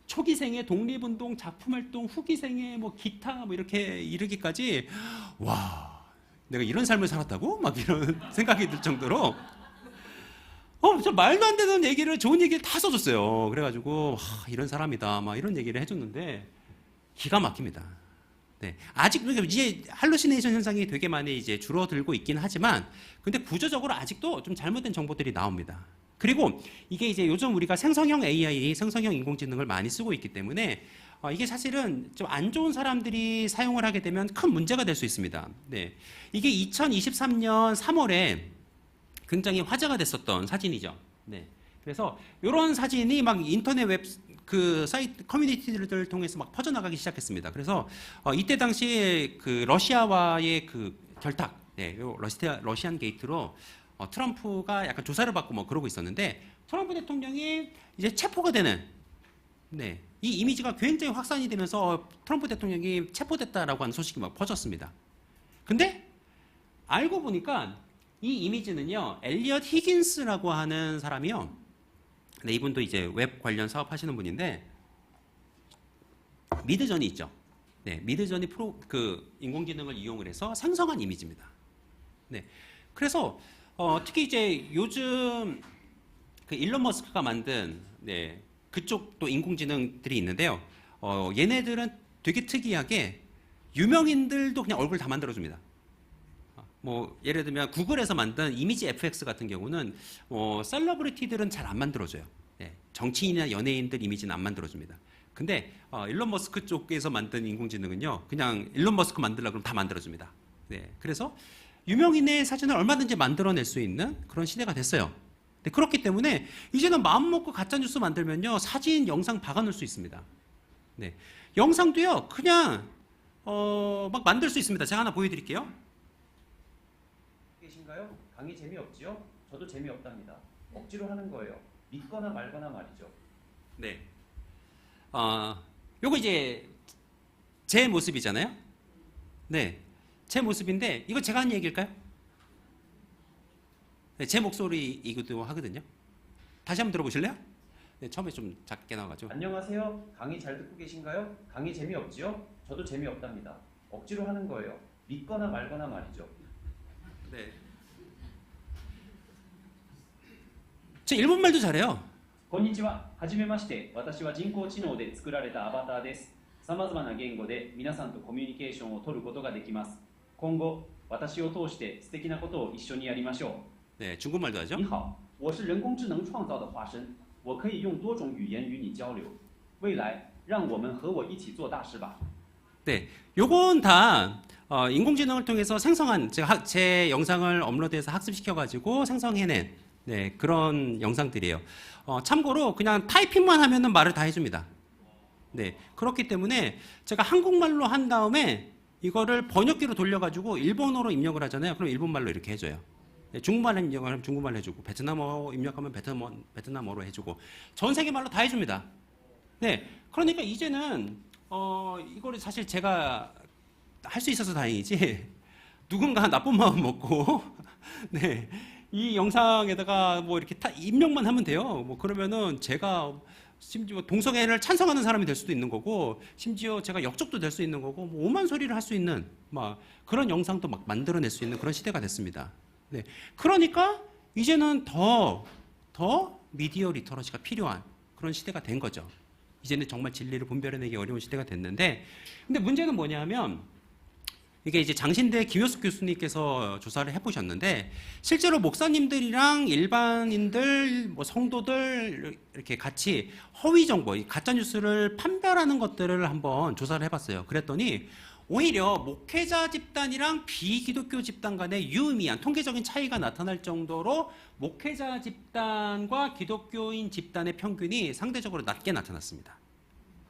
초기생의 독립운동, 작품활동, 후기생의 뭐 기타 뭐 이렇게 이르기까지 와, 내가 이런 삶을 살았다고? 막 이런 생각이 들 정도로 저 말도 안 되는 얘기를, 좋은 얘기를 다 써줬어요. 그래가지고 이런 사람이다 막 이런 얘기를 해줬는데 기가 막힙니다. 네, 아직 이제 할루시네이션 현상이 되게 많이 이제 줄어들고 있긴 하지만, 근데 구조적으로 아직도 좀 잘못된 정보들이 나옵니다. 그리고 이게 이제 요즘 우리가 생성형 AI, 생성형 인공지능을 많이 쓰고 있기 때문에 이게 사실은 좀 안 좋은 사람들이 사용을 하게 되면 큰 문제가 될 수 있습니다. 네, 이게 2023년 3월에 굉장히 화제가 됐었던 사진이죠. 네, 그래서 이런 사진이 막 인터넷 웹 그 사이트 커뮤니티들을 통해서 막 퍼져나가기 시작했습니다. 그래서 이때 당시에 그 러시아와의 그 결탁, 네, 요 러시안 게이트로 트럼프가 약간 조사를 받고 뭐 그러고 있었는데, 트럼프 대통령이 이제 체포가 되는, 네, 이 이미지가 굉장히 확산이 되면서 트럼프 대통령이 체포됐다라고 하는 소식이 막 퍼졌습니다. 근데 알고 보니까 이 이미지는요, 엘리엇 히긴스라고 하는 사람이요. 네, 이분도 이제 웹 관련 사업 하시는 분인데, 미드전이 있죠. 네, 미드전이 그 인공지능을 이용을 해서 생성한 이미지입니다. 네, 그래서 특히 이제 요즘 그 일론 머스크가 만든, 네, 그쪽 또 인공지능들이 있는데요. 얘네들은 되게 특이하게 유명인들도 그냥 얼굴 다 만들어줍니다. 뭐 예를 들면 구글에서 만든 이미지 FX 같은 경우는 셀러브리티들은 잘 안 만들어줘요. 네, 정치인이나 연예인들 이미지는 안 만들어줍니다. 근데 일론 머스크 쪽에서 만든 인공지능은요, 그냥 일론 머스크 만들려고 그러면 다 만들어줍니다. 네, 그래서 유명인의 사진을 얼마든지 만들어낼 수 있는 그런 시대가 됐어요. 네, 그렇기 때문에 이제는 마음 먹고 가짜 뉴스 만들면요, 사진, 영상 박아놓을 수 있습니다. 네, 영상도요, 그냥 막 만들 수 있습니다. 제가 하나 보여드릴게요. 계신가요? 강의 재미없지요? 저도 재미없답니다. 억지로 하는 거예요. 믿거나 말거나 말이죠. 네. 요거 이제 제 모습이잖아요. 네. 제 모습인데 이거 제가 한 얘기일까요? 네, 제 목소리이기도 하거든요. 다시 한번 들어보실래요? 네, 처음에 좀 작게 나와가지고. 안녕하세요. 강의 잘 듣고 계신가요? 강의 재미없지요? 저도 재미없답니다. 억지로 하는 거예요. 믿거나 말거나 말이죠. 네. 저 일본말도 잘해요. こんにちは。はじめまして。私は人工知能で作られたアバターです。さまざまな言語で皆さんとコミュニケーションを取ることができます。今後、私を通して素敵なことを一緒にやりましょ 네, 중국말도 하죠. う。你好，我是人工智能创造的化身，我可以用多种语言与你交流。未来，让我们和我一起做大事吧。 네, 요건 다 인공지능을 통해서 생성한, 제 영상을 업로드해서 학습시켜가지고 생성해낸, 네, 그런 영상들이에요. 참고로 그냥 타이핑만 하면은 말을 다 해줍니다. 네, 그렇기 때문에 제가 한국말로 한 다음에 이거를 번역기로 돌려가지고 일본어로 입력을 하잖아요. 그럼 일본말로 이렇게 해줘요. 네, 중국말로 입력하면 중국말로 해주고, 베트남어 입력하면 베트남어로 해주고, 전 세계 말로 다 해줍니다. 네, 그러니까 이제는 이거를 사실 제가 할 수 있어서 다행이지, 누군가 나쁜 마음 먹고 네, 이 영상에다가 뭐 이렇게 입력만 하면 돼요. 뭐 그러면은 제가 심지어 동성애를 찬성하는 사람이 될 수도 있는 거고, 심지어 제가 역적도 될 수 있는 거고, 뭐 오만 소리를 할 수 있는 막 그런 영상도 막 만들어낼 수 있는 그런 시대가 됐습니다. 네, 그러니까 이제는 더 미디어 리터러시가 필요한 그런 시대가 된 거죠. 이제는 정말 진리를 분별해내기 어려운 시대가 됐는데, 근데 문제는 뭐냐면, 이게 이제 장신대 김효숙 교수님께서 조사를 해보셨는데, 실제로 목사님들이랑 일반인들, 뭐 성도들 이렇게 같이 허위 정보, 가짜 뉴스를 판별하는 것들을 한번 조사를 해봤어요. 그랬더니 오히려 목회자 집단이랑 비기독교 집단 간의 유의미한 통계적인 차이가 나타날 정도로 목회자 집단과 기독교인 집단의 평균이 상대적으로 낮게 나타났습니다.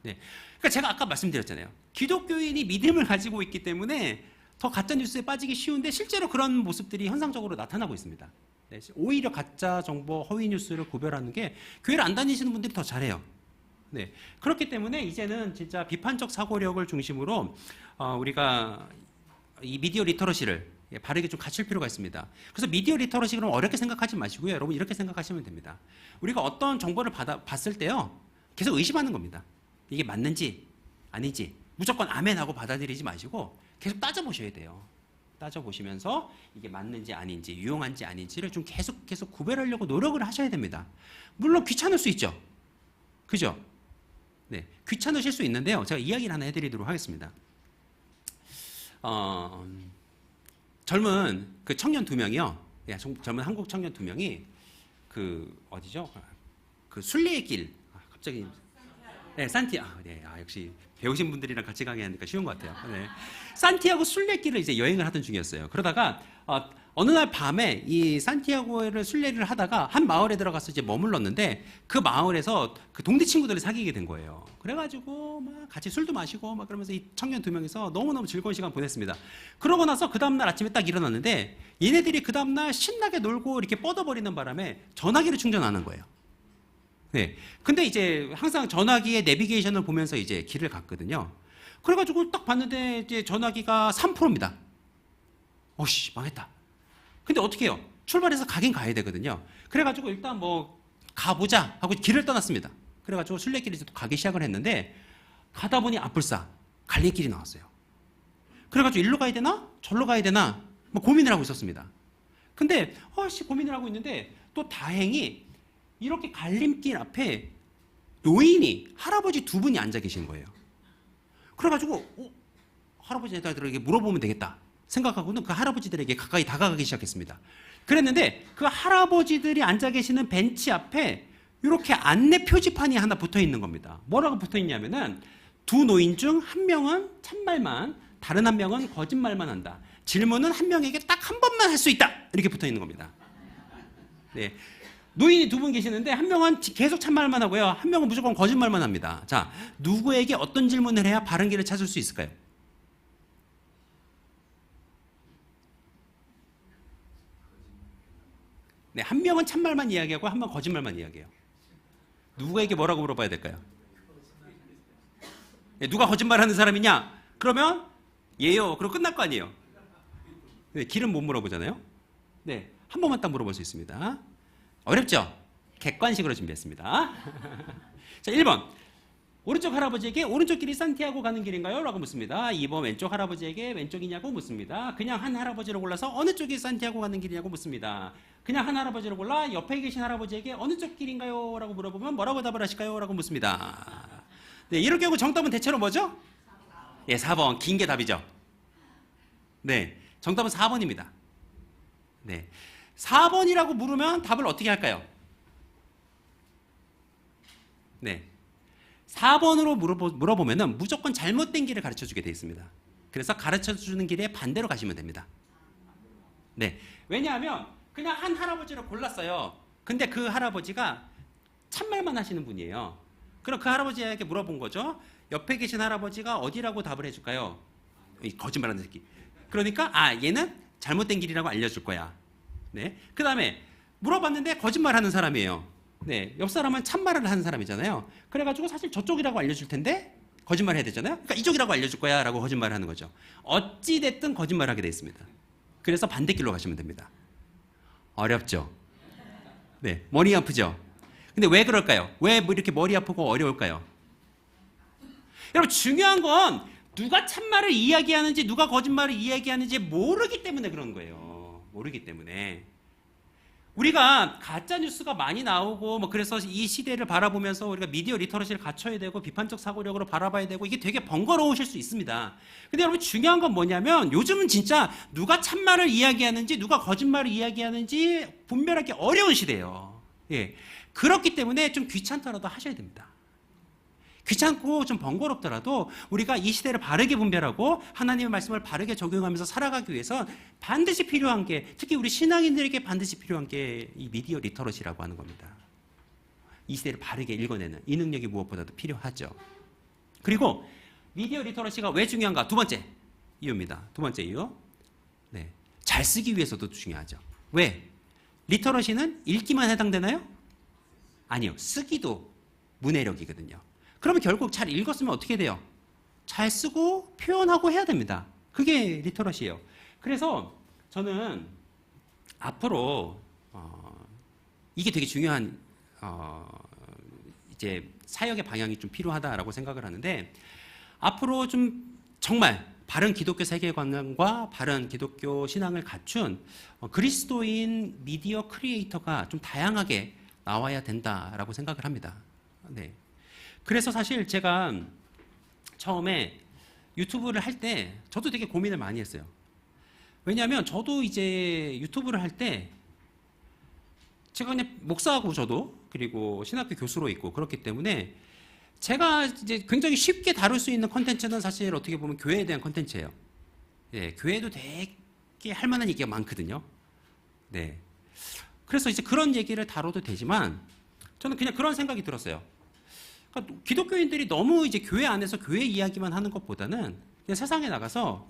네. 그러니까 제가 아까 말씀드렸잖아요. 기독교인이 믿음을 가지고 있기 때문에 더 가짜 뉴스에 빠지기 쉬운데 실제로 그런 모습들이 현상적으로 나타나고 있습니다. 네, 오히려 가짜 정보, 허위 뉴스를 구별하는 게 교회를 안 다니시는 분들이 더 잘해요. 네, 그렇기 때문에 이제는 진짜 비판적 사고력을 중심으로 우리가 이 미디어 리터러시를 바르게 좀 갖출 필요가 있습니다. 그래서 미디어 리터러시 그럼 어렵게 생각하지 마시고요. 여러분 이렇게 생각하시면 됩니다. 우리가 어떤 정보를 봤을 때요. 계속 의심하는 겁니다. 이게 맞는지 아닌지 무조건 아멘하고 받아들이지 마시고 계속 따져보셔야 돼요. 따져보시면서 이게 맞는지 아닌지 유용한지 아닌지를 좀 계속 구별하려고 노력을 하셔야 됩니다. 물론 귀찮을 수 있죠. 그죠? 네, 귀찮으실 수 있는데요. 제가 이야기를 하나 해드리도록 하겠습니다. 젊은 그 청년 2명이요. 예, 젊은 한국 청년 2명이 그 어디죠? 그 순례의 길. 갑자기 네, 네, 역시 배우신 분들이랑 같이 강의하니까 쉬운 것 같아요. 네. 산티아고 순례길을 이제 여행을 하던 중이었어요. 그러다가 어느 날 밤에 이 산티아고를 순례를 하다가 한 마을에 들어가서 이제 머물렀는데 그 마을에서 그 동네 친구들을 사귀게 된 거예요. 그래가지고 막 같이 술도 마시고 막 그러면서 이 청년 2명이서 너무너무 즐거운 시간 보냈습니다. 그러고 나서 그 다음날 아침에 딱 일어났는데 얘네들이 그 다음날 신나게 놀고 이렇게 뻗어버리는 바람에 전화기를 충전하는 거예요. 네. 근데 이제 항상 전화기의 내비게이션을 보면서 이제 길을 갔거든요. 그래가지고 딱 봤는데 이제 전화기가 3%입니다. 어씨, 망했다. 근데 어떻게 해요? 출발해서 가긴 가야 되거든요. 그래가지고 일단 뭐 가보자 하고 길을 떠났습니다. 그래가지고 순례길을 이제 또 가기 시작을 했는데 가다 보니 앞불싸 갈림길이 나왔어요. 그래가지고 일로 가야 되나? 절로 가야 되나? 뭐 고민을 하고 있었습니다. 근데 고민을 하고 있는데 또 다행히 이렇게 갈림길 앞에 노인이 할아버지 2분이 앉아 계신 거예요. 그래가지고 할아버지들에게 물어보면 되겠다 생각하고는 그 할아버지들에게 가까이 다가가기 시작했습니다. 그랬는데 그 할아버지들이 앉아 계시는 벤치 앞에 이렇게 안내 표지판이 하나 붙어 있는 겁니다. 뭐라고 붙어 있냐면은 2 노인 중 1명은 참말만, 다른 1명은 거짓말만 한다. 질문은 1명에게 딱 1번만 할 수 있다. 이렇게 붙어 있는 겁니다. 네. 노인이 2분 계시는데 1명은 계속 참말만 하고요. 1명은 무조건 거짓말만 합니다. 자, 누구에게 어떤 질문을 해야 바른 길을 찾을 수 있을까요? 네, 1명은 참말만 이야기하고 1명은 거짓말만 이야기해요. 누구에게 뭐라고 물어봐야 될까요? 네, 누가 거짓말하는 사람이냐? 그러면 얘요. 그럼 끝날 거 아니에요. 네, 길은 못 물어보잖아요. 네, 한 번만 딱 물어볼 수 있습니다. 어렵죠? 객관식으로 준비했습니다. 자, 1번. 오른쪽 할아버지에게 오른쪽 길이 산티아고 가는 길인가요? 라고 묻습니다. 2번 왼쪽 할아버지에게 왼쪽이냐고 묻습니다. 그냥 한 할아버지를 골라서 어느 쪽이 산티아고 가는 길이냐고 묻습니다. 그냥 한 할아버지를 골라 옆에 계신 할아버지에게 어느 쪽 길인가요? 라고 물어보면 뭐라고 답을 하실까요? 라고 묻습니다. 네, 이럴 경우 정답은 대체로 뭐죠? 예, 4번. 긴 게 답이죠. 네, 정답은 4번입니다. 네. 4번이라고 물으면 답을 어떻게 할까요? 네. 4번으로 물어보면 무조건 잘못된 길을 가르쳐 주게 되어 있습니다. 그래서 가르쳐 주는 길에 반대로 가시면 됩니다. 네. 왜냐하면 그냥 한 할아버지를 골랐어요. 근데 그 할아버지가 참말만 하시는 분이에요. 그럼 그 할아버지에게 물어본 거죠. 옆에 계신 할아버지가 어디라고 답을 해줄까요? 거짓말하는 새끼. 그러니까 얘는 잘못된 길이라고 알려줄 거야. 네. 그 다음에 물어봤는데 거짓말하는 사람이에요. 네. 옆 사람은 참말을 하는 사람이잖아요. 그래가지고 사실 저쪽이라고 알려줄 텐데 거짓말 해야 되잖아요. 그러니까 이쪽이라고 알려줄 거야 라고 거짓말을 하는 거죠. 어찌됐든 거짓말하게 돼 있습니다. 그래서 반대길로 가시면 됩니다. 어렵죠? 네. 머리 아프죠? 근데 왜 그럴까요? 왜 이렇게 머리 아프고 어려울까요? 여러분 중요한 건 누가 참말을 이야기하는지 누가 거짓말을 이야기하는지 모르기 때문에 그런 거예요. 모르기 때문에. 우리가 가짜 뉴스가 많이 나오고 뭐 그래서 이 시대를 바라보면서 우리가 미디어 리터러시를 갖춰야 되고 비판적 사고력으로 바라봐야 되고 이게 되게 번거로우실 수 있습니다. 근데 여러분 중요한 건 뭐냐면 요즘은 진짜 누가 참말을 이야기하는지 누가 거짓말을 이야기하는지 분별하기 어려운 시대예요. 예. 그렇기 때문에 좀 귀찮더라도 하셔야 됩니다. 귀찮고 좀 번거롭더라도 우리가 이 시대를 바르게 분별하고 하나님의 말씀을 바르게 적용하면서 살아가기 위해서 반드시 필요한 게 특히 우리 신앙인들에게 반드시 필요한 게 이 미디어 리터러시라고 하는 겁니다. 이 시대를 바르게 읽어내는 이 능력이 무엇보다도 필요하죠. 그리고 미디어 리터러시가 왜 중요한가? 두 번째, 이유입니다. 두 번째 이유. 네. 잘 쓰기 위해서도 중요하죠. 왜? 리터러시는 읽기만 해당되나요? 아니요. 쓰기도 문해력이거든요. 그러면 결국 잘 읽었으면 어떻게 돼요? 잘 쓰고 표현하고 해야 됩니다. 그게 리터러시예요. 그래서 저는 앞으로 이게 되게 중요한 이제 사역의 방향이 좀 필요하다라고 생각을 하는데, 앞으로 좀 정말 바른 기독교 세계관과 바른 기독교 신앙을 갖춘 그리스도인 미디어 크리에이터가 좀 다양하게 나와야 된다라고 생각을 합니다. 네. 그래서 사실 제가 처음에 유튜브를 할 때 저도 되게 고민을 많이 했어요. 왜냐하면 저도 이제 유튜브를 할 때 제가 그냥 목사하고 저도 그리고 신학교 교수로 있고 그렇기 때문에 제가 이제 굉장히 쉽게 다룰 수 있는 컨텐츠는 사실 어떻게 보면 교회에 대한 컨텐츠예요. 예, 교회도 되게 할 만한 얘기가 많거든요. 네. 그래서 이제 그런 얘기를 다뤄도 되지만 저는 그냥 그런 생각이 들었어요. 그러니까 기독교인들이 너무 이제 교회 안에서 교회 이야기만 하는 것보다는 그냥 세상에 나가서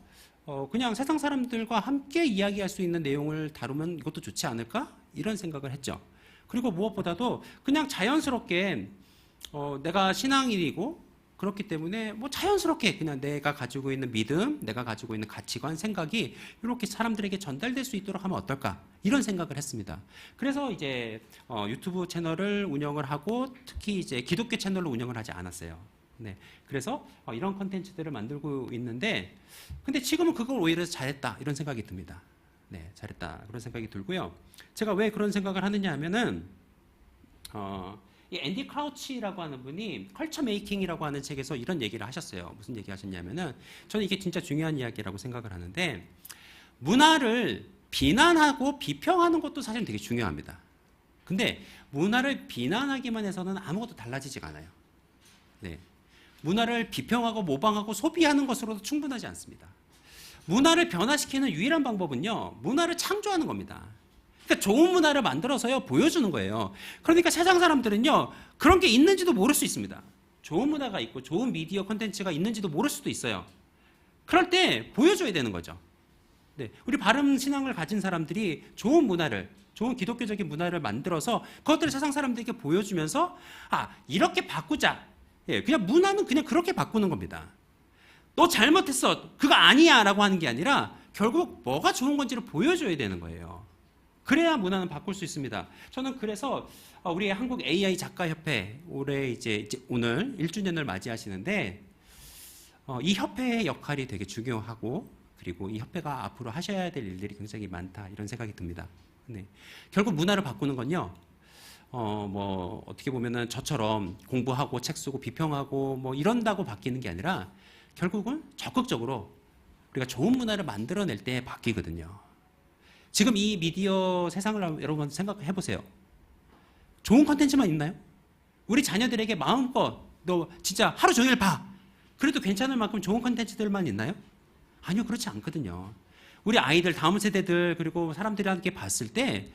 그냥 세상 사람들과 함께 이야기할 수 있는 내용을 다루면 이것도 좋지 않을까? 이런 생각을 했죠. 그리고 무엇보다도 그냥 자연스럽게 내가 신앙인이고 그렇기 때문에 뭐 자연스럽게 그냥 내가 가지고 있는 믿음, 내가 가지고 있는 가치관, 생각이 이렇게 사람들에게 전달될 수 있도록 하면 어떨까? 이런 생각을 했습니다. 그래서 이제 유튜브 채널을 운영을 하고 특히 이제 기독교 채널로 운영을 하지 않았어요. 네. 그래서 이런 컨텐츠들을 만들고 있는데, 근데 지금은 그걸 오히려 잘했다 이런 생각이 듭니다. 네, 잘했다 그런 생각이 들고요. 제가 왜 그런 생각을 하느냐 하면은 이 앤디 크라우치라고 하는 분이 컬처 메이킹이라고 하는 책에서 이런 얘기를 하셨어요. 무슨 얘기 하셨냐면은, 저는 이게 진짜 중요한 이야기라고 생각을 하는데, 문화를 비난하고 비평하는 것도 사실 되게 중요합니다. 근데 문화를 비난하기만 해서는 아무것도 달라지지가 않아요. 네. 문화를 비평하고 모방하고 소비하는 것으로도 충분하지 않습니다. 문화를 변화시키는 유일한 방법은요, 문화를 창조하는 겁니다. 그러니까 좋은 문화를 만들어서요, 보여주는 거예요. 그러니까 세상 사람들은요, 그런 게 있는지도 모를 수 있습니다. 좋은 문화가 있고 좋은 미디어 콘텐츠가 있는지도 모를 수도 있어요. 그럴 때 보여줘야 되는 거죠. 네, 우리 바른 신앙을 가진 사람들이 좋은 문화를, 좋은 기독교적인 문화를 만들어서 그것들을 세상 사람들에게 보여주면서 이렇게 바꾸자. 예, 그냥 문화는 그냥 그렇게 바꾸는 겁니다. 너 잘못했어, 그거 아니야 라고 하는 게 아니라 결국 뭐가 좋은 건지를 보여줘야 되는 거예요. 그래야 문화는 바꿀 수 있습니다. 저는 그래서 우리 한국 AI 작가협회 올해 이제 오늘 1주년을 맞이하시는데, 이 협회의 역할이 되게 중요하고, 그리고 이 협회가 앞으로 하셔야 될 일들이 굉장히 많다 이런 생각이 듭니다. 네. 결국 문화를 바꾸는 건요, 뭐 어떻게 보면은 저처럼 공부하고 책 쓰고 비평하고 뭐 이런다고 바뀌는 게 아니라 결국은 적극적으로 우리가 좋은 문화를 만들어낼 때 바뀌거든요. 지금 이 미디어 세상을 여러분 생각해 보세요. 좋은 컨텐츠만 있나요? 우리 자녀들에게 마음껏 너 진짜 하루 종일 봐, 그래도 괜찮을 만큼 좋은 컨텐츠들만 있나요? 아니요, 그렇지 않거든요. 우리 아이들, 다음 세대들, 그리고 사람들한테 봤을 때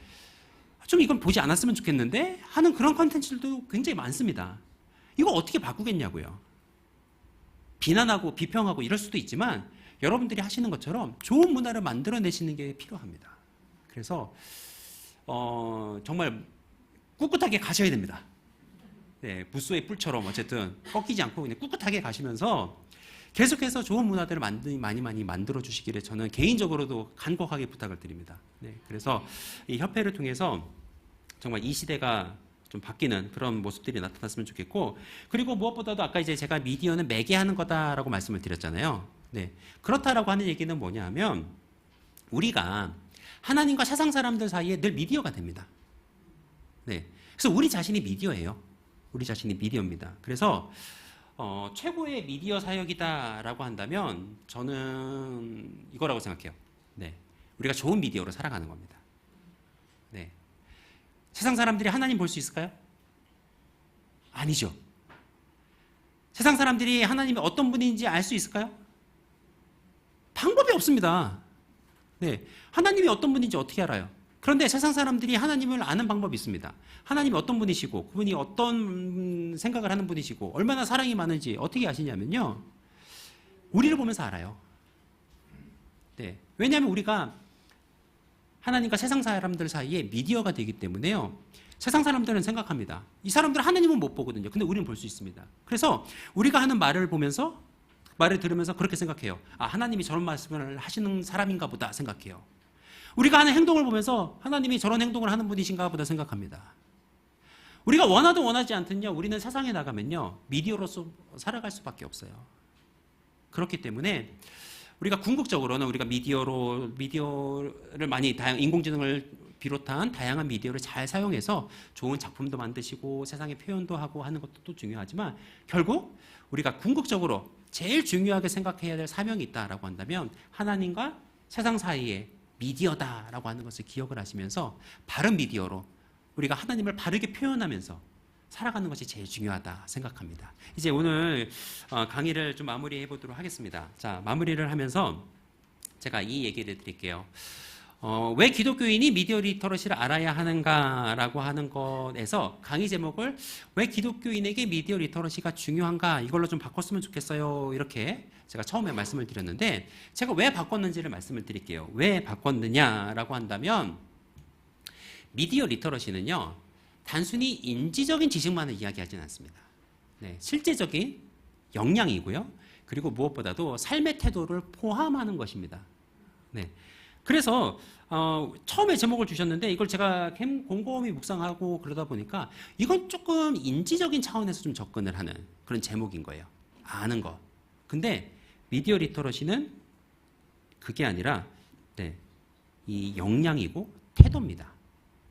좀 이건 보지 않았으면 좋겠는데 하는 그런 컨텐츠들도 굉장히 많습니다. 이거 어떻게 바꾸겠냐고요. 비난하고 비평하고 이럴 수도 있지만 여러분들이 하시는 것처럼 좋은 문화를 만들어내시는 게 필요합니다. 그래서 정말 꿋꿋하게 가셔야 됩니다. 네, 붓소의 뿔처럼 어쨌든 꺾이지 않고 그냥 꿋꿋하게 가시면서 계속해서 좋은 문화들을 많이 만들어 주시기를 저는 개인적으로도 간곡하게 부탁을 드립니다. 네, 그래서 이 협회를 통해서 정말 이 시대가 좀 바뀌는 그런 모습들이 나타났으면 좋겠고, 그리고 무엇보다도 아까 이제 제가 미디어는 매개하는 거다라고 말씀을 드렸잖아요. 네, 그렇다라고 하는 얘기는 뭐냐 하면 우리가 하나님과 세상 사람들 사이에 늘 미디어가 됩니다. 네, 그래서 우리 자신이 미디어예요. 우리 자신이 미디어입니다. 그래서 최고의 미디어 사역이다라고 한다면 저는 이거라고 생각해요. 네, 우리가 좋은 미디어로 살아가는 겁니다. 네, 세상 사람들이 하나님 볼 수 있을까요? 아니죠. 세상 사람들이 하나님이 어떤 분인지 알 수 있을까요? 방법이 없습니다. 네, 하나님이 어떤 분인지 어떻게 알아요? 그런데 세상 사람들이 하나님을 아는 방법이 있습니다. 하나님이 어떤 분이시고 그분이 어떤 생각을 하는 분이시고 얼마나 사랑이 많은지 어떻게 아시냐면요, 우리를 보면서 알아요. 네. 왜냐하면 우리가 하나님과 세상 사람들 사이에 미디어가 되기 때문에요. 세상 사람들은 생각합니다. 이 사람들은 하나님은 못 보거든요. 근데 우리는 볼 수 있습니다. 그래서 우리가 하는 말을 보면서, 말을 들으면서 그렇게 생각해요. 아, 하나님이 저런 말씀을 하시는 사람인가 보다 생각해요. 우리가 하는 행동을 보면서 하나님이 저런 행동을 하는 분이신가 보다 생각합니다. 우리가 원하든 원하지 않든요, 우리는 세상에 나가면요, 미디어로서 살아갈 수밖에 없어요. 그렇기 때문에 우리가 궁극적으로는 우리가 미디어를 많이 인공지능을 비롯한 다양한 미디어를 잘 사용해서 좋은 작품도 만드시고 세상에 표현도 하고 하는 것도 또 중요하지만, 결국 우리가 궁극적으로 제일 중요하게 생각해야 될 사명이 있다라고 한다면 하나님과 세상 사이에 미디어다라고 하는 것을 기억을 하시면서 바른 미디어로 우리가 하나님을 바르게 표현하면서 살아가는 것이 제일 중요하다 생각합니다. 이제 오늘 강의를 좀 마무리해 보도록 하겠습니다. 자, 마무리를 하면서 제가 이 얘기를 드릴게요. 왜 기독교인이 미디어 리터러시를 알아야 하는가라고 하는 것에서 강의 제목을 왜 기독교인에게 미디어 리터러시가 중요한가, 이걸로 좀 바꿨으면 좋겠어요. 이렇게 제가 처음에 말씀을 드렸는데, 제가 왜 바꿨는지를 말씀을 드릴게요. 왜 바꿨느냐라고 한다면, 미디어 리터러시는요, 단순히 인지적인 지식만을 이야기하지는 않습니다. 네, 실제적인 역량이고요. 그리고 무엇보다도 삶의 태도를 포함하는 것입니다. 네. 그래서 처음에 제목을 주셨는데 이걸 제가 곰곰이 묵상하고 그러다 보니까 이건 조금 인지적인 차원에서 좀 접근을 하는 그런 제목인 거예요. 아는 거. 근데 미디어 리터러시는 그게 아니라, 네, 이 역량이고 태도입니다.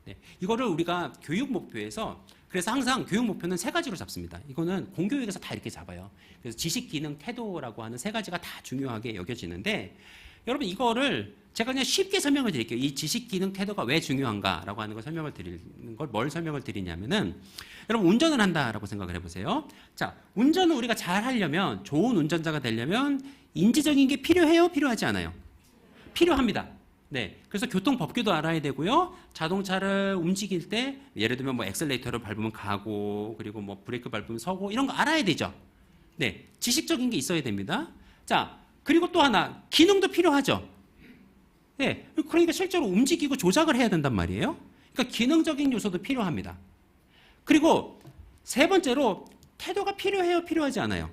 네, 이거를 우리가 교육 목표에서, 그래서 항상 교육 목표는 세 가지로 잡습니다. 이거는 공교육에서 다 이렇게 잡아요. 그래서 지식, 기능, 태도라고 하는 세 가지가 다 중요하게 여겨지는데, 여러분 이거를 제가 그냥 쉽게 설명을 드릴게요. 이 지식, 기능, 태도가 왜 중요한가라고 하는 걸 설명을 드리는 걸, 뭘 설명을 드리냐면은, 여러분 운전을 한다라고 생각을 해보세요. 자, 운전을 우리가 잘 하려면, 좋은 운전자가 되려면 인지적인 게 필요해요? 필요하지 않아요? 필요합니다. 네, 그래서 교통법규도 알아야 되고요. 자동차를 움직일 때 예를 들면 뭐 엑셀레이터를 밟으면 가고, 그리고 뭐 브레이크 밟으면 서고, 이런 거 알아야 되죠. 네, 지식적인 게 있어야 됩니다. 자, 그리고 또 하나, 기능도 필요하죠. 네, 그러니까 실제로 움직이고 조작을 해야 된단 말이에요. 그러니까 기능적인 요소도 필요합니다. 그리고 세 번째로 태도가 필요해요? 필요하지 않아요?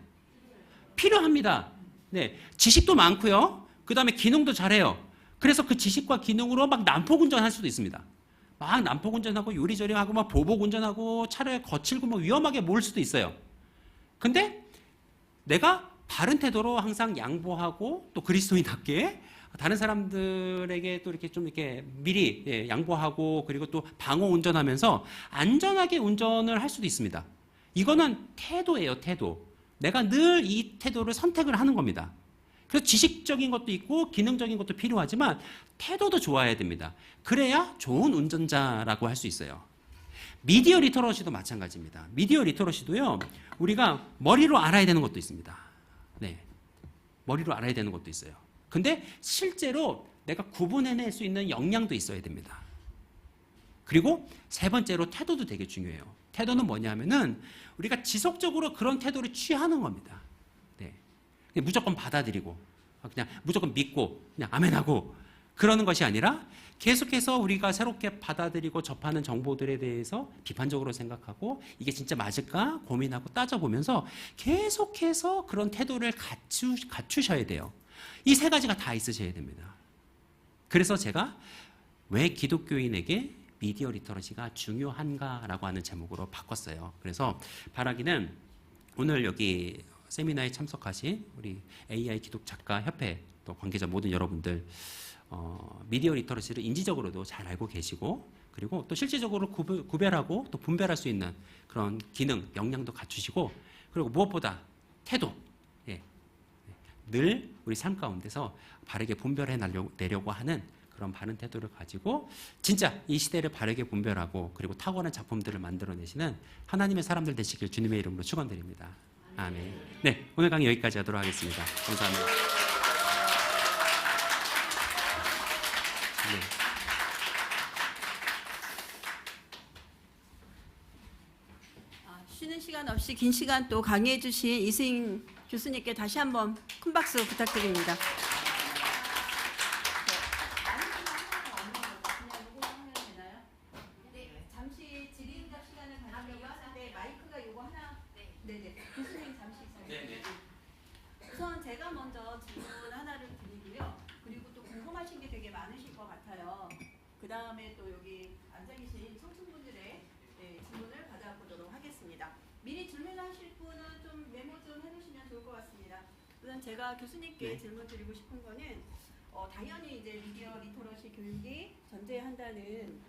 필요합니다. 네, 지식도 많고요. 그 다음에 기능도 잘해요. 그래서 그 지식과 기능으로 막 난폭운전할 수도 있습니다. 막 난폭운전하고 요리조리 하고 막 보복운전하고 차를 거칠고 막 위험하게 몰 수도 있어요. 근데 내가 바른 태도로 항상 양보하고 또 그리스도인답게 다른 사람들에게 또 이렇게 좀 이렇게 미리 양보하고, 그리고 또 방어 운전하면서 안전하게 운전을 할 수도 있습니다. 이거는 태도예요, 태도. 내가 늘 이 태도를 선택을 하는 겁니다. 그래서 지식적인 것도 있고 기능적인 것도 필요하지만 태도도 좋아야 됩니다. 그래야 좋은 운전자라고 할 수 있어요. 미디어 리터러시도 마찬가지입니다. 미디어 리터러시도요, 우리가 머리로 알아야 되는 것도 있습니다. 네, 머리로 알아야 되는 것도 있어요. 근데 실제로 내가 구분해낼 수 있는 역량도 있어야 됩니다. 그리고 세 번째로 태도도 되게 중요해요. 태도는 뭐냐면은 우리가 지속적으로 그런 태도를 취하는 겁니다. 네, 그냥 무조건 받아들이고 그냥 무조건 믿고 그냥 아멘하고 그러는 것이 아니라, 계속해서 우리가 새롭게 받아들이고 접하는 정보들에 대해서 비판적으로 생각하고 이게 진짜 맞을까 고민하고 따져보면서 계속해서 그런 태도를 갖추셔야 돼요. 이 세 가지가 다 있으셔야 됩니다. 그래서 제가 왜 기독교인에게 미디어 리터러시가 중요한가라고 하는 제목으로 바꿨어요. 그래서 바라기는 오늘 여기 세미나에 참석하신 우리 AI 기독 작가 협회 또 관계자 모든 여러분들, 미디어 리터러시를 인지적으로도 잘 알고 계시고, 그리고 또 실질적으로 구별하고 또 분별할 수 있는 그런 기능, 역량도 갖추시고, 그리고 무엇보다 태도, 늘 우리 삶 가운데서 바르게 분별해 내려고 하는 그런 바른 태도를 가지고 진짜 이 시대를 바르게 분별하고 그리고 탁월한 작품들을 만들어내시는 하나님의 사람들 되시길 주님의 이름으로 축원드립니다. 아멘. 네, 오늘 강의 여기까지 하도록 하겠습니다. 감사합니다. 네. 쉬는 시간 없이 긴 시간 또 강의해 주신 이승 교수님께 다시 한번 큰 박수 부탁드립니다. 다음에 또 여기 앉아 계신 청춘분들의 질문을 받아보도록 하겠습니다. 미리 질문하실 분은 좀 메모 좀 해놓으시면 좋을 것 같습니다. 우선 제가 교수님께 네. 질문 드리고 싶은 거는 당연히 이제 미디어 리터러시 교육이 전제한다는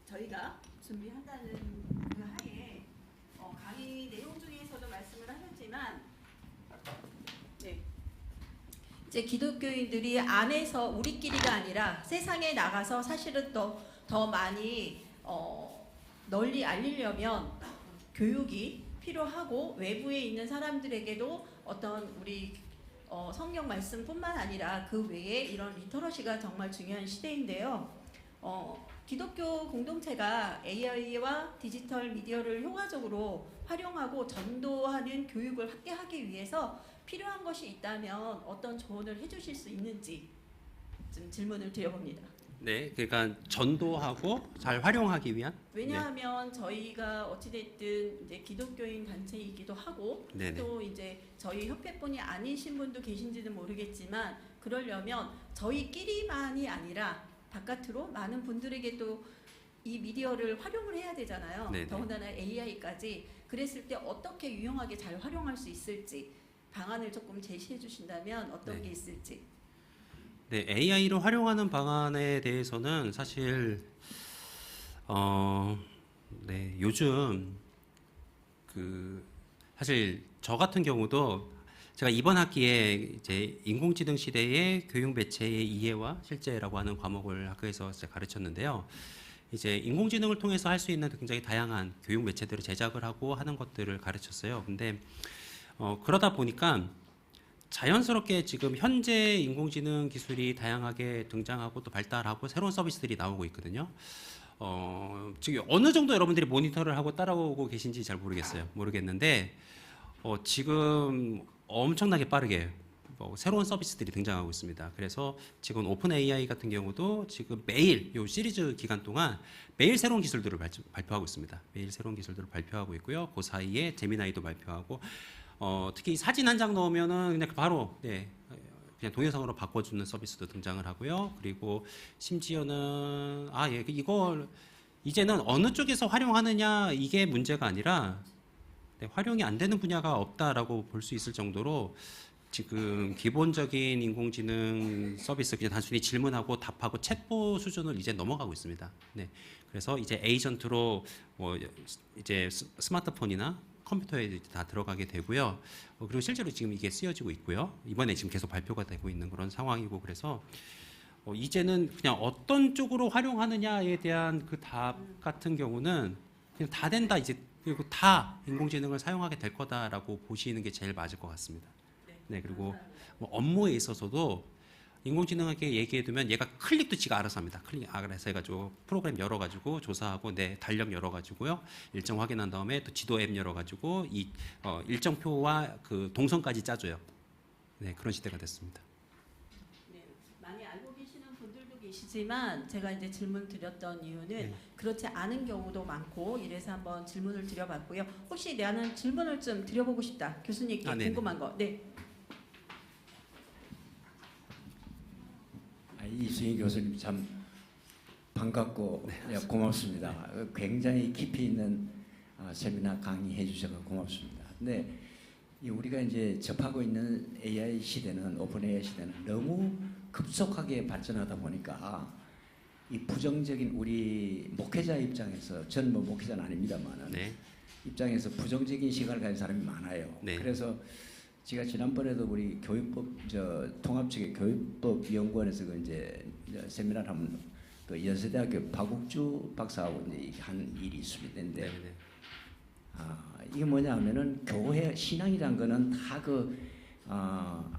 저희가 준비한다는 그 하에 강의 내용 중에서도 말씀을 하셨지만 네. 이제 기독교인들이 안에서 우리끼리가 아니라 세상에 나가서 사실은 더 많이 널리 알리려면 교육이 필요하고 외부에 있는 사람들에게도 어떤 우리 성경 말씀뿐만 아니라 그 외에 이런 리터러시가 정말 중요한 시대인데요. 기독교 공동체가 AI와 디지털 미디어를 효과적으로 활용하고 전도하는 교육을 확대하기 위해서 필요한 것이 있다면 어떤 조언을 해주실 수 있는지 좀 질문을 드려봅니다. 네, 그러니까 전도하고 잘 활용하기 위한. 왜냐하면 저희가 어찌됐든 이제 기독교인 단체이기도 하고 네네. 또 이제 저희 협회뿐이 아니신 분도 계신지는 모르겠지만 그러려면 저희끼리만이 아니라 바깥으로 많은 분들에게 또 이 미디어를 활용을 해야 되잖아요. 네네. 더군다나 AI까지. 그랬을 때 어떻게 유용하게 잘 활용할 수 있을지 방안을 조금 제시해 주신다면 어떤 네. 게 있을지. 네, AI를 활용하는 방안에 대해서는 사실 네, 요즘 사실 저 같은 경우도 제가 이번 학기에 이제 인공지능 시대의 교육 매체의 이해와 실제라고 하는 과목을 학교에서 제가 가르쳤는데요. 이제 인공지능을 통해서 할 수 있는 굉장히 다양한 교육 매체들을 제작을 하고 하는 것들을 가르쳤어요. 근데 그러다 보니까 자연스럽게 지금 현재 인공지능 기술이 다양하게 등장하고 또 발달하고 새로운 서비스들이 나오고 있거든요. 지금 어느 정도 여러분들이 모니터를 하고 따라오고 계신지 잘 모르겠는데 지금 엄청나게 빠르게 새로운 서비스들이 등장하고 있습니다. 그래서 지금 오픈 AI 같은 경우도 지금 매일 요 시리즈 기간 동안 매일 새로운 기술들을 발표하고 있습니다. 매일 새로운 기술들을 발표하고 있고요. 그 사이에 제미나이도 발표하고 특히 사진 한 장 넣으면은 그냥 바로 그냥 동영상으로 바꿔주는 서비스도 등장을 하고요. 그리고 심지어는 이걸 이제는 어느 쪽에서 활용하느냐 이게 문제가 아니라 활용이 안 되는 분야가 없다라고 볼 수 있을 정도로 지금 기본적인 인공지능 서비스 그냥 단순히 질문하고 답하고 챗봇 수준을 이제 넘어가고 있습니다. 네, 그래서 이제 에이전트로 이제 스마트폰이나 컴퓨터에 다 들어가게 되고요. 그리고 실제로 지금 이게 쓰여지고 있고요. 이번에 지금 계속 발표가 되고 있는 그런 상황이고 그래서 이제는 그냥 어떤 쪽으로 활용하느냐에 대한 그 답 같은 경우는 그냥 다 된다 이제 그리고 다 인공지능을 사용하게 될 거다라고 보시는 게 제일 맞을 것 같습니다. 네, 그리고 업무에 있어서도 인공지능에게 얘기해두면 얘가 클릭도 지가 알아서 합니다. 클릭 알아서 해가지고 프로그램 열어가지고 조사하고 내 달력 열어가지고요 일정 확인한 다음에 또 지도 앱 열어가지고 이 일정표와 그 동선까지 짜줘요. 네, 그런 시대가 됐습니다. 네, 많이 알고 계시는 분들도 계시지만 제가 이제 질문 드렸던 이유는 네. 그렇지 않은 경우도 많고 이래서 한번 질문을 드려봤고요. 혹시 나는 질문을 좀 드려보고 싶다. 교수님께 네네. 궁금한 거. 네. 이수인 교수님 참 반갑고 고맙습니다. 굉장히 깊이 있는 세미나 강의해 주셔서 고맙습니다. 근데 우리가 이제 접하고 있는 AI 시대는 오픈 AI 시대는 너무 급속하게 발전하다 보니까 이 부정적인 우리 목회자 입장에서 저는 뭐 목회자는 아닙니다만은 네. 입장에서 부정적인 시각을 가진 사람이 많아요. 네. 그래서 제가 지난번에도 우리 교육법 통합측의 교육법연구원에서 그 이제 세미나를 하면 그 연세대학교 박욱주 박사하고 이제 한 일이 있습니다. 근데 네. 이게 뭐냐면은 교회 신앙이란 거는 다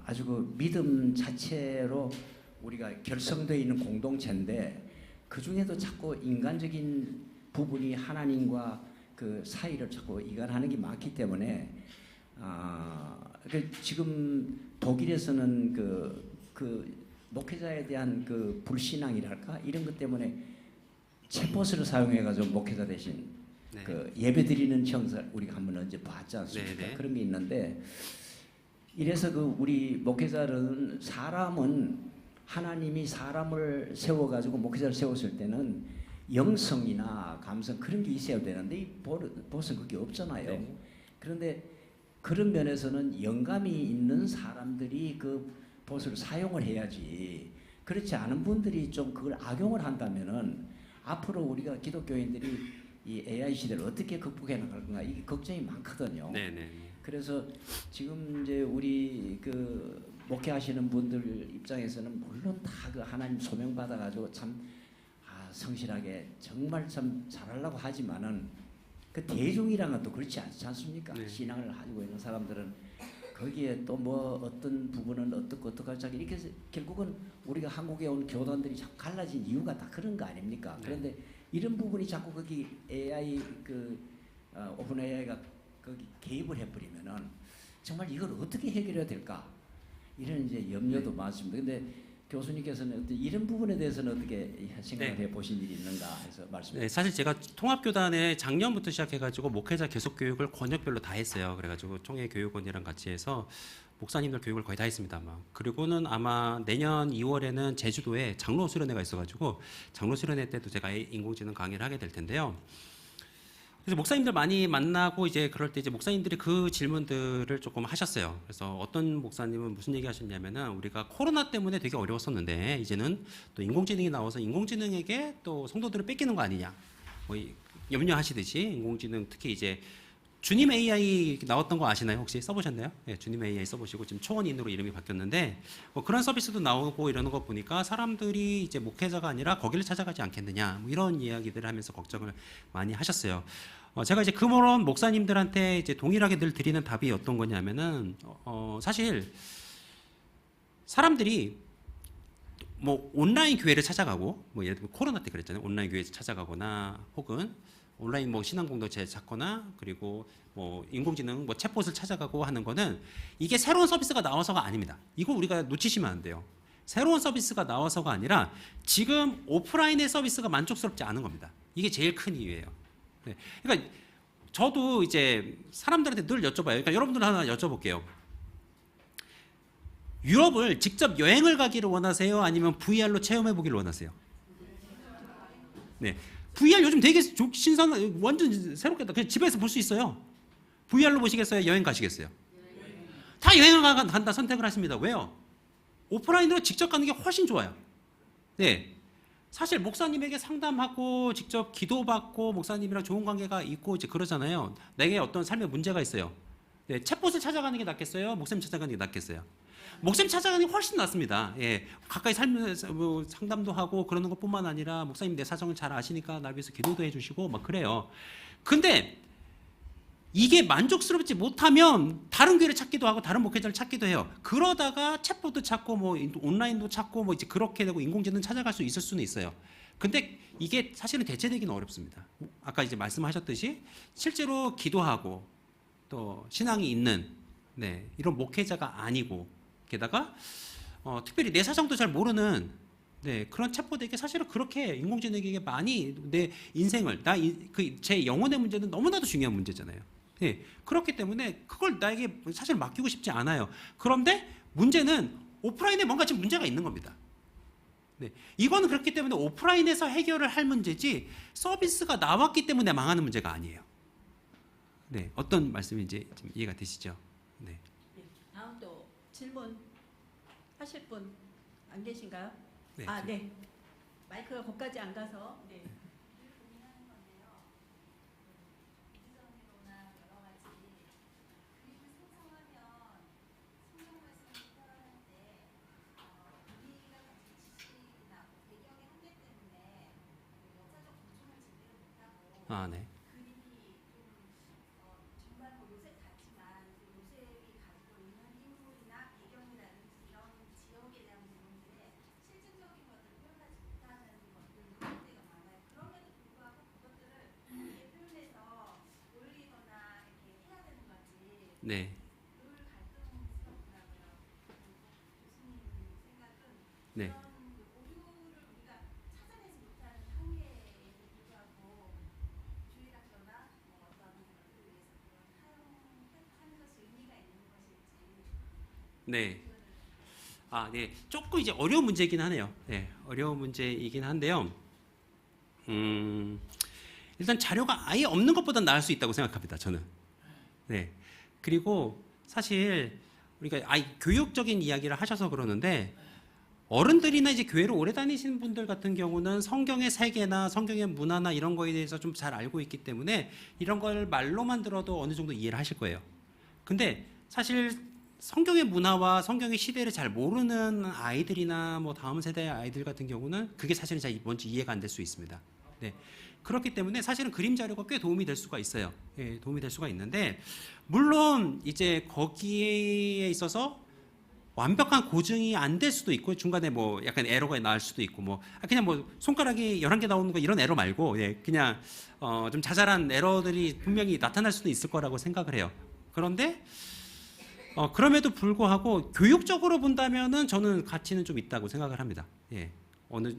아주 그 믿음 자체로 우리가 결성되어 있는 공동체인데 그 중에도 자꾸 인간적인 부분이 하나님과 그 사이를 자꾸 이간하는 게 많기 때문에 지금 독일에서는 그 목회자에 대한 그 불신앙이랄까 이런 것 때문에 챗봇을 사용해가지고 목회자 대신 네. 그 예배드리는 형사 우리가 한번 언제 봤지 않습니까? 네네. 그런 게 있는데 이래서 그 우리 목회자는 사람은 하나님이 사람을 세워가지고 목회자를 세웠을 때는 영성이나 감성 그런 게 있어야 되는데 이 보스는 그게 없잖아요. 네. 그런데 그런 면에서는 영감이 있는 사람들이 그 보스를 사용을 해야지. 그렇지 않은 분들이 좀 그걸 악용을 한다면은 앞으로 우리가 기독교인들이 이 AI 시대를 어떻게 극복해 나갈 건가 이게 걱정이 많거든요. 네네. 그래서 지금 이제 우리 그 목회하시는 분들 입장에서는 물론 다 그 하나님 소명 받아가지고 참 성실하게 정말 참 잘하려고 하지만은 그 대중이랑은 또 그렇지 않지 않습니까? 네. 신앙을 가지고 있는 사람들은 거기에 또 뭐 어떤 부분은 어떻고 하자기 이렇게 해서 결국은 우리가 한국에 온 교단들이 자꾸 갈라진 이유가 다 그런 거 아닙니까? 네. 그런데 이런 부분이 자꾸 거기 AI 오픈 AI가 거기 개입을 해버리면은 정말 이걸 어떻게 해결해야 될까? 이런 이제 염려도 많습니다. 근데 교수님께서는 어떤 이런 부분에 대해서는 어떻게 생각을 네. 해보신 일이 있는가 해서 말씀. 네, 사실 제가 통합교단에 작년부터 시작해가지고 목회자 계속 교육을 권역별로 다 했어요. 그래가지고 총회교육원이랑 같이 해서 목사님들 교육을 거의 다 했습니다. 아마. 그리고는 아마 내년 2월에는 제주도에 장로 수련회가 있어가지고 장로 수련회 때도 제가 인공지능 강의를 하게 될 텐데요. 그래서 목사님들 많이 만나고 이제 그럴 때 이제 목사님들이 그 질문들을 조금 하셨어요. 그래서 어떤 목사님은 무슨 얘기 하셨냐면은 우리가 코로나 때문에 되게 어려웠었는데 이제는 또 인공지능이 나와서 인공지능에게 또 성도들을 뺏기는 거 아니냐. 뭐 염려하시듯이 인공지능 특히 이제 주님 AI 나왔던 거 아시나요? 혹시 써보셨나요? 네, 주님 AI 써보시고 지금 초원인으로 이름이 바뀌었는데 뭐 그런 서비스도 나오고 이러는 거 보니까 사람들이 이제 목회자가 아니라 거기를 찾아가지 않겠느냐 뭐 이런 이야기들을 하면서 걱정을 많이 하셨어요. 제가 이제 그런 목사님들한테 이제 동일하게 늘 드리는 답이 어떤 거냐면은 사실 사람들이 뭐 온라인 교회를 찾아가고 뭐 예를 들면 코로나 때 그랬잖아요. 온라인 교회 찾아가거나 혹은 온라인 뭐 신앙 공동체 찾거나 그리고 뭐 인공지능 뭐 챗봇을 찾아가고 하는 거는 이게 새로운 서비스가 나와서가 아닙니다. 이거 우리가 놓치시면 안 돼요. 새로운 서비스가 나와서가 아니라 지금 오프라인의 서비스가 만족스럽지 않은 겁니다. 이게 제일 큰 이유예요. 네. 그러니까 저도 이제 사람들한테 늘 여쭤봐요. 그러니까 여러분들 하나 여쭤볼게요. 유럽을 직접 여행을 가기를 원하세요? 아니면 VR로 체험해 보기를 원하세요? 네. VR 요즘 되게 신선, 완전 새롭게 그냥 집에서 볼 수 있어요. VR로 보시겠어요? 여행 가시겠어요? 다 여행을 간다 선택을 하십니다. 왜요? 오프라인으로 직접 가는 게 훨씬 좋아요. 네. 사실 목사님에게 상담하고 직접 기도받고 목사님이랑 좋은 관계가 있고 이제 그러잖아요. 내게 어떤 삶의 문제가 있어요. 네. 챗봇을 찾아가는 게 낫겠어요? 목사님 찾아가는 게 낫겠어요? 목사님 찾아가는 게 훨씬 낫습니다. 예, 가까이 살면서 뭐 상담도 하고 그러는 것뿐만 아니라 목사님 내 사정을 잘 아시니까 날 위해서 기도도 해주시고 막 그래요. 근데 이게 만족스럽지 못하면 다른 교회를 찾기도 하고 다른 목회자를 찾기도 해요. 그러다가 챗봇도 찾고 뭐 온라인도 찾고 뭐 이제 그렇게 되고 인공지능 찾아갈 수 있을 수는 있어요. 근데 이게 사실은 대체되기는 어렵습니다. 아까 이제 말씀하셨듯이 실제로 기도하고 또 신앙이 있는 네, 이런 목회자가 아니고 게다가 특별히 내 사정도 잘 모르는 네, 그런 챗봇에게 사실은 그렇게 인공지능에게 많이 내 인생을 제 영혼의 문제는 너무나도 중요한 문제잖아요. 네, 그렇기 때문에 그걸 나에게 사실 맡기고 싶지 않아요. 그런데 문제는 오프라인에 뭔가 지금 문제가 있는 겁니다. 네, 이거는 그렇기 때문에 오프라인에서 해결을 할 문제지 서비스가 나왔기 때문에 망하는 문제가 아니에요. 네, 어떤 말씀인지 좀 이해가 되시죠? 네. 다음 또 질문 하실 분 안 계신가요? 네. 네. 마이크가 거기까지 안 가서. 네. 네. 네. 네. 네. 네. 조금 이제 어려운 문제이긴 하네요. 네, 어려운 문제이긴 한데요. 일단 자료가 아예 없는 것보단 나을 수 있다고 생각합니다. 저는. 네. 그리고 사실 우리가 교육적인 이야기를 하셔서 그러는데 어른들이나 이제 교회를 오래 다니시는 분들 같은 경우는 성경의 세계나 성경의 문화나 이런 거에 대해서 좀 잘 알고 있기 때문에 이런 걸 말로만 들어도 어느 정도 이해를 하실 거예요. 근데 사실 성경의 문화와 성경의 시대를 잘 모르는 아이들이나 뭐 다음 세대의 아이들 같은 경우는 그게 사실은 잘 뭔지 이해가 안 될 수 있습니다. 네. 그렇기 때문에 사실은 그림 자료가 꽤 도움이 될 수가 있어요. 예, 도움이 될 수가 있는데 물론 이제 거기에 있어서 완벽한 고증이 안 될 수도 있고 중간에 뭐 약간 에러가 나올 수도 있고 뭐 그냥 뭐 손가락이 11개 나오는 거 이런 에러 말고 그냥 좀 자잘한 에러들이 분명히 나타날 수도 있을 거라고 생각을 해요. 그런데 그럼에도 불구하고 교육적으로 본다면은 저는 가치는 좀 있다고 생각을 합니다. 예.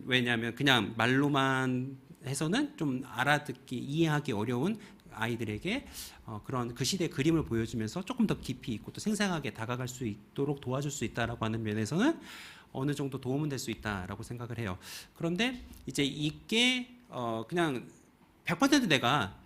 왜냐하면 그냥 말로만 해서는 좀 알아듣기, 이해하기 어려운 아이들에게 그런 그 시대의 그림을 보여주면서 조금 더 깊이 있고 또 생생하게 다가갈 수 있도록 도와줄 수 있다라고 하는 면에서는 어느 정도 도움은 될 수 있다라고 생각을 해요. 그런데 이제 이게 그냥 100% 내가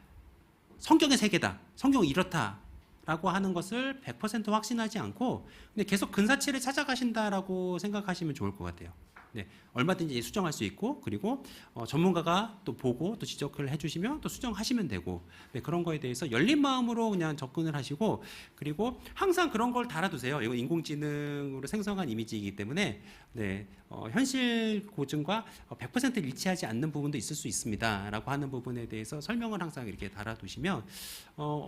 성경의 세계다, 성경은 이렇다라고 하는 것을 100% 확신하지 않고 근데 계속 근사치를 찾아가신다라고 생각하시면 좋을 것 같아요. 네, 얼마든지 수정할 수 있고 그리고 전문가가 또 보고 또 지적을 해주시면 또 수정하시면 되고 네, 그런 거에 대해서 열린 마음으로 그냥 접근을 하시고 그리고 항상 그런 걸 달아두세요. 이거 인공지능으로 생성한 이미지이기 때문에 네, 현실 고증과 100% 일치하지 않는 부분도 있을 수 있습니다라고 하는 부분에 대해서 설명을 항상 이렇게 달아두시면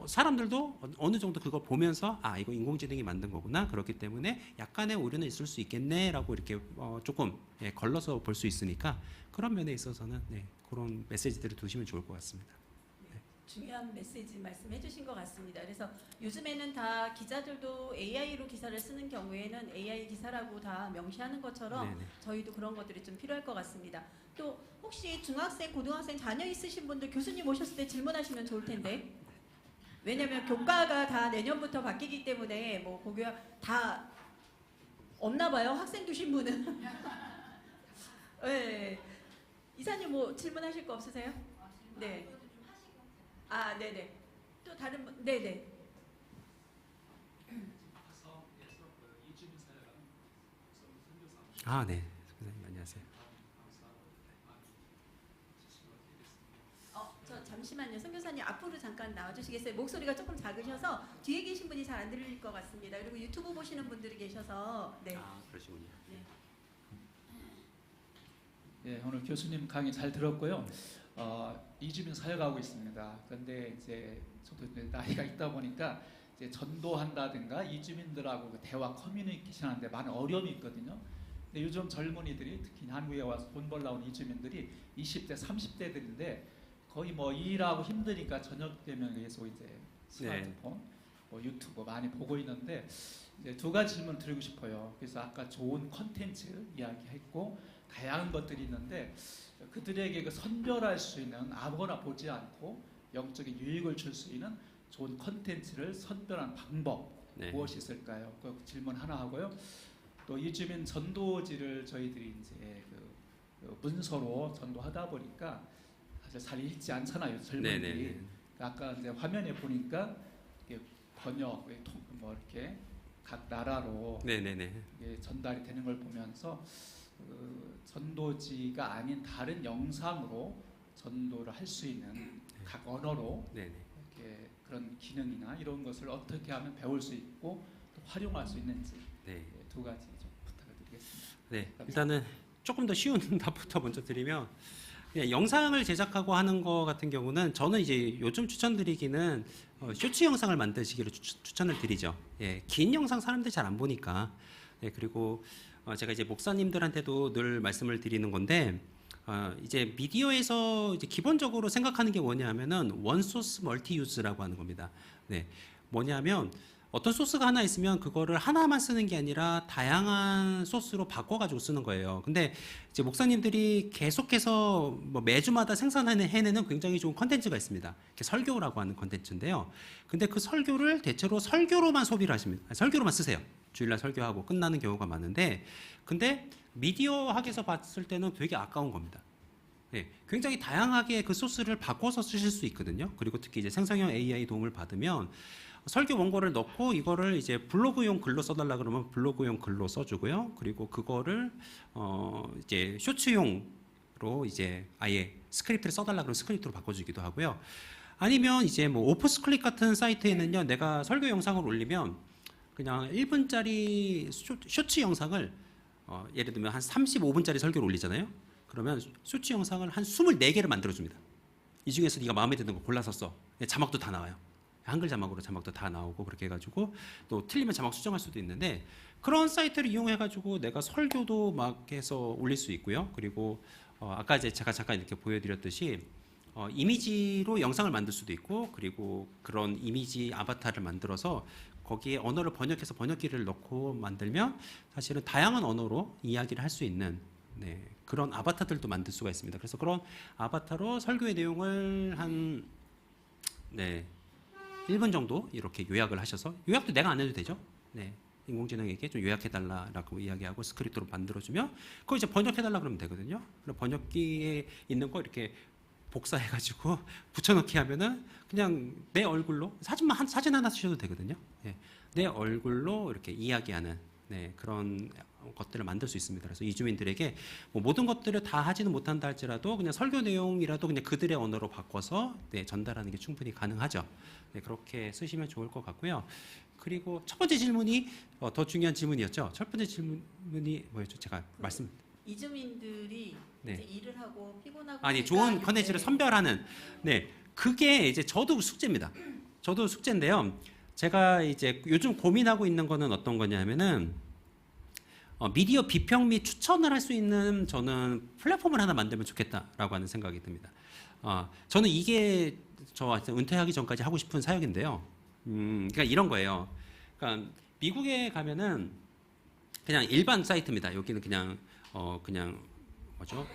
사람들도 어느 정도 그걸 보면서 이거 인공지능이 만든 거구나 그렇기 때문에 약간의 오류는 있을 수 있겠네라고 이렇게 조금 걸러서 볼 수 있으니까 그런 면에 있어서는 그런 메시지들을 두시면 좋을 것 같습니다. 중요한 메시지 말씀해 주신 것 같습니다. 그래서 요즘에는 다 기자들도 AI로 기사를 쓰는 경우에는 AI 기사라고 다 명시하는 것처럼 네네. 저희도 그런 것들이 좀 필요할 것 같습니다. 또 혹시 중학생, 고등학생 자녀 있으신 분들 교수님 오셨을 때 질문하시면 좋을 텐데 왜냐하면 교과가 다 내년부터 바뀌기 때문에 뭐 거기 다 없나 봐요. 학생 두신 분은. 네. 이사님 뭐 질문하실 거 없으세요? 네. 네네. 또 다른 분, 네네. 네. 선생님 안녕하세요. 저 잠시만요. 선교사님 앞으로 잠깐 나와주시겠어요? 목소리가 조금 작으셔서 뒤에 계신 분이 잘 안 들릴 것 같습니다. 그리고 유튜브 보시는 분들이 계셔서 네. 그러시군요. 네, 오늘 교수님 강의 잘 들었고요. 이주민 사역하고 있습니다. 그런데 이제 저도 이제 나이가 있다 보니까 이제 전도한다든가 이주민들하고 대화 커뮤니케이션하는데 많은 어려움이 있거든요. 근데 요즘 젊은이들이 특히 한국에 와서 돈 벌러 온 이주민들이 20대, 30대들인데 거의 뭐 일하고 힘드니까 저녁 되면 계속 이제 스마트폰, 뭐 유튜브 많이 보고 있는데 이제 두 가지 질문 드리고 싶어요. 그래서 아까 좋은 컨텐츠 이야기했고 다양한 것들이 있는데 그들에게 그 선별할 수 있는 아무거나 보지 않고 영적인 유익을 줄 수 있는 좋은 컨텐츠를 선별하는 방법 무엇이 있을까요? 그 질문 하나 하고요. 또 이주민 전도지를 저희들이 이제 그 문서로 전도하다 보니까 사실 잘 읽지 않잖아요, 젊은이들이. 아까 이제 화면에 보니까 이렇게 번역, 뭐 이렇게 각 나라로 이게 전달이 되는 걸 보면서 전도지가 아닌 다른 영상으로 전도를 할 수 있는 각 언어로 이렇게 그런 기능이나 이런 것을 어떻게 하면 배울 수 있고 또 활용할 수 있는지 두 가지 좀 부탁을 드리겠습니다. 네, 일단은 조금 더 쉬운 답부터 먼저 드리면 그냥 영상을 제작하고 하는 거 같은 경우는 저는 이제 요즘 추천드리기는 쇼츠 영상을 만드시기를 추천을 드리죠. 긴 영상 사람들이 잘 안 보니까. 그리고 제가 이제 목사님들한테도 늘 말씀을 드리는 건데 이제 미디어에서 이제 기본적으로 생각하는 게 뭐냐면은 원 소스 멀티 유즈라고 하는 겁니다. 뭐냐면 어떤 소스가 하나 있으면 그거를 하나만 쓰는 게 아니라 다양한 소스로 바꿔가지고 쓰는 거예요. 근데 이제 목사님들이 계속해서 뭐 매주마다 생산해내는 굉장히 좋은 컨텐츠가 있습니다. 설교라고 하는 컨텐츠인데요. 근데 그 설교를 대체로 설교로만 소비를 하십니다. 설교로만 쓰세요. 주일날 설교하고 끝나는 경우가 많은데, 근데 미디어 학에서 봤을 때는 되게 아까운 겁니다. 네, 굉장히 다양하게 그 소스를 바꿔서 쓰실 수 있거든요. 그리고 특히 이제 생성형 AI 도움을 받으면 설교 원고를 넣고 이거를 이제 블로그용 글로 써달라 그러면 블로그용 글로 써주고요. 그리고 그거를 이제 쇼츠용으로 이제 아예 스크립트를 써달라 그러면 스크립트로 바꿔주기도 하고요. 아니면 이제 뭐 오프스클릭 같은 사이트에는요, 내가 설교 영상을 올리면 그냥 1분짜리 쇼츠 영상을 예를 들면 한 35분짜리 설교를 올리잖아요. 그러면 쇼츠 영상을 한 24개를 만들어줍니다. 이 중에서 네가 마음에 드는 거 골라서 써. 자막도 다 나와요. 한글 자막으로 자막도 다 나오고 그렇게 해가지고 또 틀리면 자막 수정할 수도 있는데, 그런 사이트를 이용해가지고 내가 설교도 막 해서 올릴 수 있고요. 그리고 아까 이제 제가 잠깐 이렇게 보여드렸듯이 이미지로 영상을 만들 수도 있고, 그리고 그런 이미지 아바타를 만들어서 거기에 언어를 번역해서 번역기를 넣고 만들면 사실은 다양한 언어로 이야기를 할 수 있는 그런 아바타들도 만들 수가 있습니다. 그래서 그런 아바타로 설교의 내용을 한 1분 정도 이렇게 요약을 하셔서, 요약도 내가 안 해도 되죠. 인공지능에게 좀 요약해달라고 이야기하고 스크립트로 만들어주면 그걸 이제 번역해달라 그러면 되거든요. 그럼 번역기에 있는 거 이렇게 복사해가지고 붙여넣기 하면은 그냥 내 얼굴로 사진 하나 쓰셔도 되거든요. 내 얼굴로 이렇게 이야기하는 그런 것들을 만들 수 있습니다. 그래서 이주민들에게 뭐 모든 것들을 다 하지는 못한다 할지라도 그냥 설교 내용이라도 그냥 그들의 언어로 바꿔서 전달하는 게 충분히 가능하죠. 그렇게 쓰시면 좋을 것 같고요. 그리고 첫 번째 질문이 더 중요한 질문이었죠. 첫 번째 질문이 뭐였죠? 제가 말씀. 이주민들이 이제 일을 하고 피곤하고 아니, 하니까 좋은 컨텐츠를 네. 선별하는 그게 이제 저도 숙제입니다. 저도 숙제인데요. 제가 이제 요즘 고민하고 있는 거는 어떤 거냐면은 미디어 비평 및 추천을 할 수 있는 저는 플랫폼을 하나 만들면 좋겠다라고 하는 생각이 듭니다. 저는 이게 저 은퇴하기 전까지 하고 싶은 사역인데요. 그러니까 이런 거예요. 그러니까 미국에 가면은 그냥 일반 사이트입니다. 여기는 그냥 그냥 뭐죠?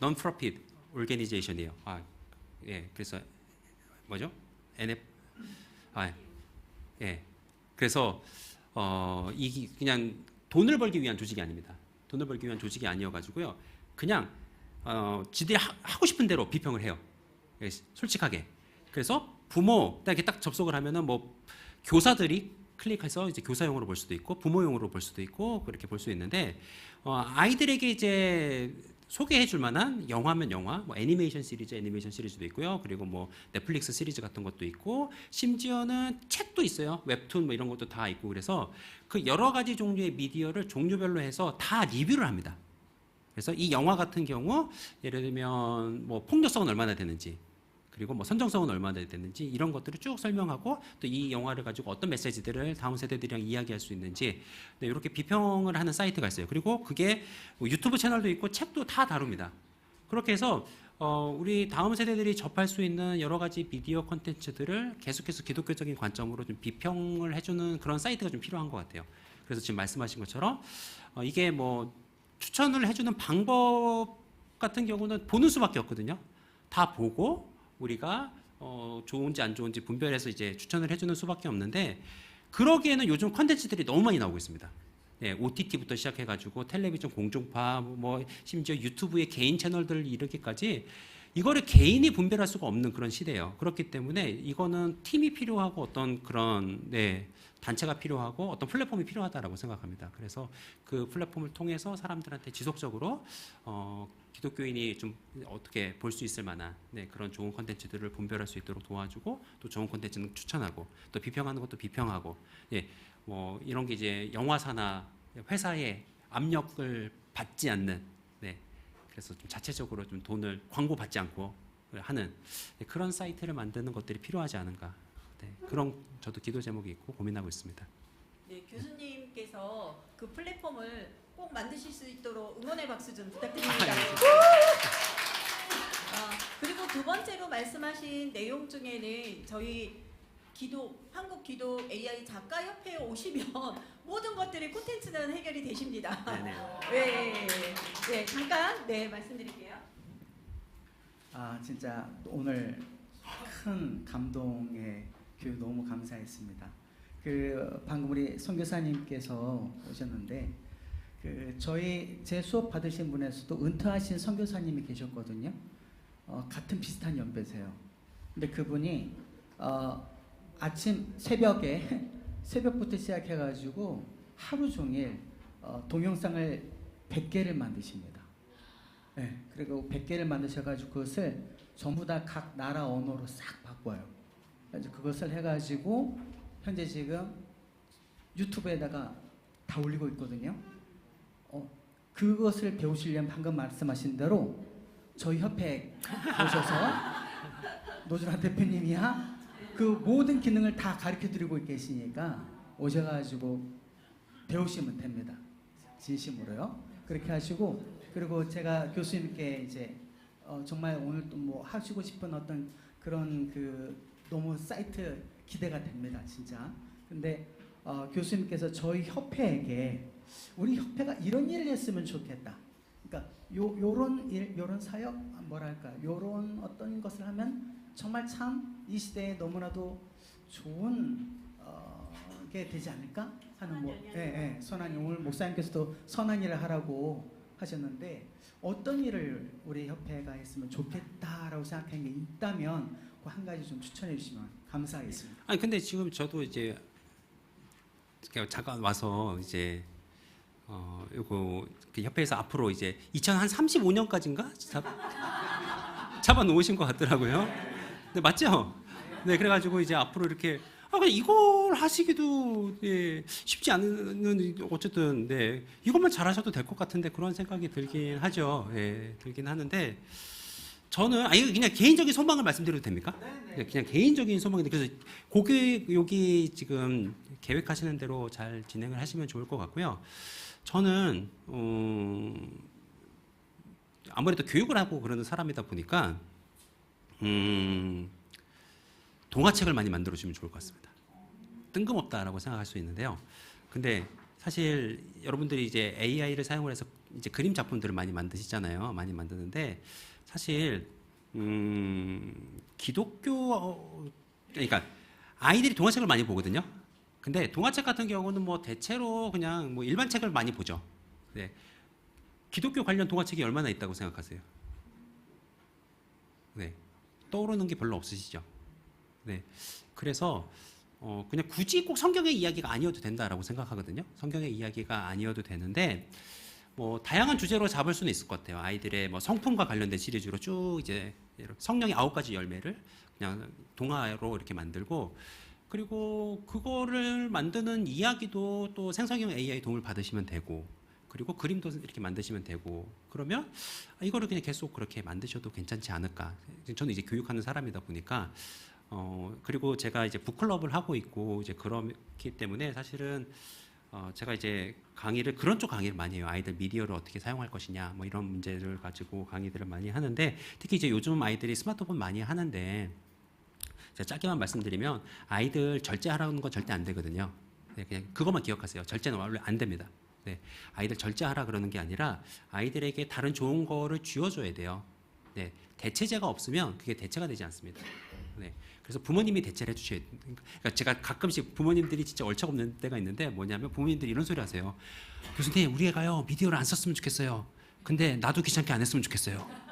Non-profit organization이에요. 그래서 뭐죠? 그래서 이게 그냥 돈을 벌기 위한 조직이 아닙니다. 돈을 벌기 위한 조직이 아니어가지고요. 그냥 지들이 하고 싶은 대로 비평을 해요. 솔직하게. 그래서 부모 이렇게 딱 접속을 하면은 뭐 교사들이 클릭해서 이제 교사용으로 볼 수도 있고 부모용으로 볼 수도 있고 그렇게 볼 수 있는데, 아이들에게 이제 소개해줄 만한 영화면 영화, 뭐 애니메이션 시리즈도 있고요. 그리고 뭐 넷플릭스 시리즈 같은 것도 있고, 심지어는 책도 있어요. 웹툰 뭐 이런 것도 다 있고, 그래서 그 여러 가지 종류의 미디어를 종류별로 해서 다 리뷰를 합니다. 그래서 이 영화 같은 경우 예를 들면 뭐 폭력성은 얼마나 되는지, 그리고 뭐 선정성은 얼마나 되는지 이런 것들을 쭉 설명하고, 또 이 영화를 가지고 어떤 메시지들을 다음 세대들이랑 이야기할 수 있는지 이렇게 비평을 하는 사이트가 있어요. 그리고 그게 뭐 유튜브 채널도 있고 책도 다 다룹니다. 그렇게 해서 우리 다음 세대들이 접할 수 있는 여러 가지 미디어 콘텐츠들을 계속해서 기독교적인 관점으로 좀 비평을 해주는 그런 사이트가 좀 필요한 것 같아요. 그래서 지금 말씀하신 것처럼 이게 뭐 추천을 해주는 방법 같은 경우는 보는 수밖에 없거든요. 다 보고 우리가 좋은지 안 좋은지 분별해서 이제 추천을 해주는 수밖에 없는데, 그러기에는 요즘 컨텐츠들이 너무 많이 나오고 있습니다. OTT부터 시작해가지고 텔레비전 공중파, 뭐 심지어 유튜브의 개인 채널들을 이르기까지 이거를 개인이 분별할 수가 없는 그런 시대예요. 그렇기 때문에 이거는 팀이 필요하고 어떤 그런 단체가 필요하고 어떤 플랫폼이 필요하다라고 생각합니다. 그래서 그 플랫폼을 통해서 사람들한테 지속적으로 기독교인이 좀 어떻게 볼 수 있을 만한 그런 좋은 콘텐츠들을 분별할 수 있도록 도와주고, 또 좋은 콘텐츠는 추천하고, 또 비평하는 것도 비평하고, 뭐 이런 게 이제 영화사나 회사의 압력을 받지 않는, 그래서 좀 자체적으로 좀 돈을 광고 받지 않고 하는 그런 사이트를 만드는 것들이 필요하지 않은가. 그런 저도 기도 제목이 있고 고민하고 있습니다. 교수님께서 그 플랫폼을 꼭 만드실 수 있도록 응원의 박수 좀 부탁드립니다. 그리고 두 번째로 말씀하신 내용 중에는 저희 한국 기도 AI 작가 협회에 오시면 모든 것들이 콘텐츠는 해결이 되십니다. 잠깐 말씀드릴게요. 진짜 오늘 큰 감동의 교육 너무 감사했습니다. 그 방금 우리 선교사님께서 오셨는데 제 수업 받으신 분에서도 은퇴하신 선교사님이 계셨거든요. 같은 비슷한 연배세요. 근데 그분이 아침 새벽부터 시작해가지고 하루 종일 동영상을 100개를 만드십니다. 네, 그리고 100개를 만드셔가지고 그것을 전부 다 각 나라 언어로 싹 바꿔요. 그래서 그것을 해가지고 현재 지금 유튜브에다가 다 올리고 있거든요. 그것을 배우시려면 방금 말씀하신 대로 저희 협회에 오셔서 노준환 대표님이야 그 모든 기능을 다 가르쳐드리고 계시니까 오셔가지고 배우시면 됩니다. 진심으로요. 그렇게 하시고 그리고 제가 교수님께 이제 정말 오늘 또 뭐 하시고 싶은 어떤 그런 너무 사이트 기대가 됩니다, 진짜. 근데 교수님께서 저희 협회에게 우리 협회가 이런 일을 했으면 좋겠다. 그러니까 요런 일, 요런 사역 뭐랄까, 요런 어떤 것을 하면 정말 참 이 시대에 너무나도 좋은 게 되지 않을까 하는 선한 오늘 목사님께서도 선한 일을 하라고 하셨는데 어떤 일을 우리 협회가 했으면 좋겠다라고 생각하는 게 있다면 그 한 가지 좀 추천해 주시면 감사하겠습니다. 아니 근데 지금 저도 이제 잠깐 와서 이제 요거 협회에서 앞으로 이제 2035년까지인가 잡아 놓으신 것 같더라고요. 네 맞죠? 네 그래가지고 이제 앞으로 이렇게 그냥 이걸 하시기도 쉽지 않은 어쨌든 네 이것만 잘하셔도 될 것 같은데 그런 생각이 들긴 하죠. 들긴 하는데 저는 그냥 개인적인 소망을 말씀드려도 됩니까? 네, 그냥 개인적인 소망인데 그래서 여기 지금 계획하시는 대로 잘 진행을 하시면 좋을 것 같고요. 저는 아무래도 교육을 하고 그러는 사람이다 보니까 동화책을 많이 만들어 주면 좋을 것 같습니다. 뜬금없다라고 생각할 수 있는데요. 근데 사실 여러분들이 이제 AI를 사용을 해서 이제 그림 작품들을 많이 만드시잖아요. 많이 만드는데 사실 그러니까 아이들이 동화책을 많이 보거든요. 근데 동화책 같은 경우는 뭐 대체로 그냥 뭐 일반 책을 많이 보죠. 네. 기독교 관련 동화책이 얼마나 있다고 생각하세요? 네. 떠오르는 게 별로 없으시죠? 네. 그래서 그냥 굳이 꼭 성경의 이야기가 아니어도 된다라고 생각하거든요. 성경의 이야기가 아니어도 되는데 뭐 다양한 주제로 잡을 수는 있을 것 같아요. 아이들의 뭐 성품과 관련된 시리즈로 쭉 이제 성령의 9가지 열매를 그냥 동화로 이렇게 만들고 그리고 그거를 만드는 이야기도 또 생성형 AI 도움을 받으시면 되고 그리고 그림도 이렇게 만드시면 되고 그러면 이거를 그냥 계속 그렇게 만드셔도 괜찮지 않을까. 저는 이제 교육하는 사람이다 보니까 그리고 제가 이제 북클럽을 하고 있고 이제 그렇기 때문에 사실은 제가 이제 그런 쪽 강의를 많이 해요. 아이들 미디어를 어떻게 사용할 것이냐 뭐 이런 문제를 가지고 강의들을 많이 하는데 특히 이제 요즘 아이들이 스마트폰 많이 하는데 제가 짧게만 말씀드리면 아이들 절제하라는 건 절대 안 되거든요. 네, 그냥 그것만 기억하세요. 절제는 원래 안 됩니다. 네, 아이들 절제하라 그러는 게 아니라 아이들에게 다른 좋은 거를 쥐어줘야 돼요. 네, 대체제가 없으면 그게 대체가 되지 않습니다. 네, 그래서 부모님이 대체를 해주셔야 돼요. 그러니까 제가 가끔씩 부모님들이 진짜 얼척없는 때가 있는데 뭐냐면 부모님들이 이런 소리 하세요. 교수님, 우리 애가요 미디어를 안 썼으면 좋겠어요. 근데 나도 귀찮게 안 했으면 좋겠어요.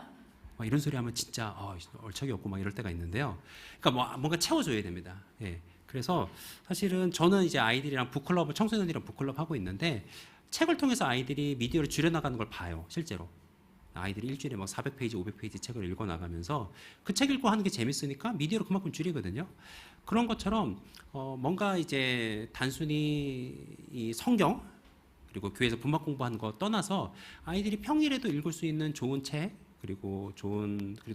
이런 소리 하면 진짜 얼척이 없고 막 이럴 때가 있는데요. 그러니까 뭔가 채워줘야 됩니다. 예. 그래서 사실은 저는 이제 아이들이랑 북클럽을 청소년들이랑 북클럽 하고 있는데 책을 통해서 아이들이 미디어를 줄여나가는 걸 봐요. 실제로. 아이들이 일주일에 막 400페이지, 500페이지 책을 읽어나가면서 그 책 읽고 하는 게 재밌으니까 미디어를 그만큼 줄이거든요. 그런 것처럼 뭔가 이제 단순히 이 성경 그리고 교회에서 분막 공부하는 거 떠나서 아이들이 평일에도 읽을 수 있는 좋은 책 그리고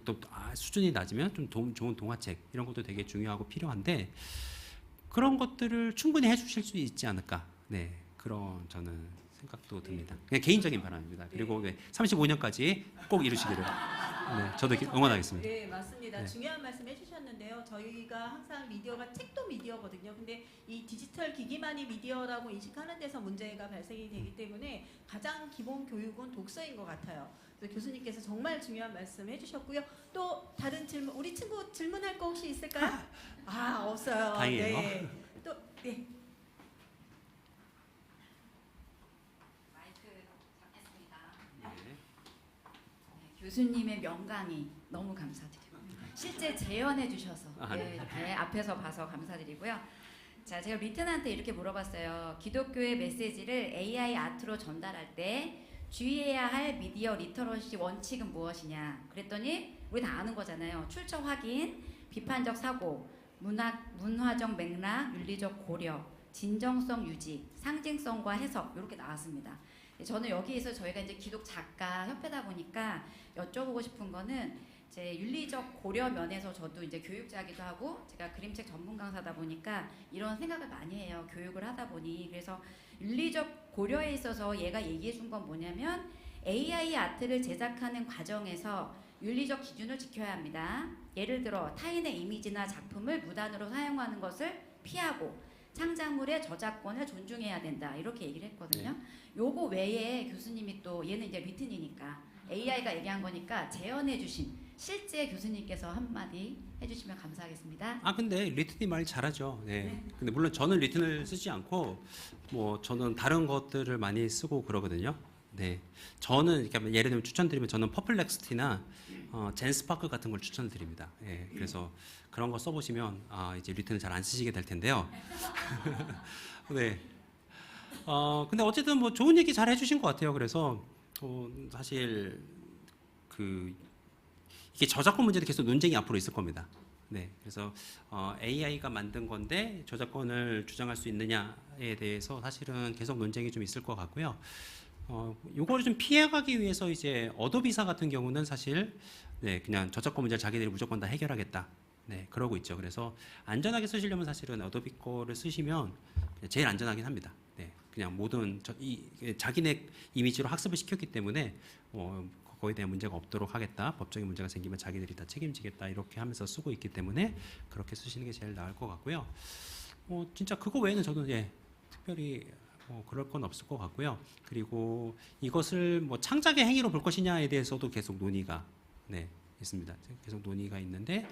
또 수준이 낮으면 좀 좋은 동화책 이런 것도 되게 중요하고 필요한데 그런 것들을 충분히 해주실 수 있지 않을까. 네, 그런 저는 생각도 듭니다. 그냥 개인적인 바람입니다. 그리고 35년까지 꼭 이루시기를 저도 응원하겠습니다. 네, 맞습니다. 네. 중요한 말씀 해주셨는데요. 저희가 항상 미디어가 책도 미디어거든요. 근데 이 디지털 기기만이 미디어라고 인식하는 데서 문제가 발생이 되기 때문에 가장 기본 교육은 독서인 것 같아요. 그래서 교수님께서 정말 중요한 말씀 해주셨고요. 또 다른 질문, 우리 친구 질문할 거 혹시 있을까요? 없어요. 다행이에요. 네. 또 네. 교수님의 명강의 너무 감사드리고 실제 재연해 주셔서 이렇게 앞에서 봐서 감사드리고요. 자, 제가 리튼한테 이렇게 물어봤어요. 기독교의 메시지를 AI 아트로 전달할 때 주의해야 할 미디어 리터러시 원칙은 무엇이냐? 그랬더니 우리 다 아는 거잖아요. 출처 확인, 비판적 사고, 문화적 맥락, 윤리적 고려, 진정성 유지, 상징성과 해석 이렇게 나왔습니다. 저는 여기에서 저희가 이제 기독 작가 협회다 보니까 여쭤보고 싶은 거는 제 윤리적 고려 면에서 저도 이제 교육자기도 하고 제가 그림책 전문 강사다 보니까 이런 생각을 많이 해요. 교육을 하다 보니. 그래서 윤리적 고려에 있어서 얘가 얘기해 준 건 뭐냐면 AI 아트를 제작하는 과정에서 윤리적 기준을 지켜야 합니다. 예를 들어 타인의 이미지나 작품을 무단으로 사용하는 것을 피하고 창작물의 저작권을 존중해야 된다. 이렇게 얘기를 했거든요. 요거 외에 교수님이 또 얘는 이제 리튼이니까 AI가 얘기한 거니까 재현해 주신 실제 교수님께서 한마디 해주시면 감사하겠습니다. 아 근데 리튼이 말 잘하죠. 네. 근데 물론 저는 리튼을 쓰지 않고 뭐 저는 다른 것들을 많이 쓰고 그러거든요. 네. 저는 이렇게 예를 들면 추천드리면 저는 퍼플렉스티나 젠스파크 같은 걸 추천드립니다. 예. 그래서 그런 거 써보시면 이제 리튼을 잘 안 쓰시게 될 텐데요. 네. 근데 어쨌든 뭐 좋은 얘기 잘 해주신 것 같아요. 그래서 사실 이게 저작권 문제도 계속 논쟁이 앞으로 있을 겁니다. 네, 그래서 AI가 만든 건데 저작권을 주장할 수 있느냐에 대해서 사실은 계속 논쟁이 좀 있을 것 같고요. 요거를 좀 피해가기 위해서 이제 어도비사 같은 경우는 사실 그냥 저작권 문제를 자기들이 무조건 다 해결하겠다. 네, 그러고 있죠. 그래서 안전하게 쓰시려면 사실은 어도비 거를 쓰시면 제일 안전하긴 합니다. 네, 그냥 모든 자기네 이미지로 학습을 시켰기 때문에 거기에 대한 문제가 없도록 하겠다. 법적인 문제가 생기면 자기들이 다 책임지겠다. 이렇게 하면서 쓰고 있기 때문에 그렇게 쓰시는 게 제일 나을 것 같고요. 진짜 그거 외에는 저도 특별히 그럴 건 없을 것 같고요. 그리고 이것을 뭐 창작의 행위로 볼 것이냐에 대해서도 계속 논의가 있습니다. 계속 논의가 있는데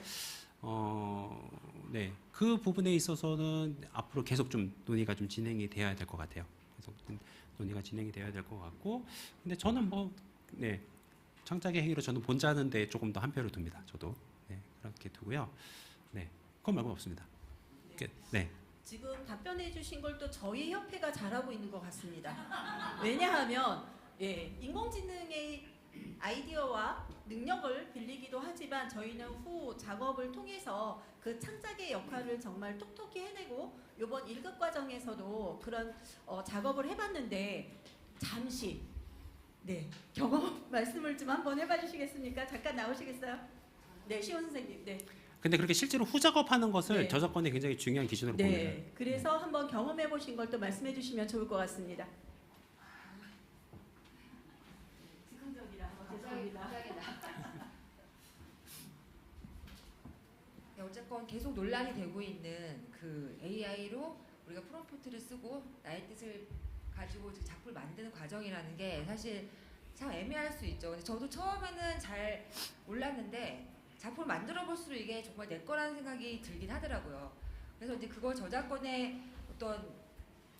그 부분에 있어서는 앞으로 계속 좀 논의가 좀 진행이 되어야 될 것 같아요. 계속 논의가 진행이 되어야 될 것 같고, 근데 저는 창작의 행위로 저는 본자는데 조금 더 한 표를 둡니다. 저도 그렇게 두고요. 그건 말고 없습니다. 네. 지금 답변해 주신 걸 또 저희 협회가 잘하고 있는 것 같습니다. 왜냐하면 인공지능의 아이디어와 능력을 빌리기도 하지만 저희는 후 작업을 통해서 그 창작의 역할을 정말 톡톡히 해내고 이번 1급 과정에서도 그런 작업을 해봤는데 잠시 경험 말씀을 좀 한번 해봐 주시겠습니까? 잠깐 나오시겠어요? 네, 시온 선생님. 네. 근데 그렇게 실제로 후작업하는 것을 저작권의 굉장히 중요한 기준으로 봅니다. 그래서 한번 경험해 보신 걸 또 말씀해 주시면 좋을 것 같습니다. 어쨌건 계속 논란이 되고 있는 그 AI로 우리가 프롬프트를 쓰고 나의 뜻을 가지고 작품을 만드는 과정이라는 게 사실 참 애매할 수 있죠. 근데 저도 처음에는 잘 몰랐는데 작품을 만들어 볼수록 이게 정말 내 거라는 생각이 들긴 하더라고요. 그래서 이제 그거 저작권의 어떤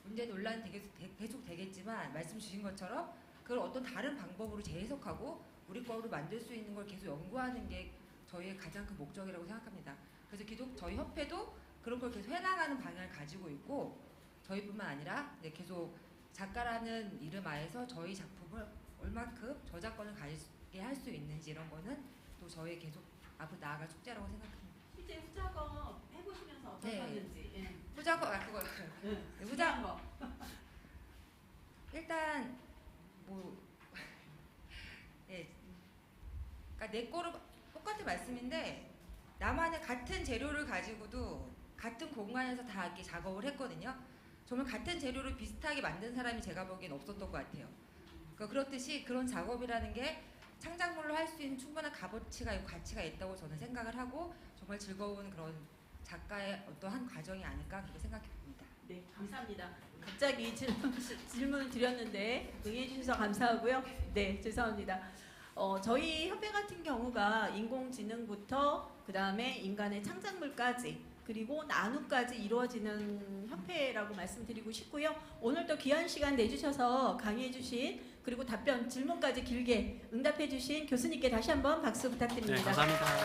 문제 논란이 계속 되겠지만 말씀 주신 것처럼 그걸 어떤 다른 방법으로 재해석하고 우리 거로 만들 수 있는 걸 계속 연구하는 게 저희의 가장 큰 목적이라고 생각합니다. 그래서 저희 협회도 그런 걸 계속 해나가는 방향을 가지고 있고 저희뿐만 아니라 계속 작가라는 이름 하에서 저희 작품을 얼마큼 저작권을 가지게 할 수 있는지 이런 거는 또 저희 계속 앞으로 나아갈 숙제라고 생각합니다. 실제 후작업 해보시면서 어떠셨는지. 후작업 후작업 일단 그러니까 내 거로 똑같은 말씀인데 나만의 같은 재료를 가지고도 같은 공간에서 다 이렇게 작업을 했거든요. 정말 같은 재료를 비슷하게 만든 사람이 제가 보기엔 없었던 것 같아요. 그러니까 그렇듯이 그런 작업이라는 게 창작물로 할 수 있는 충분한 값어치가 있고 가치가 있다고 저는 생각을 하고 정말 즐거운 그런 작가의 어떠한 과정이 아닐까 그렇게 생각해 봅니다. 네, 감사합니다. 갑자기 질문을 드렸는데 응해 주셔서 감사하고요. 네, 죄송합니다. 저희 협회 같은 경우가 인공지능부터 그 다음에 인간의 창작물까지 그리고 나눔까지 이루어지는 협회라고 말씀드리고 싶고요. 오늘도 귀한 시간 내주셔서 강의해주신 그리고 답변 질문까지 길게 응답해주신 교수님께 다시 한번 박수 부탁드립니다. 네, 감사합니다.